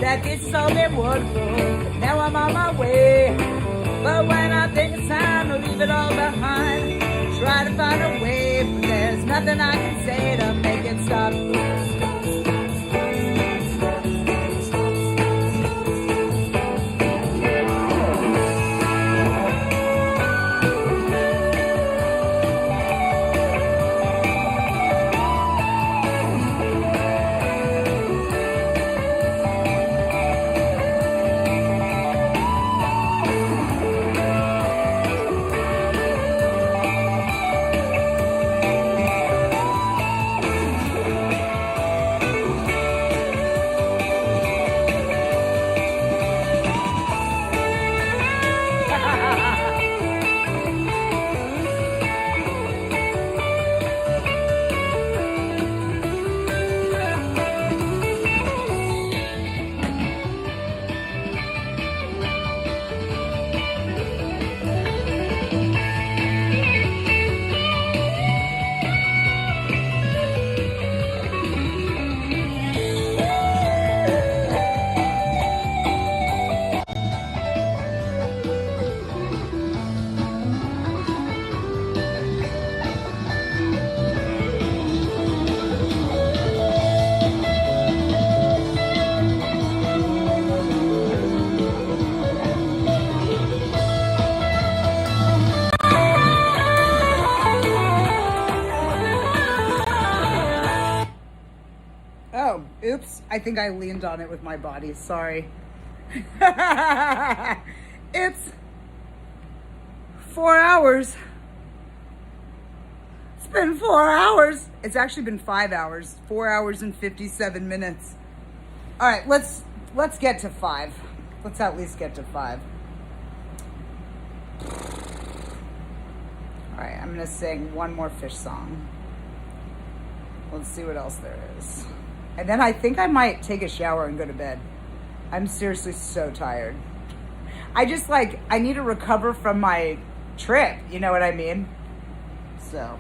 A: That this has all been wonderful, but now I'm on my way. But when I think it's time to leave it all behind, try to find a way, but there's nothing I can say to make it stop. Oh, oops. I think I leaned on it with my body. Sorry. It's 4 hours. It's been 4 hours. It's actually been 5 hours. 4 hours and 57 minutes. All right, let's get to 5. Let's at least get to 5. All right, I'm gonna sing one more Phish song. Let's see what else there is. And then I think I might take a shower and go to bed. I'm seriously so tired. I need to recover from my trip. You know what I mean? So.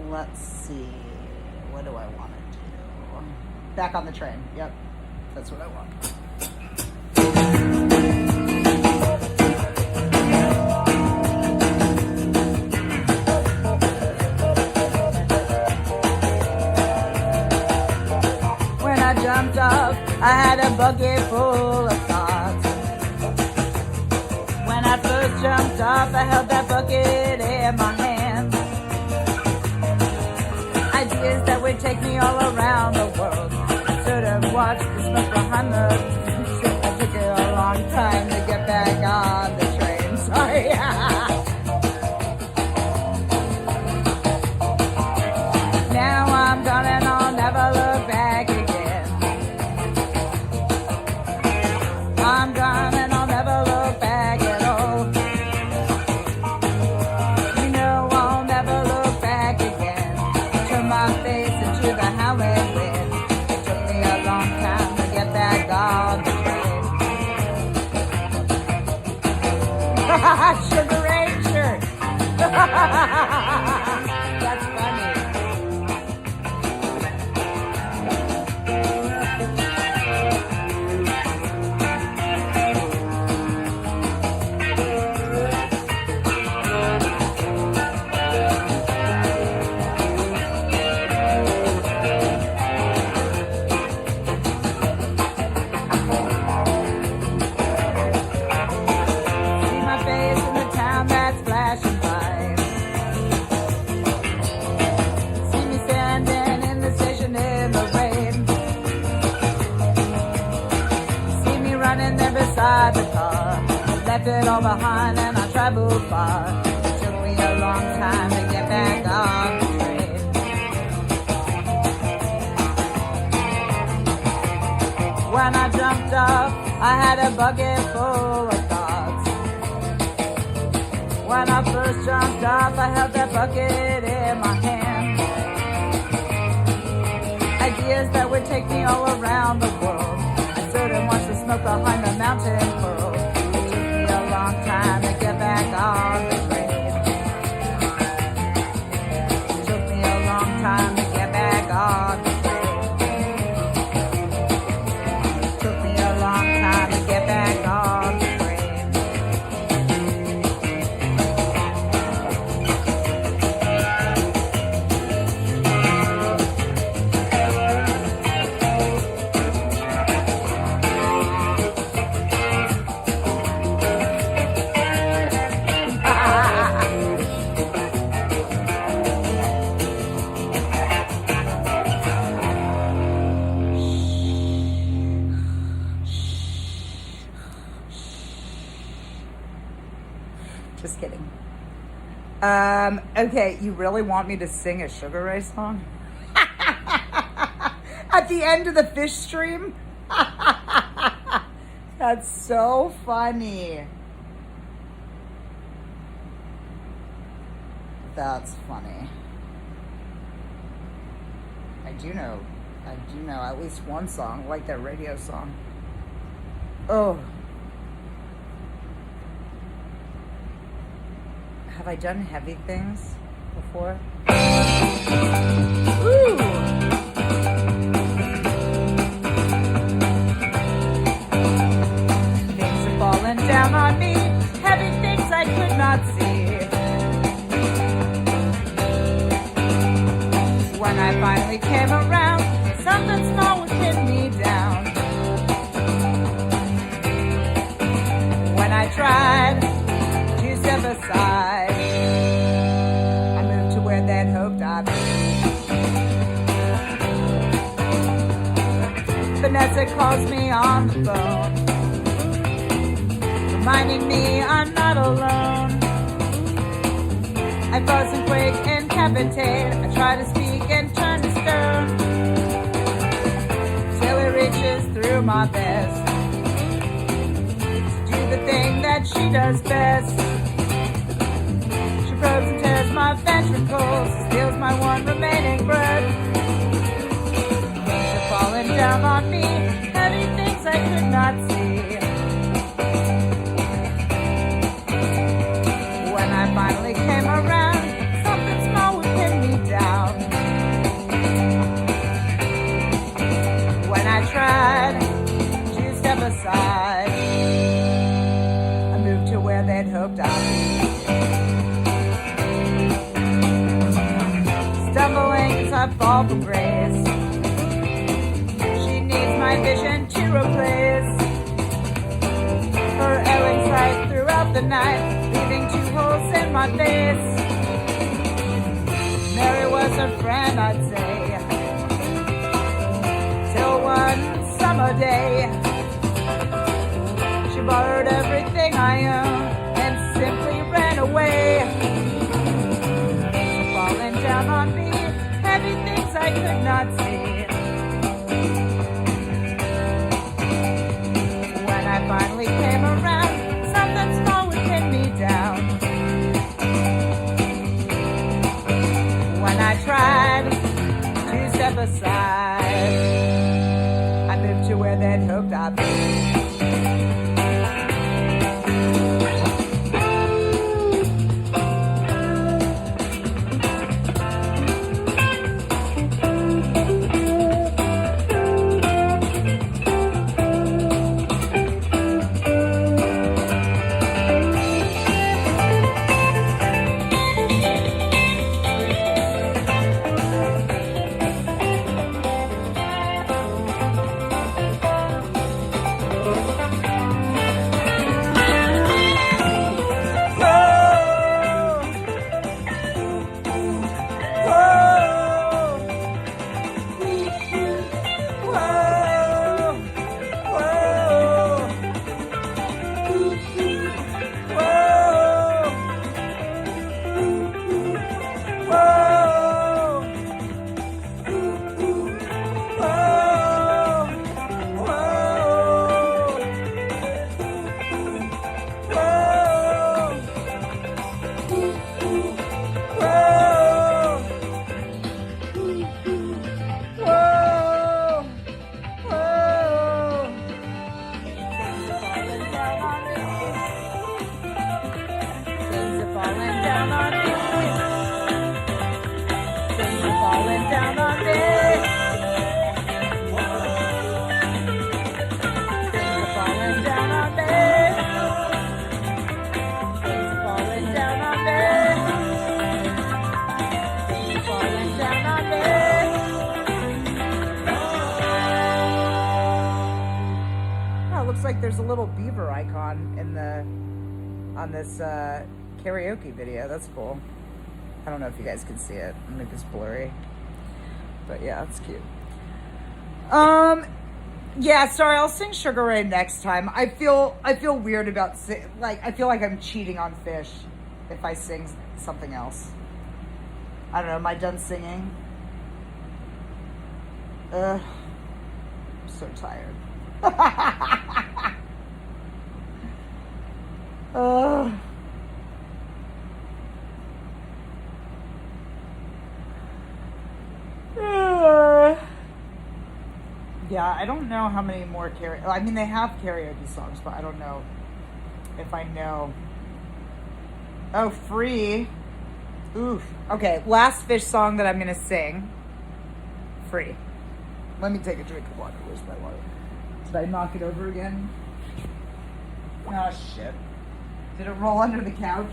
A: Let's see. What do I want to do? Back on the train. Yep. That's what I want. Jumped off, I had a bucket full of thoughts. When I first jumped off, I held that bucket in my hand. Ideas that would take me all around the world. I stood and watched the smoke behind the ship. It took a long time to get back on the train. Sorry. Now I'm gone and I'll never look back again. I'm gone and I'll never look back at all. You know I'll never look drive the car. Left it all behind and I traveled far. It took me a long time to get back on the train. When I jumped off, I had a bucket full of thoughts. When I first jumped off, I held that bucket in my hand. Ideas that would take me all around the world. I stood and watched the smoke behind the mountain curl. It took me a long time to get back on the train. It took me a long time to get back on the train. It took me a long time to get back on the train. Just kidding. Okay, you really want me to sing a Sugar Ray song? At the end of the Phish stream? That's so funny. That's funny. I do know at least one song, like that radio song. Oh. Have I done heavy things before? Ooh. Things have fallen down on me, heavy things I could not see. When I finally came around, something small would pin me down. When I tried to step aside, I moved to where they'd hoped I'd be. Vanessa calls me on the phone, reminding me I'm not alone. I fuzz and quake and capitate. I try to speak and turn to stone, till it reaches through my vest to do the thing that she does best. She probes and tears my ventricles, steals my one remaining breath. Things are falling down on me, heavy things I could not see. When I finally came around, something small would pin me down. When I tried to step aside, I moved to where they'd hoped I'd be. Stumbling as I fall from grace, she needs my vision to replace her ailing sight throughout the night, leaving 2 holes in my face. Mary was a friend, I'd say, till one summer day she borrowed everything I owned and simply ran away. Things were falling down on me, heavy things I could not see. When I finally came around, something small would pin me down. When I tried to step aside, I moved to where they'd hoped I'd be. down on me. Things are falling down on me. Things are falling down on me. Things are falling down on me. Things are falling down on me. Oh, it looks like there's a little beaver icon in the on this karaoke video. That's cool. I don't know if you guys can see it. I'll make this blurry. But yeah, it's cute. Yeah, sorry, I'll sing Sugar Ray next time. I feel weird about I feel like I'm cheating on Phish if I sing something else. I don't know, am I done singing? I'm so tired. Yeah, I don't know how many more I mean, they have karaoke songs, but I don't know if I know. Oh, Free. Oof. Okay, last Phish song that I'm gonna sing. Free. Let me take a drink of water. Where's my water? Did I knock it over again? Oh, shit. Did it roll under the couch?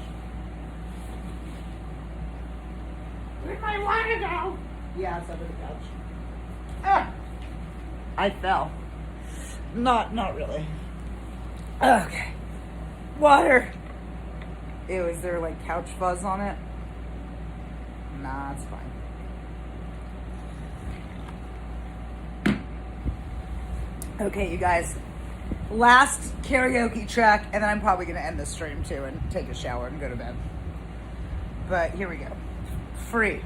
A: Where'd my water go? Yeah, it's under the couch. Ah! I fell. Not really. Okay. Water. Ew, is there like couch fuzz on it? Nah, it's fine. Okay, you guys. Last karaoke track, and then I'm probably going to end the stream too and take a shower and go to bed. But here we go. Free.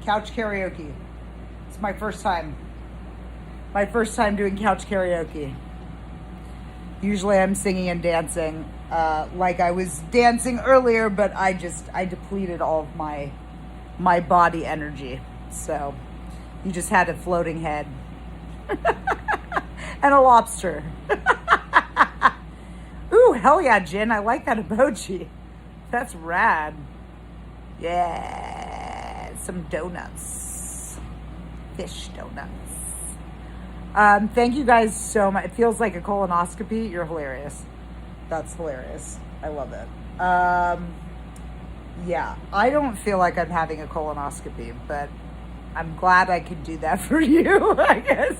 A: couch karaoke. It's my first time. My first time doing couch karaoke. Usually I'm singing and dancing like I was dancing earlier, but I depleted all of my body energy. So you just had a floating head and a lobster. Ooh, hell yeah, Jen. I like that emoji. That's rad. Yeah, some donuts. Fish donuts. Thank you guys so much. It feels like a colonoscopy. You're hilarious. That's hilarious. I love it. Yeah, I don't feel like I'm having a colonoscopy, but I'm glad I could do that for you, I guess.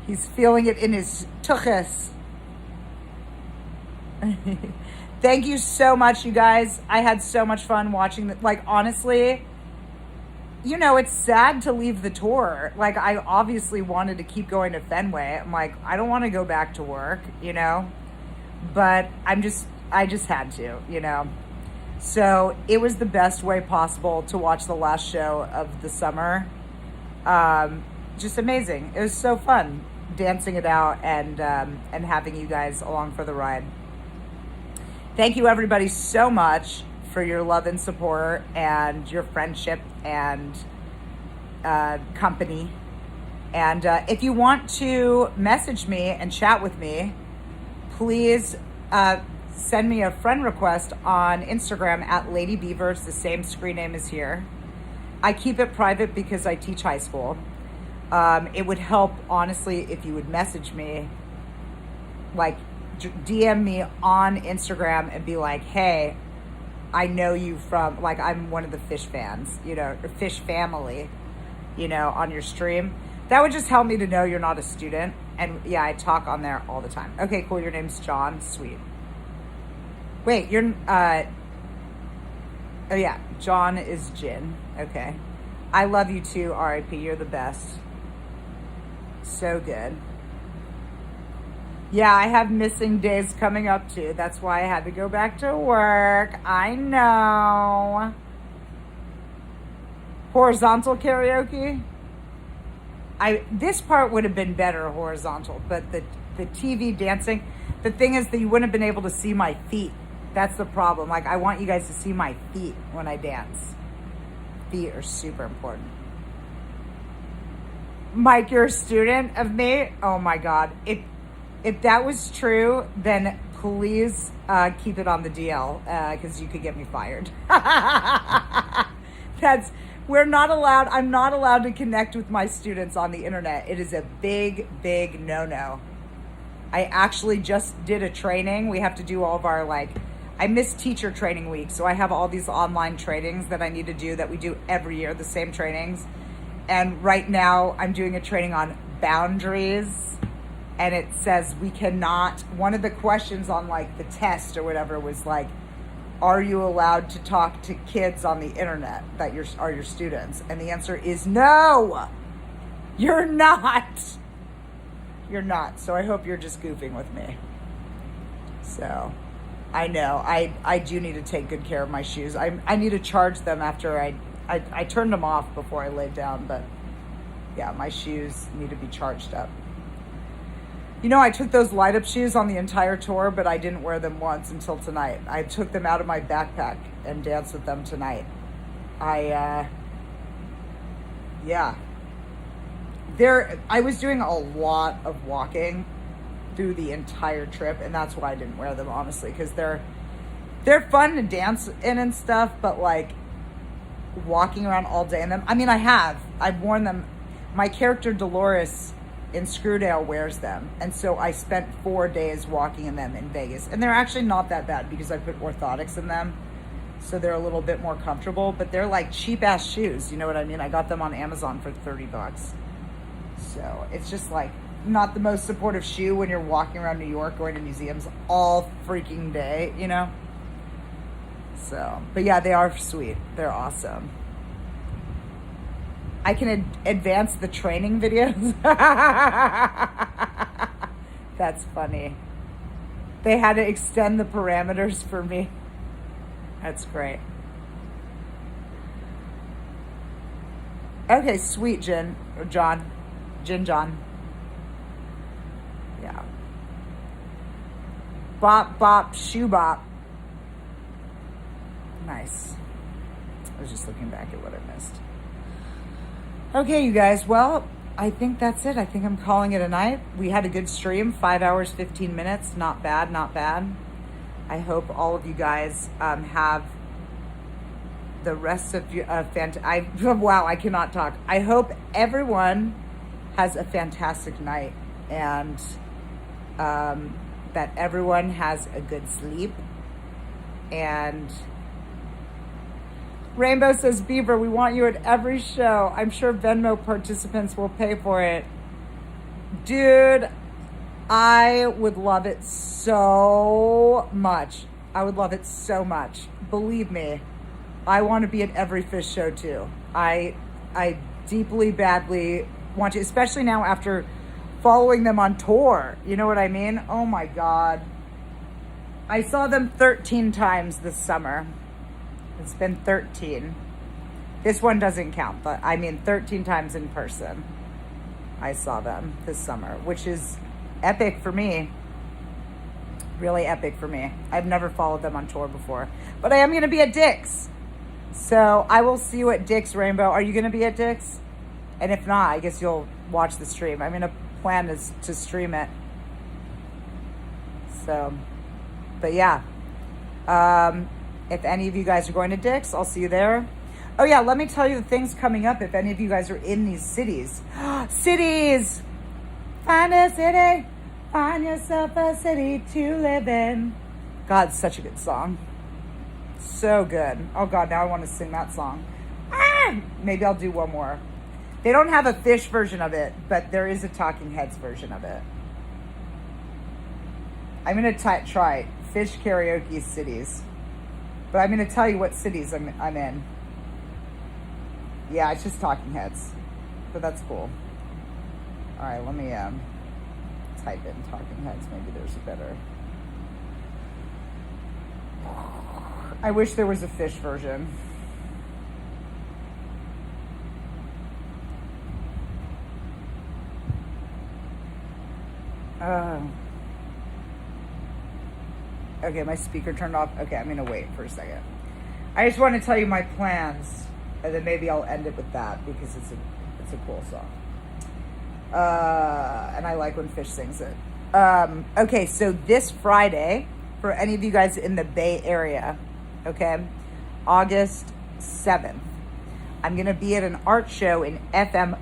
A: He's feeling it in his tuchus. Thank you so much, you guys. I had so much fun watching that. Like, honestly, you know, it's sad to leave the tour. Like, I obviously wanted to keep going to Fenway. I'm like, I don't want to go back to work, you know, but I just had to, you know. So it was the best way possible to watch the last show of the summer. Just amazing. It was so fun dancing it out and having you guys along for the ride. Thank you everybody so much for your love and support and your friendship and company. And if you want to message me and chat with me, please send me a friend request on Instagram at Lady Beavers, the same screen name as here. I keep it private because I teach high school. It would help, honestly, if you would message me, like DM me on Instagram and be like, hey, I know you from, like, I'm one of the Phish fans, you know, or Phish family, you know, on your stream. That would just help me to know you're not a student. And yeah, I talk on there all the time. Okay, cool. Your name's John. Sweet. Wait, you're, oh yeah, John is Jin. Okay. I love you too, RIP. You're the best. So good. Yeah, I have missing days coming up too. That's why I had to go back to work. I know. Horizontal karaoke. This part would have been better horizontal, but the TV dancing, the thing is that you wouldn't have been able to see my feet. That's the problem. Like, I want you guys to see my feet when I dance. Feet are super important. Mike, you're a student of me? Oh my God. If that was true, then please keep it on the DL because you could get me fired. We're not allowed, I'm not allowed to connect with my students on the internet. It is a big, big no-no. I actually just did a training. We have to do all of our, like, I missed teacher training week. So I have all these online trainings that I need to do that we do every year, the same trainings. And right now I'm doing a training on boundaries. And it says we cannot, one of the questions on like the test or whatever was like, are you allowed to talk to kids on the internet that are your students? And the answer is no, you're not. You're not. So I hope you're just goofing with me. So I know I do need to take good care of my shoes. I need to charge them after I turned them off before I laid down, but yeah, my shoes need to be charged up. You know, I took those light up shoes on the entire tour, but I didn't wear them once until tonight. I took them out of my backpack and danced with them tonight. Yeah. I was doing a lot of walking through the entire trip, and that's why I didn't wear them, honestly, because they're fun to dance in and stuff, but like walking around all day in them. I mean, I've worn them. My character Dolores in Screwdale wears them, and so I spent 4 days walking in them in Vegas, and they're actually not that bad because I put orthotics in them, so they're a little bit more comfortable, but they're like cheap ass shoes, you know what I mean? I got them on Amazon for $30. So it's just like not the most supportive shoe when you're walking around New York going to museums all freaking day, you know? So, but yeah, they are sweet. They're awesome. I can advance the training videos. That's funny. They had to extend the parameters for me. That's great. Okay, sweet Gin John. Yeah. Bop, bop, shoe bop. Nice. I was just looking back at what I missed. Okay, you guys. Well, I think that's it. I think I'm calling it a night. We had a good stream, 5 hours, 15 minutes. Not bad, not bad. I hope all of you guys have the rest of you. Wow, I cannot talk. I hope everyone has a fantastic night and that everyone has a good sleep. And Rainbow says, Beaver, we want you at every show. I'm sure Venmo participants will pay for it. Dude, I would love it so much. I would love it so much. Believe me, I want to be at every Phish show too. I deeply, badly want to, especially now after following them on tour. You know what I mean? Oh my God. I saw them 13 times this summer. It's been 13. This one doesn't count, but I mean 13 times in person. I saw them this summer, which is epic for me. Really epic for me. I've never followed them on tour before, but I am going to be at Dick's. So I will see you at Dick's, Rainbow. Are you going to be at Dick's? And if not, I guess you'll watch the stream. I'm going to plan is to stream it. So, but yeah. If any of you guys are going to Dick's, I'll see you there. Oh yeah, let me tell you the things coming up if any of you guys are in these cities. Cities! Find a city. Find yourself a city to live in. God, such a good song. So good. Oh God, now I want to sing that song. Maybe I'll do one more. They don't have a Phish version of it, but there is a Talking Heads version of it. I'm going to try Phish karaoke cities. But I'm going to tell you what cities I'm in. Yeah, it's just Talking Heads. But that's cool. All right, let me type in Talking Heads. Maybe there's a better... I wish there was a Phish version. Okay, my speaker turned off. Okay, I'm gonna wait for a second. I just want to tell you my plans, and then maybe I'll end it with that because it's a cool song. And I like when Phish sings it. Okay, so this Friday, for any of you guys in the Bay Area, okay, August 7th, I'm gonna be at an art show in FM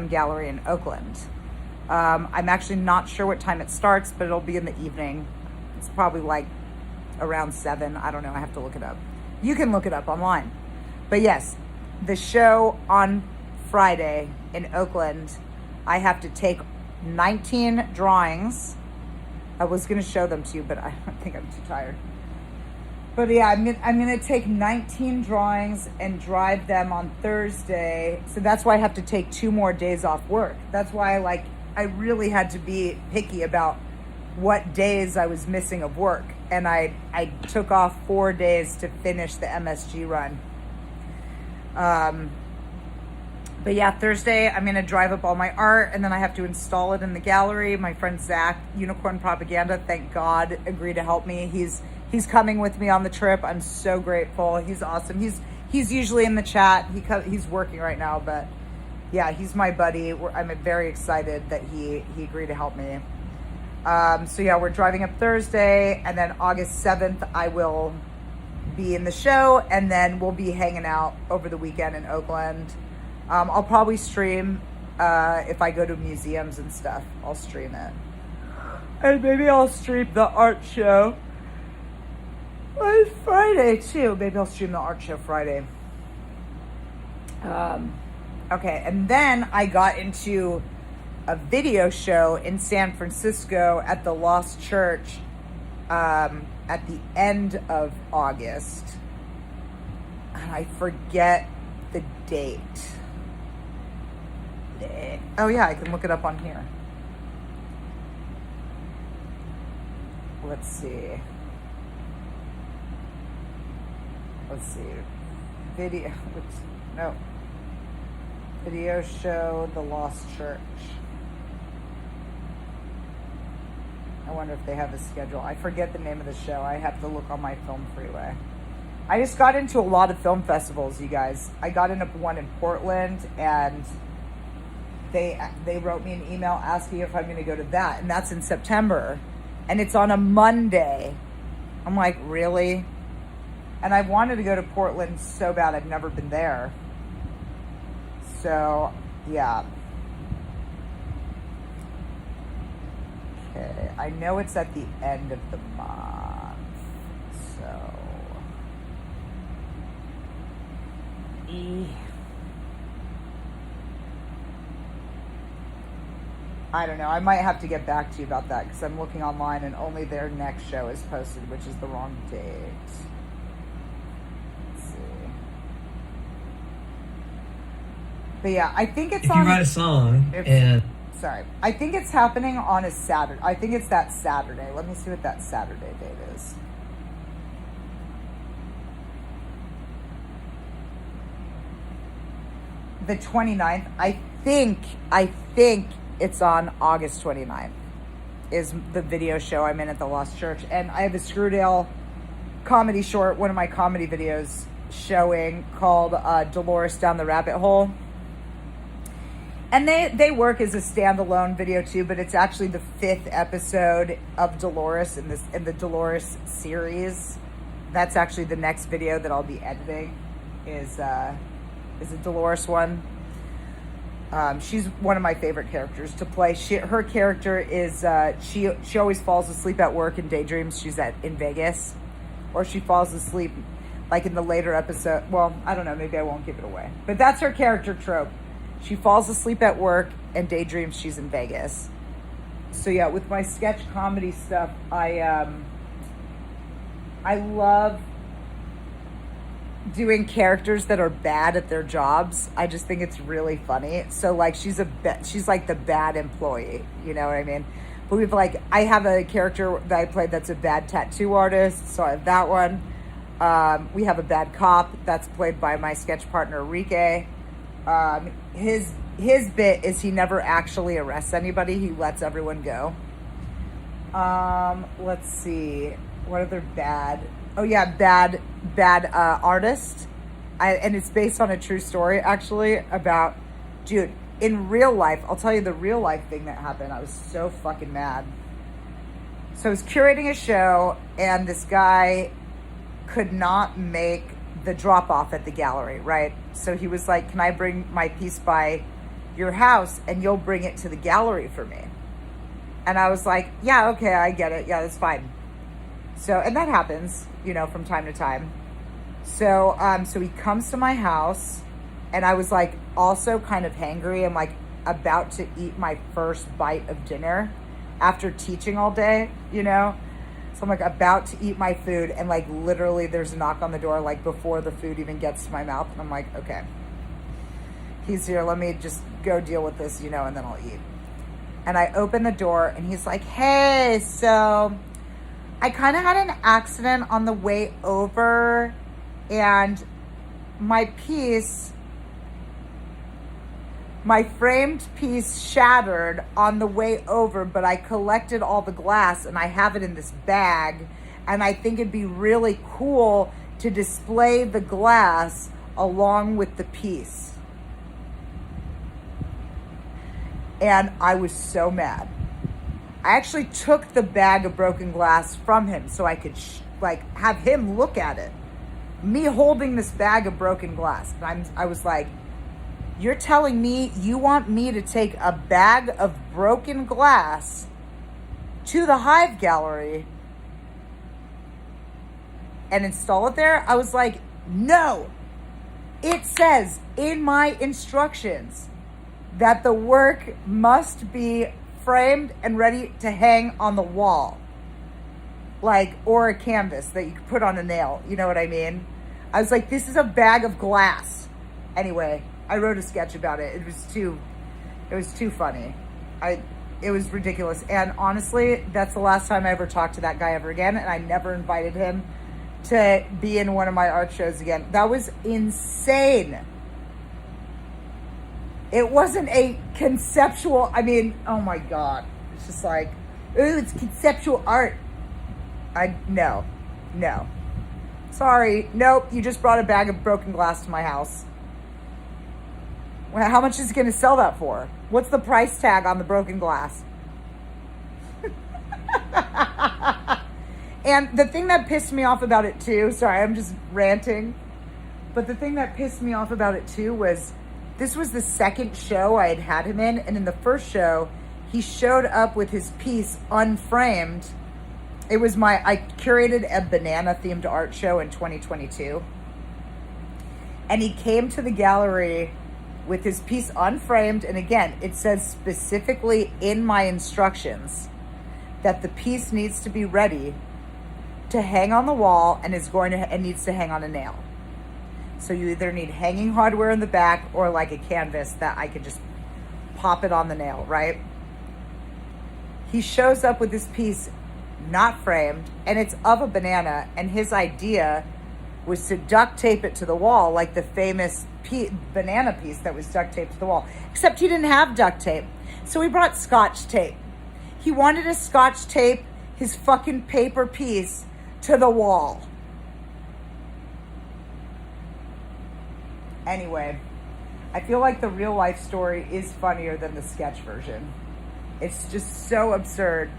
A: Gallery in Oakland. I'm actually not sure what time it starts, but it'll be in the evening. It's probably like around 7. I don't know. I have to look it up. You can look it up online. But yes, the show on Friday in Oakland, I have to take 19 drawings. I was going to show them to you, but I think I'm too tired. But yeah, I'm going to take 19 drawings and drive them on Thursday. So that's why I have to take 2 more days off work. That's why I really had to be picky about what days I was missing of work. And I took off 4 days to finish the MSG run. But yeah, Thursday, I'm going to drive up all my art and then I have to install it in the gallery. My friend Zach, Unicorn Propaganda, thank God, agreed to help me. He's coming with me on the trip. I'm so grateful. He's awesome. He's usually in the chat. He's working right now, but yeah, he's my buddy. I'm very excited that he agreed to help me. So yeah, we're driving up Thursday, and then August 7th, I will be in the show, and then we'll be hanging out over the weekend in Oakland. I'll probably stream, if I go to museums and stuff, I'll stream it. And maybe I'll stream the art show on Friday too. Maybe I'll stream the art show Friday. Okay, and then I got into a video show in San Francisco at the Lost Church at the end of August. And I forget the date. Oh yeah, I can look it up on here. Let's see. Video. No. Video show, The Lost Church. I wonder if they have a schedule. I forget the name of the show. I have to look on my film freeway. I just got into a lot of film festivals, you guys. I got into one in Portland, and they wrote me an email asking if I'm going to go to that, and that's in September, and it's on a Monday. I'm like, really? And I wanted to go to Portland so bad. I've never been there. So, yeah. Okay, I know it's at the end of the month, so. I don't know. I might have to get back to you about that because I'm looking online and only their next show is posted, which is the wrong date. Let's see. But yeah, I think it's
C: if
A: on.
C: You write a song and.
A: Sorry. I think it's happening on a Saturday. I think it's that Saturday. Let me see what that Saturday date is. The 29th. I think it's on August 29th is the video show I'm in at the Lost Church. And I have a Screwdale comedy short, one of my comedy videos showing called Dolores Down the Rabbit Hole. And they work as a standalone video too, but it's actually the 5th episode of Dolores in the Dolores series. That's actually the next video that I'll be editing is a Dolores one. She's one of my favorite characters to play. Her character is she always falls asleep at work and daydreams she's in Vegas, or she falls asleep like in the later episode. Well, I don't know. Maybe I won't give it away, but that's her character trope. She falls asleep at work and daydreams she's in Vegas. So yeah, with my sketch comedy stuff, I love doing characters that are bad at their jobs. I just think it's really funny. So like she's like the bad employee, you know what I mean? But I have a character that I played that's a bad tattoo artist, so I have that one. We have a bad cop that's played by my sketch partner Enrique. His bit is he never actually arrests anybody. He lets everyone go. Let's see. What other bad? Oh yeah, bad artist. And it's based on a true story actually about, dude, in real life, I'll tell you the real life thing that happened. I was so fucking mad. So I was curating a show and this guy could not make the drop off at the gallery, right? So he was like, can I bring my piece by your house and you'll bring it to the gallery for me? And I was like, yeah, okay, I get it. Yeah, that's fine. So, and that happens, you know, from time to time. So, so he comes to my house and I was like also kind of hangry. I'm like about to eat my first bite of dinner after teaching all day, you know? So I'm like about to eat my food and like literally there's a knock on the door like before the food even gets to my mouth. And I'm like, okay, he's here. Let me just go deal with this, you know, and then I'll eat. And I open the door and he's like, hey, so I kind of had an accident on the way over and my framed piece shattered on the way over, but I collected all the glass and I have it in this bag. And I think it'd be really cool to display the glass along with the piece. And I was so mad. I actually took the bag of broken glass from him so I could have him look at it. Me holding this bag of broken glass. And I was like, you're telling me you want me to take a bag of broken glass to the Hive Gallery and install it there? I was like, no. It says in my instructions that the work must be framed and ready to hang on the wall. Like, or a canvas that you could put on a nail. You know what I mean? I was like, this is a bag of glass. Anyway, I wrote a sketch about it. It was too funny. It was ridiculous. And honestly, that's the last time I ever talked to that guy ever again. And I never invited him to be in one of my art shows again. That was insane. It wasn't a conceptual, I mean, oh my God. It's just like, ooh, it's conceptual art. No. Sorry, nope, you just brought a bag of broken glass to my house. Well, how much is it gonna sell that for? What's the price tag on the broken glass? And the thing that pissed me off about it too, sorry, I'm just ranting. But the thing that pissed me off about it too was this was the second show I had him in. And in the first show, he showed up with his piece unframed. It was I curated a banana themed art show in 2022. And he came to the gallery with his piece unframed. And again, it says specifically in my instructions that the piece needs to be ready to hang on the wall and needs to hang on a nail. So you either need hanging hardware in the back or like a canvas that I could just pop it on the nail, right? He shows up with this piece not framed, and it's of a banana, and his idea was to duct tape it to the wall like the famous banana piece that was duct taped to the wall, except he didn't have duct tape. So he brought Scotch tape. He wanted to Scotch tape his fucking paper piece to the wall. Anyway, I feel like the real life story is funnier than the sketch version. It's just so absurd.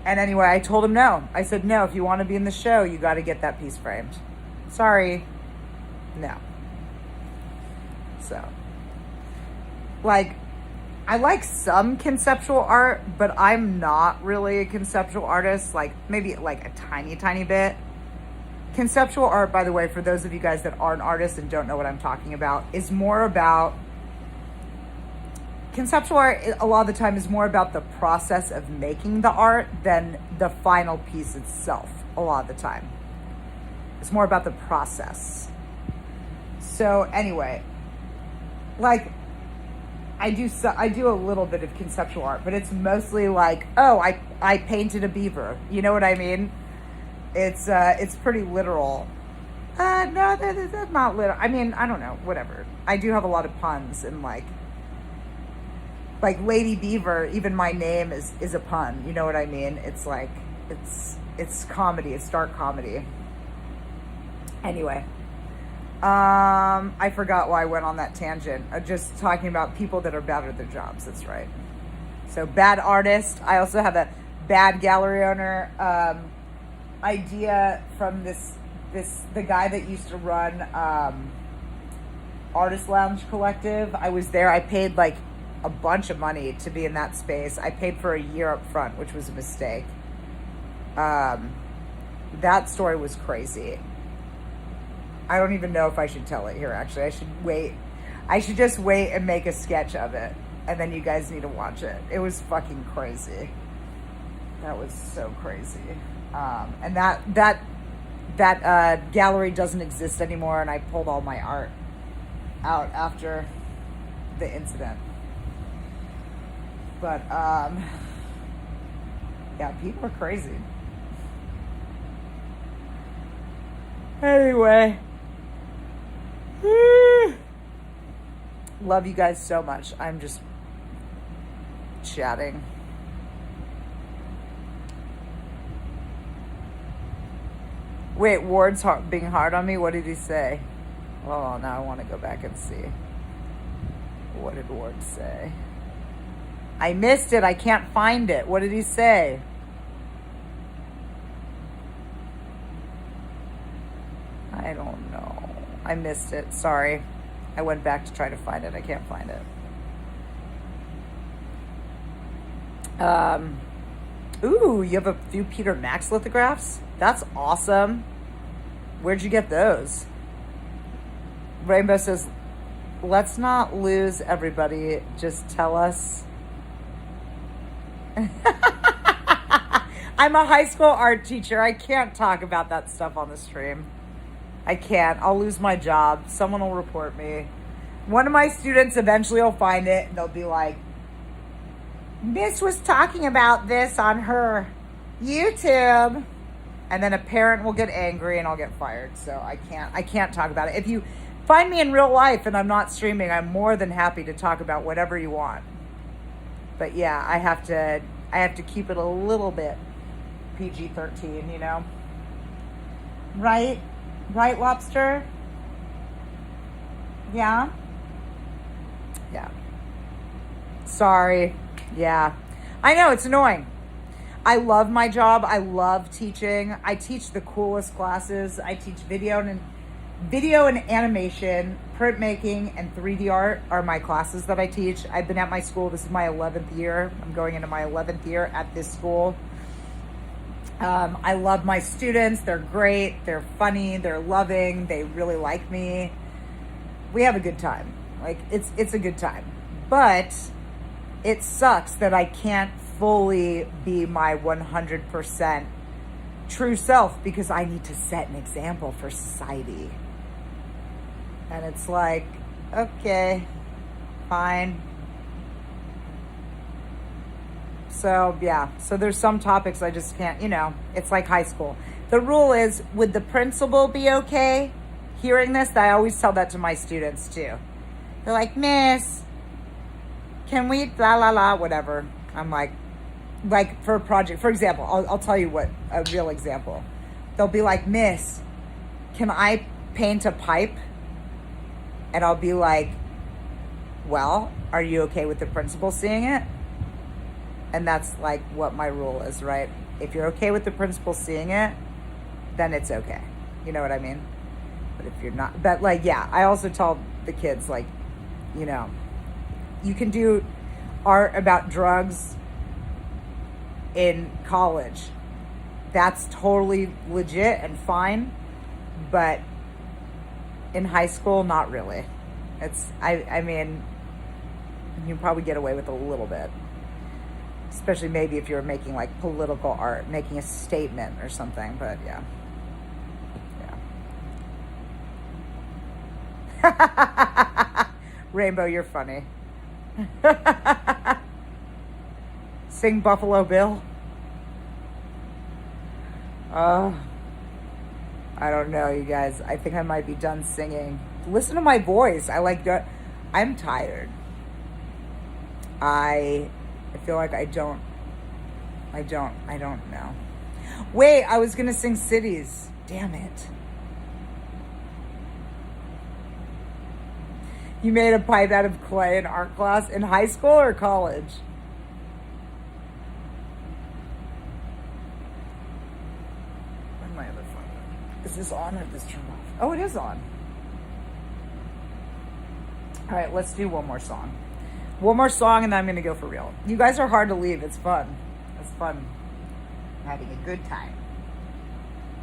A: And anyway, I told him no. I said, no, if you want to be in the show, you got to get that piece framed. Sorry. No. So, like, I like some conceptual art, but I'm not really a conceptual artist. Like, maybe like a tiny bit. Conceptual art, by the way, for those of you guys that aren't artists and don't know what I'm talking about, is more about, conceptual art a lot of the time is more about the process of making the art than the final piece itself a lot of the time. It's more about the process. So anyway, like, I do a little bit of conceptual art, but it's mostly like, oh, I painted a beaver. You know what I mean? It's pretty literal. No, that's not literal. I mean, I don't know, whatever. I do have a lot of puns, and like Lady Beaver, even my name is a pun. You know what I mean? It's like, it's comedy. It's dark comedy. Anyway, I forgot why I went on that tangent. Just talking about people that are bad at their jobs. That's right. So bad artist. I also have a bad gallery owner. Idea from the guy that used to run Artist Lounge Collective. I was there. I paid like a bunch of money to be in that space. I paid for a year up front, which was a mistake. That story was crazy. I don't even know if I should tell it here, actually. I should wait. I should just wait and make a sketch of it, and then you guys need to watch it. It was fucking crazy. That was so crazy. And that gallery doesn't exist anymore, and I pulled all my art out after the incident. But yeah, people are crazy. Anyway, love you guys so much. I'm just chatting. Wait, Ward's being hard on me? What did he say? Oh, now I want to go back and see. What did Ward say? I missed it. I can't find it. What did he say? I don't know. I missed it. Sorry. I went back to try to find it. I can't find it. Ooh, you have a few Peter Max lithographs? That's awesome. Where'd you get those? Rainbow says, let's not lose everybody. Just tell us. I'm a high school art teacher. I can't talk about that stuff on the stream. I can't. I'll lose my job. Someone will report me. One of my students eventually will find it, and they'll be like, Miss was talking about this on her YouTube. And then a parent will get angry and I'll get fired. So I can't talk about it. Find me in real life and I'm not streaming. I'm more than happy to talk about whatever you want. But yeah, I have to keep it a little bit PG-13, you know? Right? Right, Lobster? Yeah? Yeah. Sorry. Yeah. I know, it's annoying. I love my job. I love teaching. I teach the coolest classes. I teach video and animation, printmaking, and 3D art are my classes that I teach. I've been at my school. This is my 11th year. I'm going into my 11th year at this school. I love my students. They're great. They're funny. They're loving. They really like me. We have a good time. Like, it's a good time. But it sucks that I can't fully be my 100% true self because I need to set an example for society. And it's like, okay, fine. So yeah, so there's some topics I just can't, you know, it's like high school. The rule is, would the principal be okay hearing this? I always tell that to my students too. They're like, Miss, can we blah, blah, blah, whatever. I'm like for a project, for example, I'll tell you what, a real example. They'll be like, Miss, can I paint a pipe? And I'll be like, well, are you okay with the principal seeing it? And that's like what my rule is, right? If you're okay with the principal seeing it, then it's okay. You know what I mean? But if you're not, but like, yeah, I also tell the kids, like, you know, you can do art about drugs in college. That's totally legit and fine. But in high school, not really. It's, I mean, you can probably get away with a little bit. Especially maybe if you're making like political art, making a statement or something, but yeah. Yeah. Rainbow, you're funny. Sing Buffalo Bill. I don't know, you guys. I think I might be done singing. Listen to my voice. I'm tired. I feel like I don't know. Wait, I was gonna sing Cities. Damn it. You made a pipe out of clay in art class in high school or college? Where's my other phone? Is this on or is this turned off? Oh, it is on. All right, let's do one more song. One more song and then I'm going to go for real. You guys are hard to leave. It's fun. It's fun. I'm having a good time.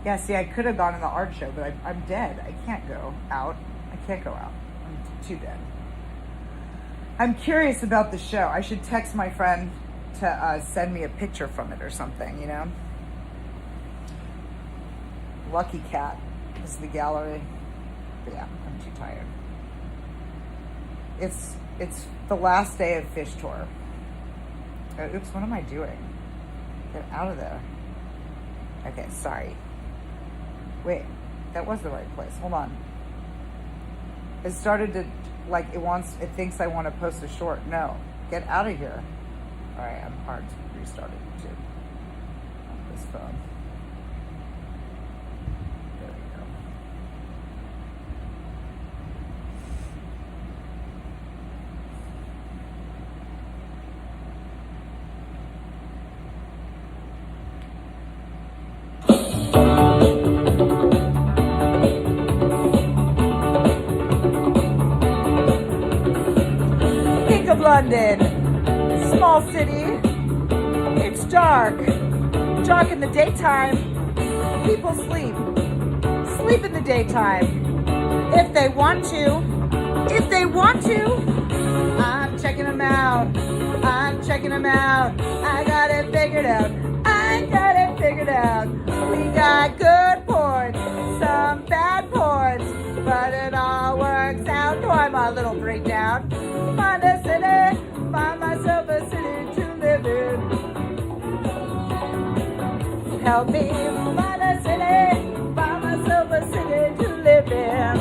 A: Yeah, see, I could have gone to the art show, but I'm dead. I can't go out. I can't go out. I'm too dead. I'm curious about the show. I should text my friend to send me a picture from it or something, you know? Lucky Cat is the gallery. But yeah, I'm too tired. It's the last day of Phish tour. Oops, what am I doing? Get out of there. Okay, sorry. Wait, that was the right place. Hold on. It started to, like, it thinks I want to post a short. No, get out of here. All right, I'm hard to restart it too. On this phone. There we go. London, small city, it's dark in the daytime, people sleep in the daytime, if they want to, I'm checking them out, I got it figured out, we got good points, some bad points, but it all works out, no, I'm a little breakdown. Find a city, find myself a city to live in. Help me find a city, find myself a city to live in.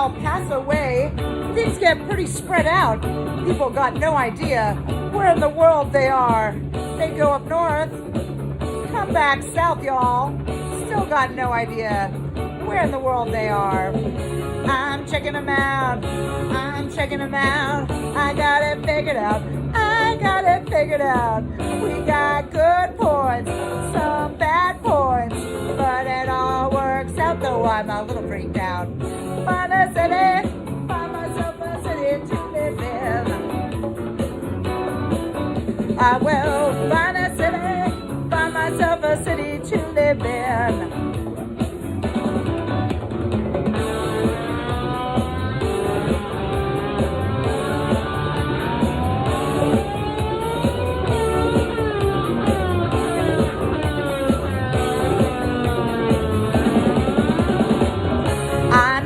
A: El Paso way, things get pretty spread out. People got no idea where in the world they are. They go up north, come back south, y'all. Still got no idea where in the world they are. I'm checking them out. I'm checking them out. I got it figured out. I got it figured out. We got good points, some bad points, but it all works out, though I'm a little freaked out. Find a city, find myself a city to live in. I will find a city, find myself a city to live in.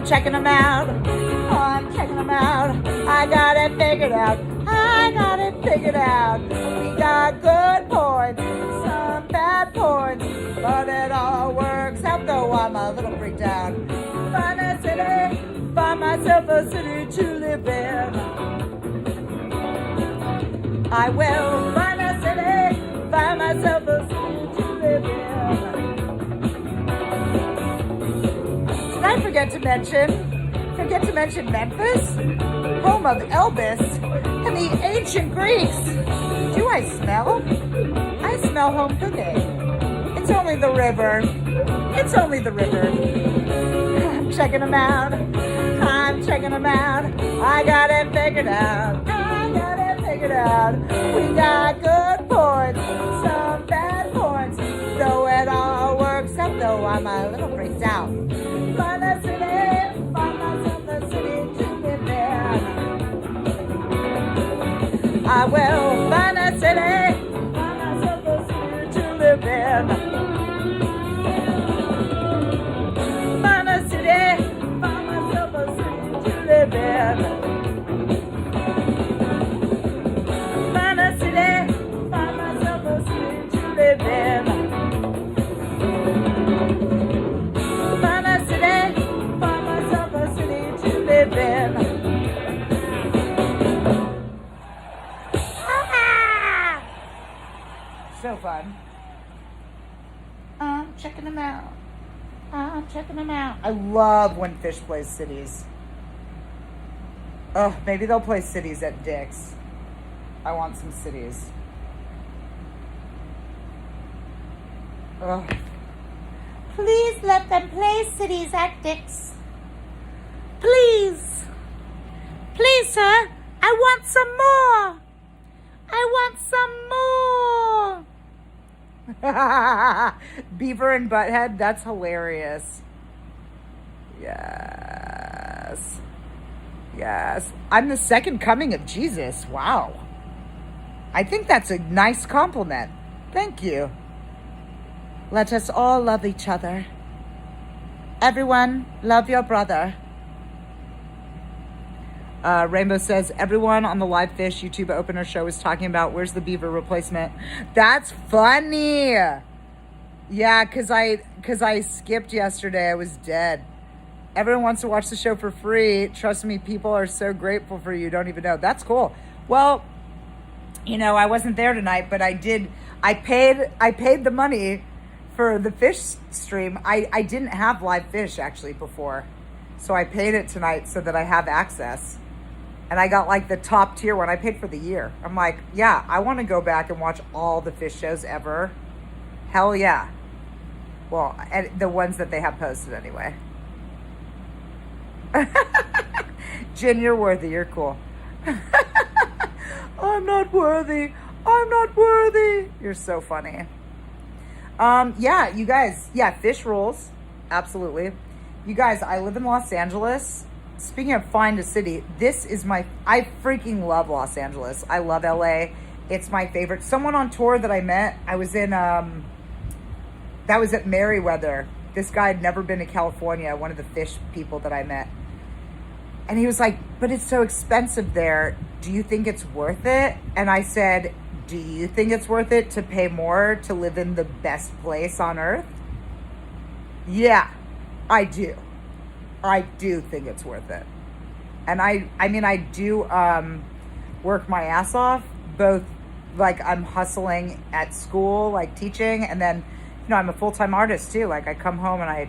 A: Checking them out, oh, I'm checking them out. I got it figured out, I got it figured out. We got good points, some bad points, but it all works out, though I'm a little freaked out. Find a city, find myself a city to live in. I will find a city, find myself a city to live in. Did I forget to mention Memphis, home of Elvis and the ancient Greeks? Do I smell? I smell home cooking. It's only the river. It's only the river. I'm checking them out. I'm checking them out. I got it figured out. I got it figured out. We got good points, some bad points, though it all works out, though I'm a little freaked out. Find a city, find myself a city to live in. I will find a city, find myself a city to live in. Find a city, find myself a city to live in. Find a city, find myself a city to live in. Find a city, find myself a city to live in. Ah! So fun. I'm checking them out. I'm checking them out. I love when Phish plays cities. Oh, maybe they'll play cities at Dick's. I want some cities. Oh. Please let them play cities at Dick's. Please. Please, sir. I want some more. I want some more. Beaver and Butthead, that's hilarious. Yes. Yes. I'm the second coming of Jesus. Wow. I think that's a nice compliment. Thank you. Let us all love each other. Everyone, love your brother. Rainbow says, everyone on the live Phish YouTube opener show is talking about where's the beaver replacement. That's funny. Yeah, because I skipped yesterday. I was dead. Everyone wants to watch the show for free. Trust me, people are so grateful for you. Don't even know. That's cool. Well, you know, I wasn't there tonight, but I did. I paid the money for the Phish stream. I didn't have live Phish actually before. So I paid it tonight so that I have access. And I got like the top tier one. I paid for the year. I'm like, yeah, I want to go back and watch all the Phish shows ever. Hell yeah. Well, the ones that they have posted anyway. Jen, you're worthy. You're cool. I'm not worthy. I'm not worthy. You're so funny. Yeah, you guys. Yeah, Phish rules. Absolutely. You guys, I live in Los Angeles. Speaking of find a city, this is I freaking love Los Angeles. I love LA. It's my favorite. Someone on tour that I met, I was in, that was at Merriweather. This guy had never been to California, one of the Phish people that I met. And he was like, but it's so expensive there. Do you think it's worth it? And I said, do you think it's worth it to pay more to live in the best place on earth? Yeah, I do. I do think it's worth it. And I mean, I do work my ass off, both like I'm hustling at school, like teaching, and then, you know, I'm a full-time artist too. Like I come home and I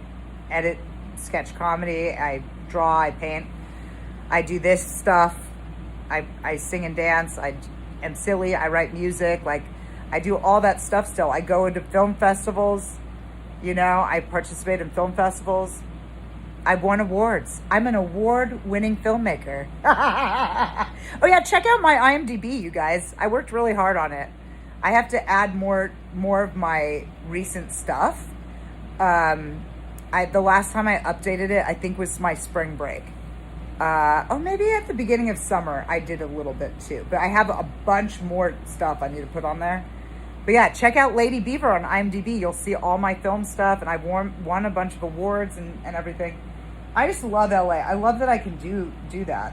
A: edit sketch comedy, I draw, I paint, I do this stuff, I sing and dance, I am silly, I write music, like I do all that stuff still. I go into film festivals, you know, I participate in film festivals. I've won awards. I'm an award-winning filmmaker. Oh yeah, check out my IMDb, you guys. I worked really hard on it. I have to add more of my recent stuff. The last time I updated it, I think was my spring break. Or maybe at the beginning of summer, I did a little bit too. But I have a bunch more stuff I need to put on there. But yeah, check out Lady Beaver on IMDb. You'll see all my film stuff, and I've won a bunch of awards and everything. I just love LA. I love that I can do that.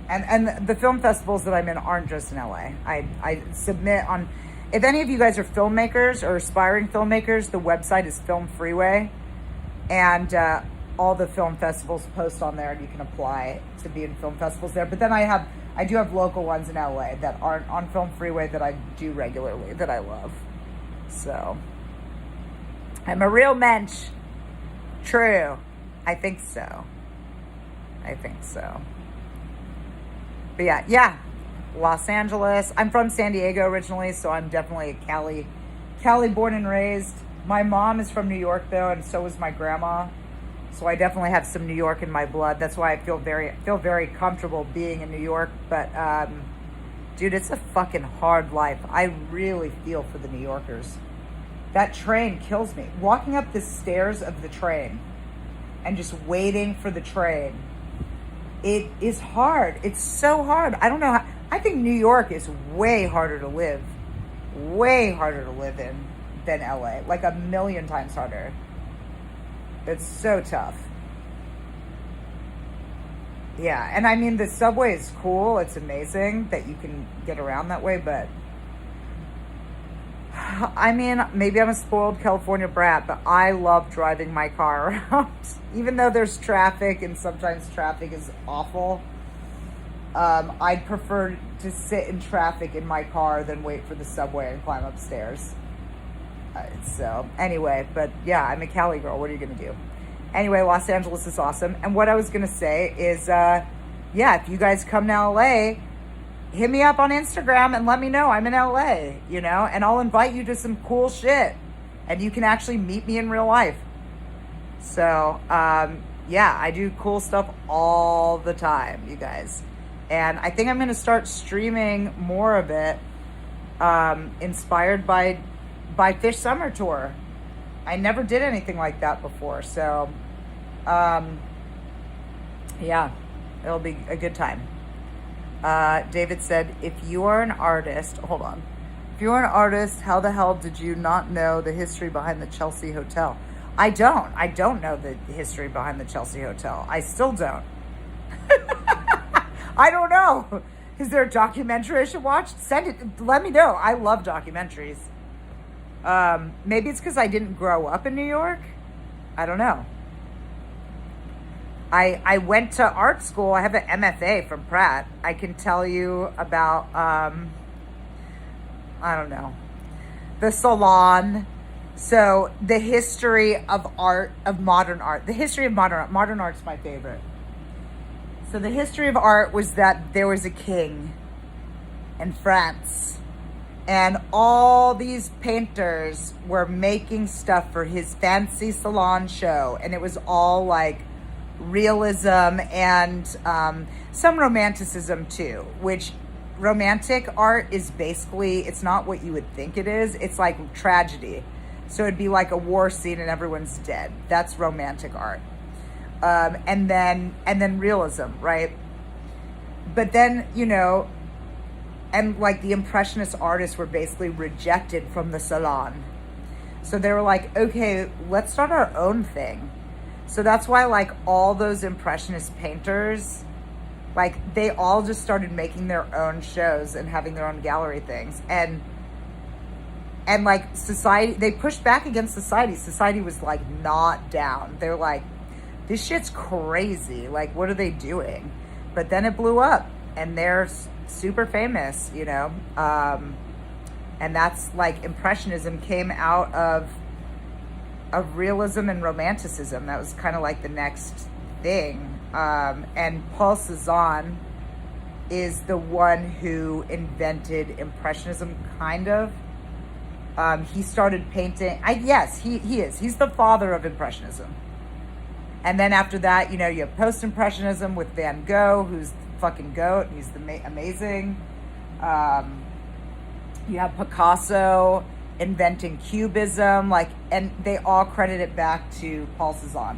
A: And the film festivals that I'm in aren't just in LA. I submit on, if any of you guys are filmmakers or aspiring filmmakers, the website is Film Freeway, and all the film festivals post on there, and you can apply to be in film festivals there. But then I do have local ones in LA that aren't on Film Freeway that I do regularly that I love. So I'm a real mensch. True. I think so. But yeah. Los Angeles. I'm from San Diego originally, so I'm definitely a Cali born and raised. My mom is from New York though, and so is my grandma. So I definitely have some New York in my blood. That's why I feel very comfortable being in New York. But dude, it's a fucking hard life. I really feel for the New Yorkers. That train kills me. Walking up the stairs of the train and just waiting for the train. It is hard. It's so hard. I don't know how. I think New York is way harder to live in than LA. Like 1,000,000 times harder. It's so tough. Yeah, and I mean, the subway is cool. It's amazing that you can get around that way, but I mean, maybe I'm a spoiled California brat, but I love driving my car around. Even though there's traffic, and sometimes traffic is awful, I'd prefer to sit in traffic in my car than wait for the subway and climb upstairs. So anyway, but yeah, I'm a Cali girl. What are you going to do? Anyway, Los Angeles is awesome. And what I was going to say is, yeah, if you guys come to LA, hit me up on Instagram and let me know I'm in LA, you know, and I'll invite you to some cool shit, and you can actually meet me in real life. So, yeah, I do cool stuff all the time, you guys. And I think I'm going to start streaming more of it, inspired by Phish Summer Tour. I never did anything like that before. So, yeah, it'll be a good time. David said, if you are an artist, hold on. If you are an artist, how the hell did you not know the history behind the Chelsea Hotel? I don't know the history behind the Chelsea Hotel. I still don't. I don't know. Is there a documentary I should watch? Send it. Let me know. I love documentaries. Maybe it's because I didn't grow up in New York. I don't know. I went to art school. I have an MFA from Pratt. I can tell you about, I don't know, the Salon. So the history of art, of modern art. The history of modern art. Modern art's my favorite. So the history of art was that there was a king in France, and all these painters were making stuff for his fancy salon show, and it was all like realism and some romanticism too, which romantic art is basically, it's not what you would think it is. It's like tragedy. So it'd be like a war scene and everyone's dead. That's romantic art. And then realism, right? But then, you know, and like the Impressionist artists were basically rejected from the Salon. So they were like, okay, let's start our own thing. So that's why like all those Impressionist painters, like they all just started making their own shows and having their own gallery things. And like society, they pushed back against society. Society was like not down. They're like, this shit's crazy. Like, what are they doing? But then it blew up, and they're super famous, you know? And that's like, Impressionism came out of realism and romanticism. That was kind of like the next thing. And Paul Cézanne is the one who invented Impressionism, kind of. He started painting. Yes, he is. He's the father of Impressionism. And then after that, you know, you have Post-Impressionism with Van Gogh, who's the fucking goat. He's amazing. You have Picasso inventing Cubism, like, and they all credit it back to Paul Cézanne.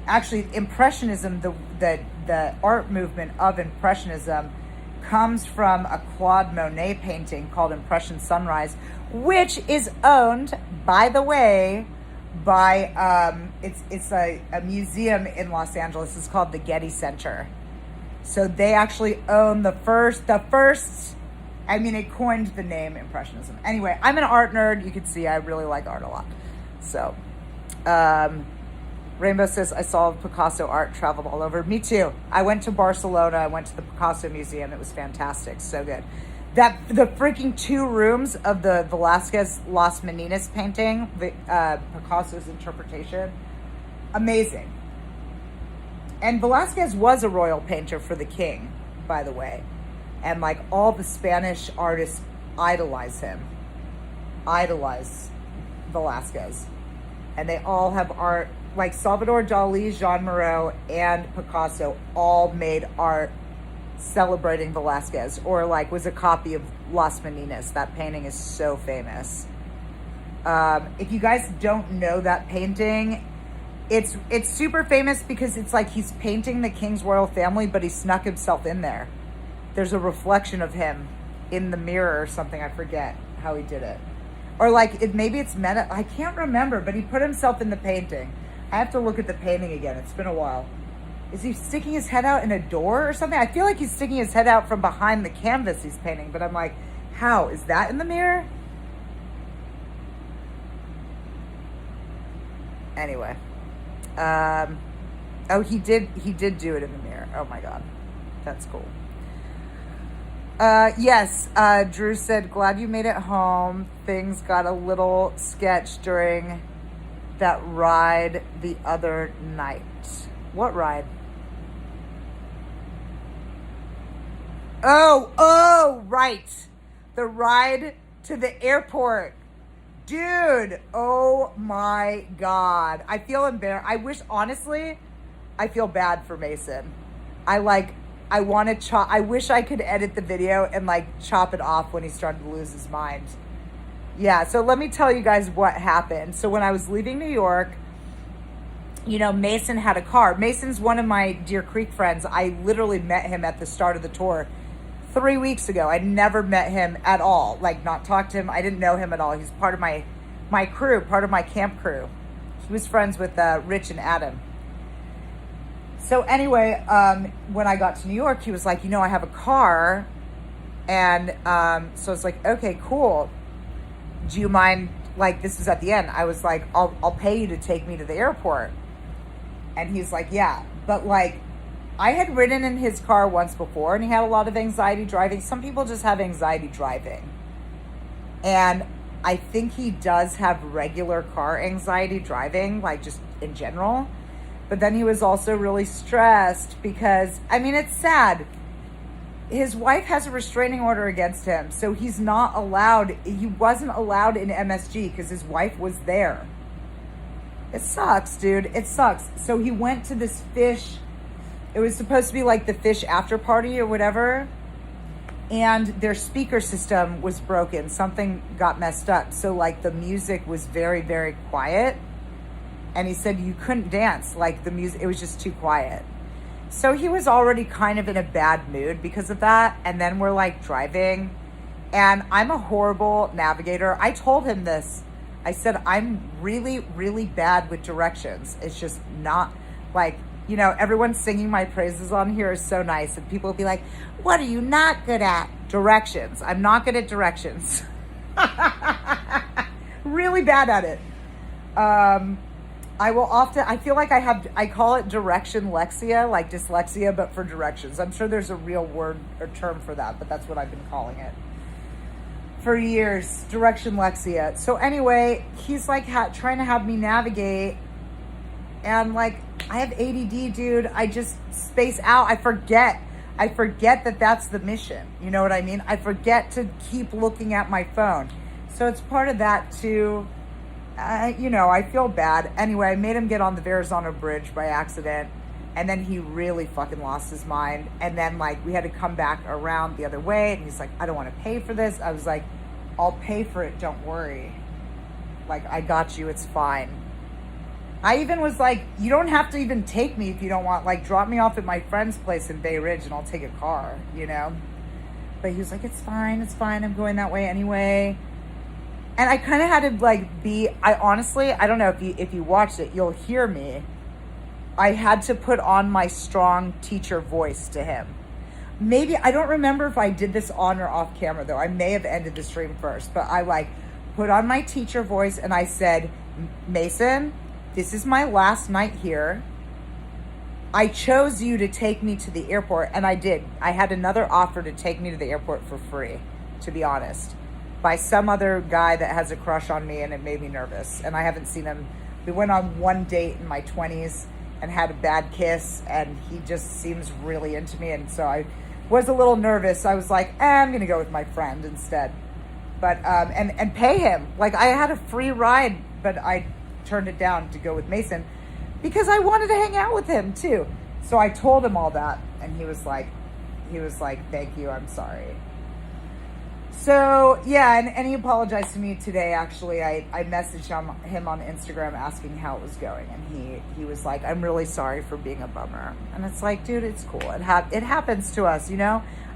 A: Actually, Impressionism, the art movement of Impressionism, comes from a Claude Monet painting called Impression Sunrise, which is owned, by the way, by it's a museum in Los Angeles. It's called the Getty Center. So they actually own the first. I mean, it coined the name Impressionism. Anyway, I'm an art nerd. You can see I really like art a lot. So, Rainbow says, I saw Picasso art, traveled all over. Me too. I went to Barcelona. I went to the Picasso Museum. It was fantastic. So good. The freaking 2 rooms of the Velázquez Las Meninas painting, Picasso's interpretation, amazing. And Velázquez was a royal painter for the king, by the way. And like, all the Spanish artists idolize him. Idolize Velázquez. And they all have art. Like Salvador Dali, Jean Moreau, and Picasso all made art celebrating Velázquez, or like was a copy of Las Meninas. That painting is so famous. If you guys don't know that painting, it's super famous because it's like he's painting the king's royal family, but he snuck himself in there. There's a reflection of him in the mirror or something. I forget how he did it. Or like, maybe it's meta. I can't remember, but he put himself in the painting. I have to look at the painting again. It's been a while. Is he sticking his head out in a door or something? I feel like he's sticking his head out from behind the canvas he's painting, but I'm like, how? Is that in the mirror? Anyway. Oh, he did do it in the mirror. Oh my God. That's cool. Yes, Drew said, glad you made it home. Things got a little sketch during that ride the other night. What ride? Oh, right. The ride to the airport. Dude, oh my God. I feel embarrassed. Honestly, I feel bad for Mason. I wish I could edit the video and like chop it off when he started to lose his mind. Yeah, so let me tell you guys what happened. So when I was leaving New York, you know, Mason had a car. Mason's one of my Deer Creek friends. I literally met him at the start of the tour 3 weeks ago. I never met him at all. Like, not talked to him. I didn't know him at all. He's part of my crew, part of my camp crew. He was friends with Rich and Adam. So anyway, when I got to New York, he was like, you know, I have a car. And so I was like, okay, cool. Do you mind, like, this was at the end. I was like, I'll pay you to take me to the airport. And he's like, yeah. But like, I had ridden in his car once before and he had a lot of anxiety driving. Some people just have anxiety driving. And I think he does have regular car anxiety driving, like just in general. But then he was also really stressed because, I mean, it's sad. His wife has a restraining order against him. So he wasn't allowed in MSG because his wife was there. It sucks, dude. It sucks. So he went to this Phish. It was supposed to be like the Phish after party or whatever. And their speaker system was broken. Something got messed up. So like the music was very, very quiet. And he said you couldn't dance. Like the music, it was just too quiet. So he was already kind of in a bad mood because of that. And then we're like driving. And I'm a horrible navigator. I told him this. I said, I'm really, really bad with directions. It's just not like, you know, everyone singing my praises on here is so nice. And people will be like, what are you not good at? Directions. I'm not good at directions. Really bad at it. I feel like I call it direction lexia, like dyslexia, but for directions. I'm sure there's a real word or term for that, but that's what I've been calling it for years, direction lexia. So anyway, he's like trying to have me navigate, and like, I have ADD, dude. I just space out. I forget that that's the mission. You know what I mean? I forget to keep looking at my phone. So it's part of that too. I feel bad. Anyway, I made him get on the Verrazano Bridge by accident, and then he really fucking lost his mind. And then like, we had to come back around the other way, and he's like, I don't want to pay for this. I was like, I'll pay for it. Don't worry. Like, I got you. It's fine. I even was like, you don't have to even take me if you don't want. Like, drop me off at my friend's place in Bay Ridge and I'll take a car, But he was like, it's fine. I'm going that way anyway. And I kind of had to like I don't know if you watched it, you'll hear me. I had to put on my strong teacher voice to him. Maybe, I don't remember if I did this on or off camera though. I may have ended the stream first, but I like put on my teacher voice and I said, Mason, this is my last night here. I chose you to take me to the airport, and I did. I had another offer to take me to the airport for free, to be honest, by some other guy that has a crush on me, and it made me nervous. And I haven't seen him. We went on one date in my 20s and had a bad kiss, and he just seems really into me, and so I was a little nervous. I was like, I'm gonna go with my friend instead. But and pay him. Like, I had a free ride, but I turned it down to go with Mason because I wanted to hang out with him too. So I told him all that, and he was like, thank you, I'm sorry. So yeah, and he apologized to me today. Actually, I messaged him on Instagram asking how it was going, and he was like, I'm really sorry for being a bummer. And it's like, dude, it's cool. It happens to us,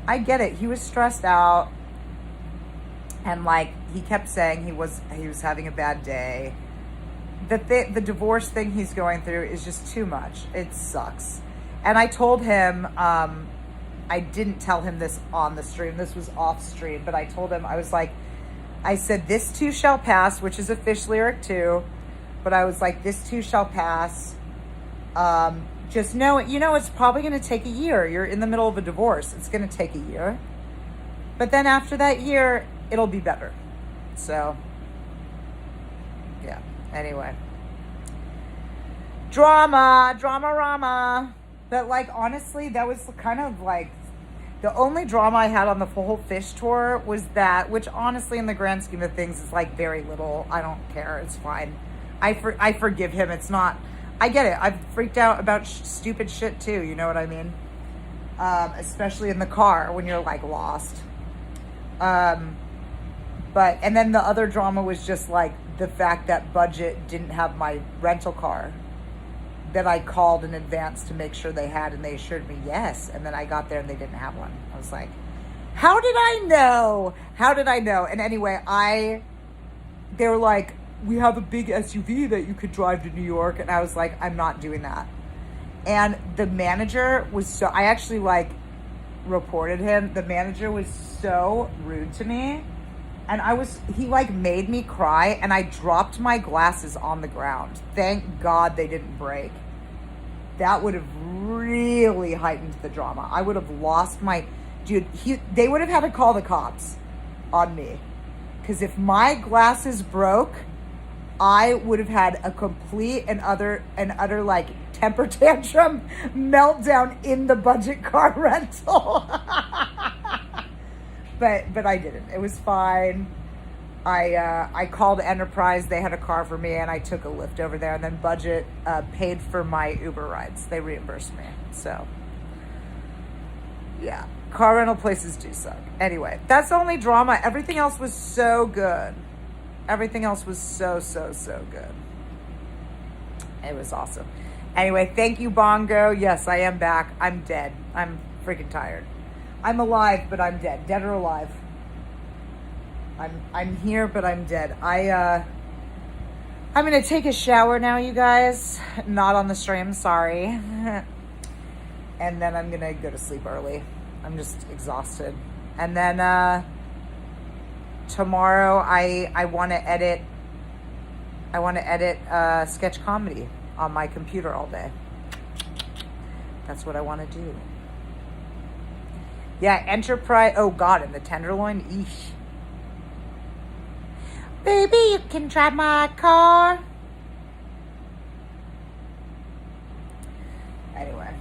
A: I get it. He was stressed out, and like, he kept saying he was having a bad day. The divorce thing he's going through is just too much. It sucks. And I told him, I didn't tell him this on the stream. This was off stream, but I told him, I said, this too shall pass, which is a Phish lyric too. But I was like, this too shall pass. Just know, it's probably going to take a year. You're in the middle of a divorce. It's going to take a year. But then after that year, it'll be better. So, yeah. Anyway. Drama. But like, honestly, that was kind of like the only drama I had on the whole Phish tour was that, which honestly, in the grand scheme of things, is like very little. I don't care. It's fine. I forgive him. It's not, I get it. I've freaked out about stupid shit too. You know what I mean? Especially in the car when you're like lost. And then the other drama was just like the fact that Budget didn't have my rental car that I called in advance to make sure they had, and they assured me yes. And then I got there and they didn't have one. I was like, how did I know? And anyway, they were like, we have a big SUV that you could drive to New York. And I was like, I'm not doing that. And the manager was I actually like reported him. The manager was so rude to me. And he like made me cry, and I dropped my glasses on the ground. Thank God they didn't break. That would have really heightened the drama. I would have lost they would have had to call the cops on me. Because if my glasses broke, I would have had a complete and utter like temper tantrum meltdown in the Budget car rental. But I didn't. It was fine. I called Enterprise. They had a car for me, and I took a Lyft over there. And then Budget paid for my Uber rides. They reimbursed me. So, yeah. Car rental places do suck. Anyway, that's the only drama. Everything else was so good. Everything else was so good. It was awesome. Anyway, thank you, Bongo. Yes, I am back. I'm dead. I'm freaking tired. I'm alive, but I'm dead. Dead or alive. I'm here, but I'm dead. I'm gonna take a shower now, you guys. Not on the stream, sorry. And then I'm gonna go to sleep early. I'm just exhausted. And then tomorrow I want to edit I want to edit sketch comedy on my computer all day. That's what I want to do. Yeah, Enterprise. Oh God, and the tenderloin. Eesh. Baby, you can drive my car. Anyway,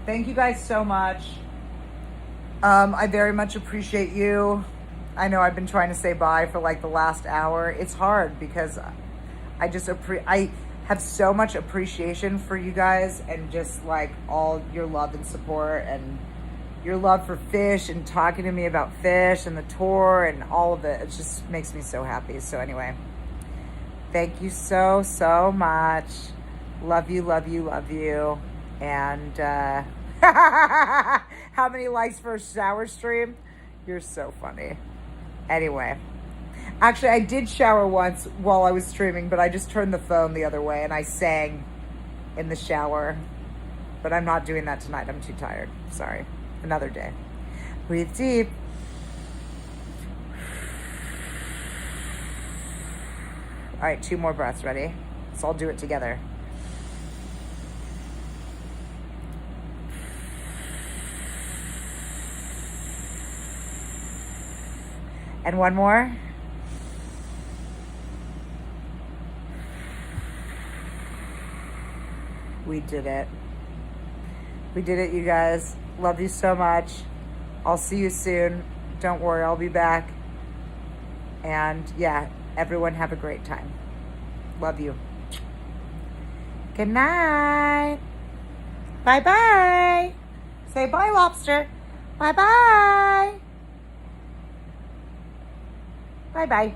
A: thank you guys so much. I very much appreciate you. I know I've been trying to say bye for like the last hour. It's hard because I have so much appreciation for you guys and just like all your love and support and your love for Phish and talking to me about Phish and the tour and all of it. It just makes me so happy. So anyway, thank you so, so much. Love you, love you, love you. And how many likes for a shower stream? You're so funny. Anyway, actually I did shower once while I was streaming, but I just turned the phone the other way and I sang in the shower. But I'm not doing that tonight. I'm too tired. Sorry. Another day. Breathe deep. All right, 2 more breaths. Ready? So I'll do it together. And 1 more. We did it. We did it, you guys. Love you so much. I'll see you soon. Don't worry, I'll be back. And yeah, everyone have a great time. Love you. Good night. Bye-bye. Say bye, lobster. Bye-bye. Bye-bye.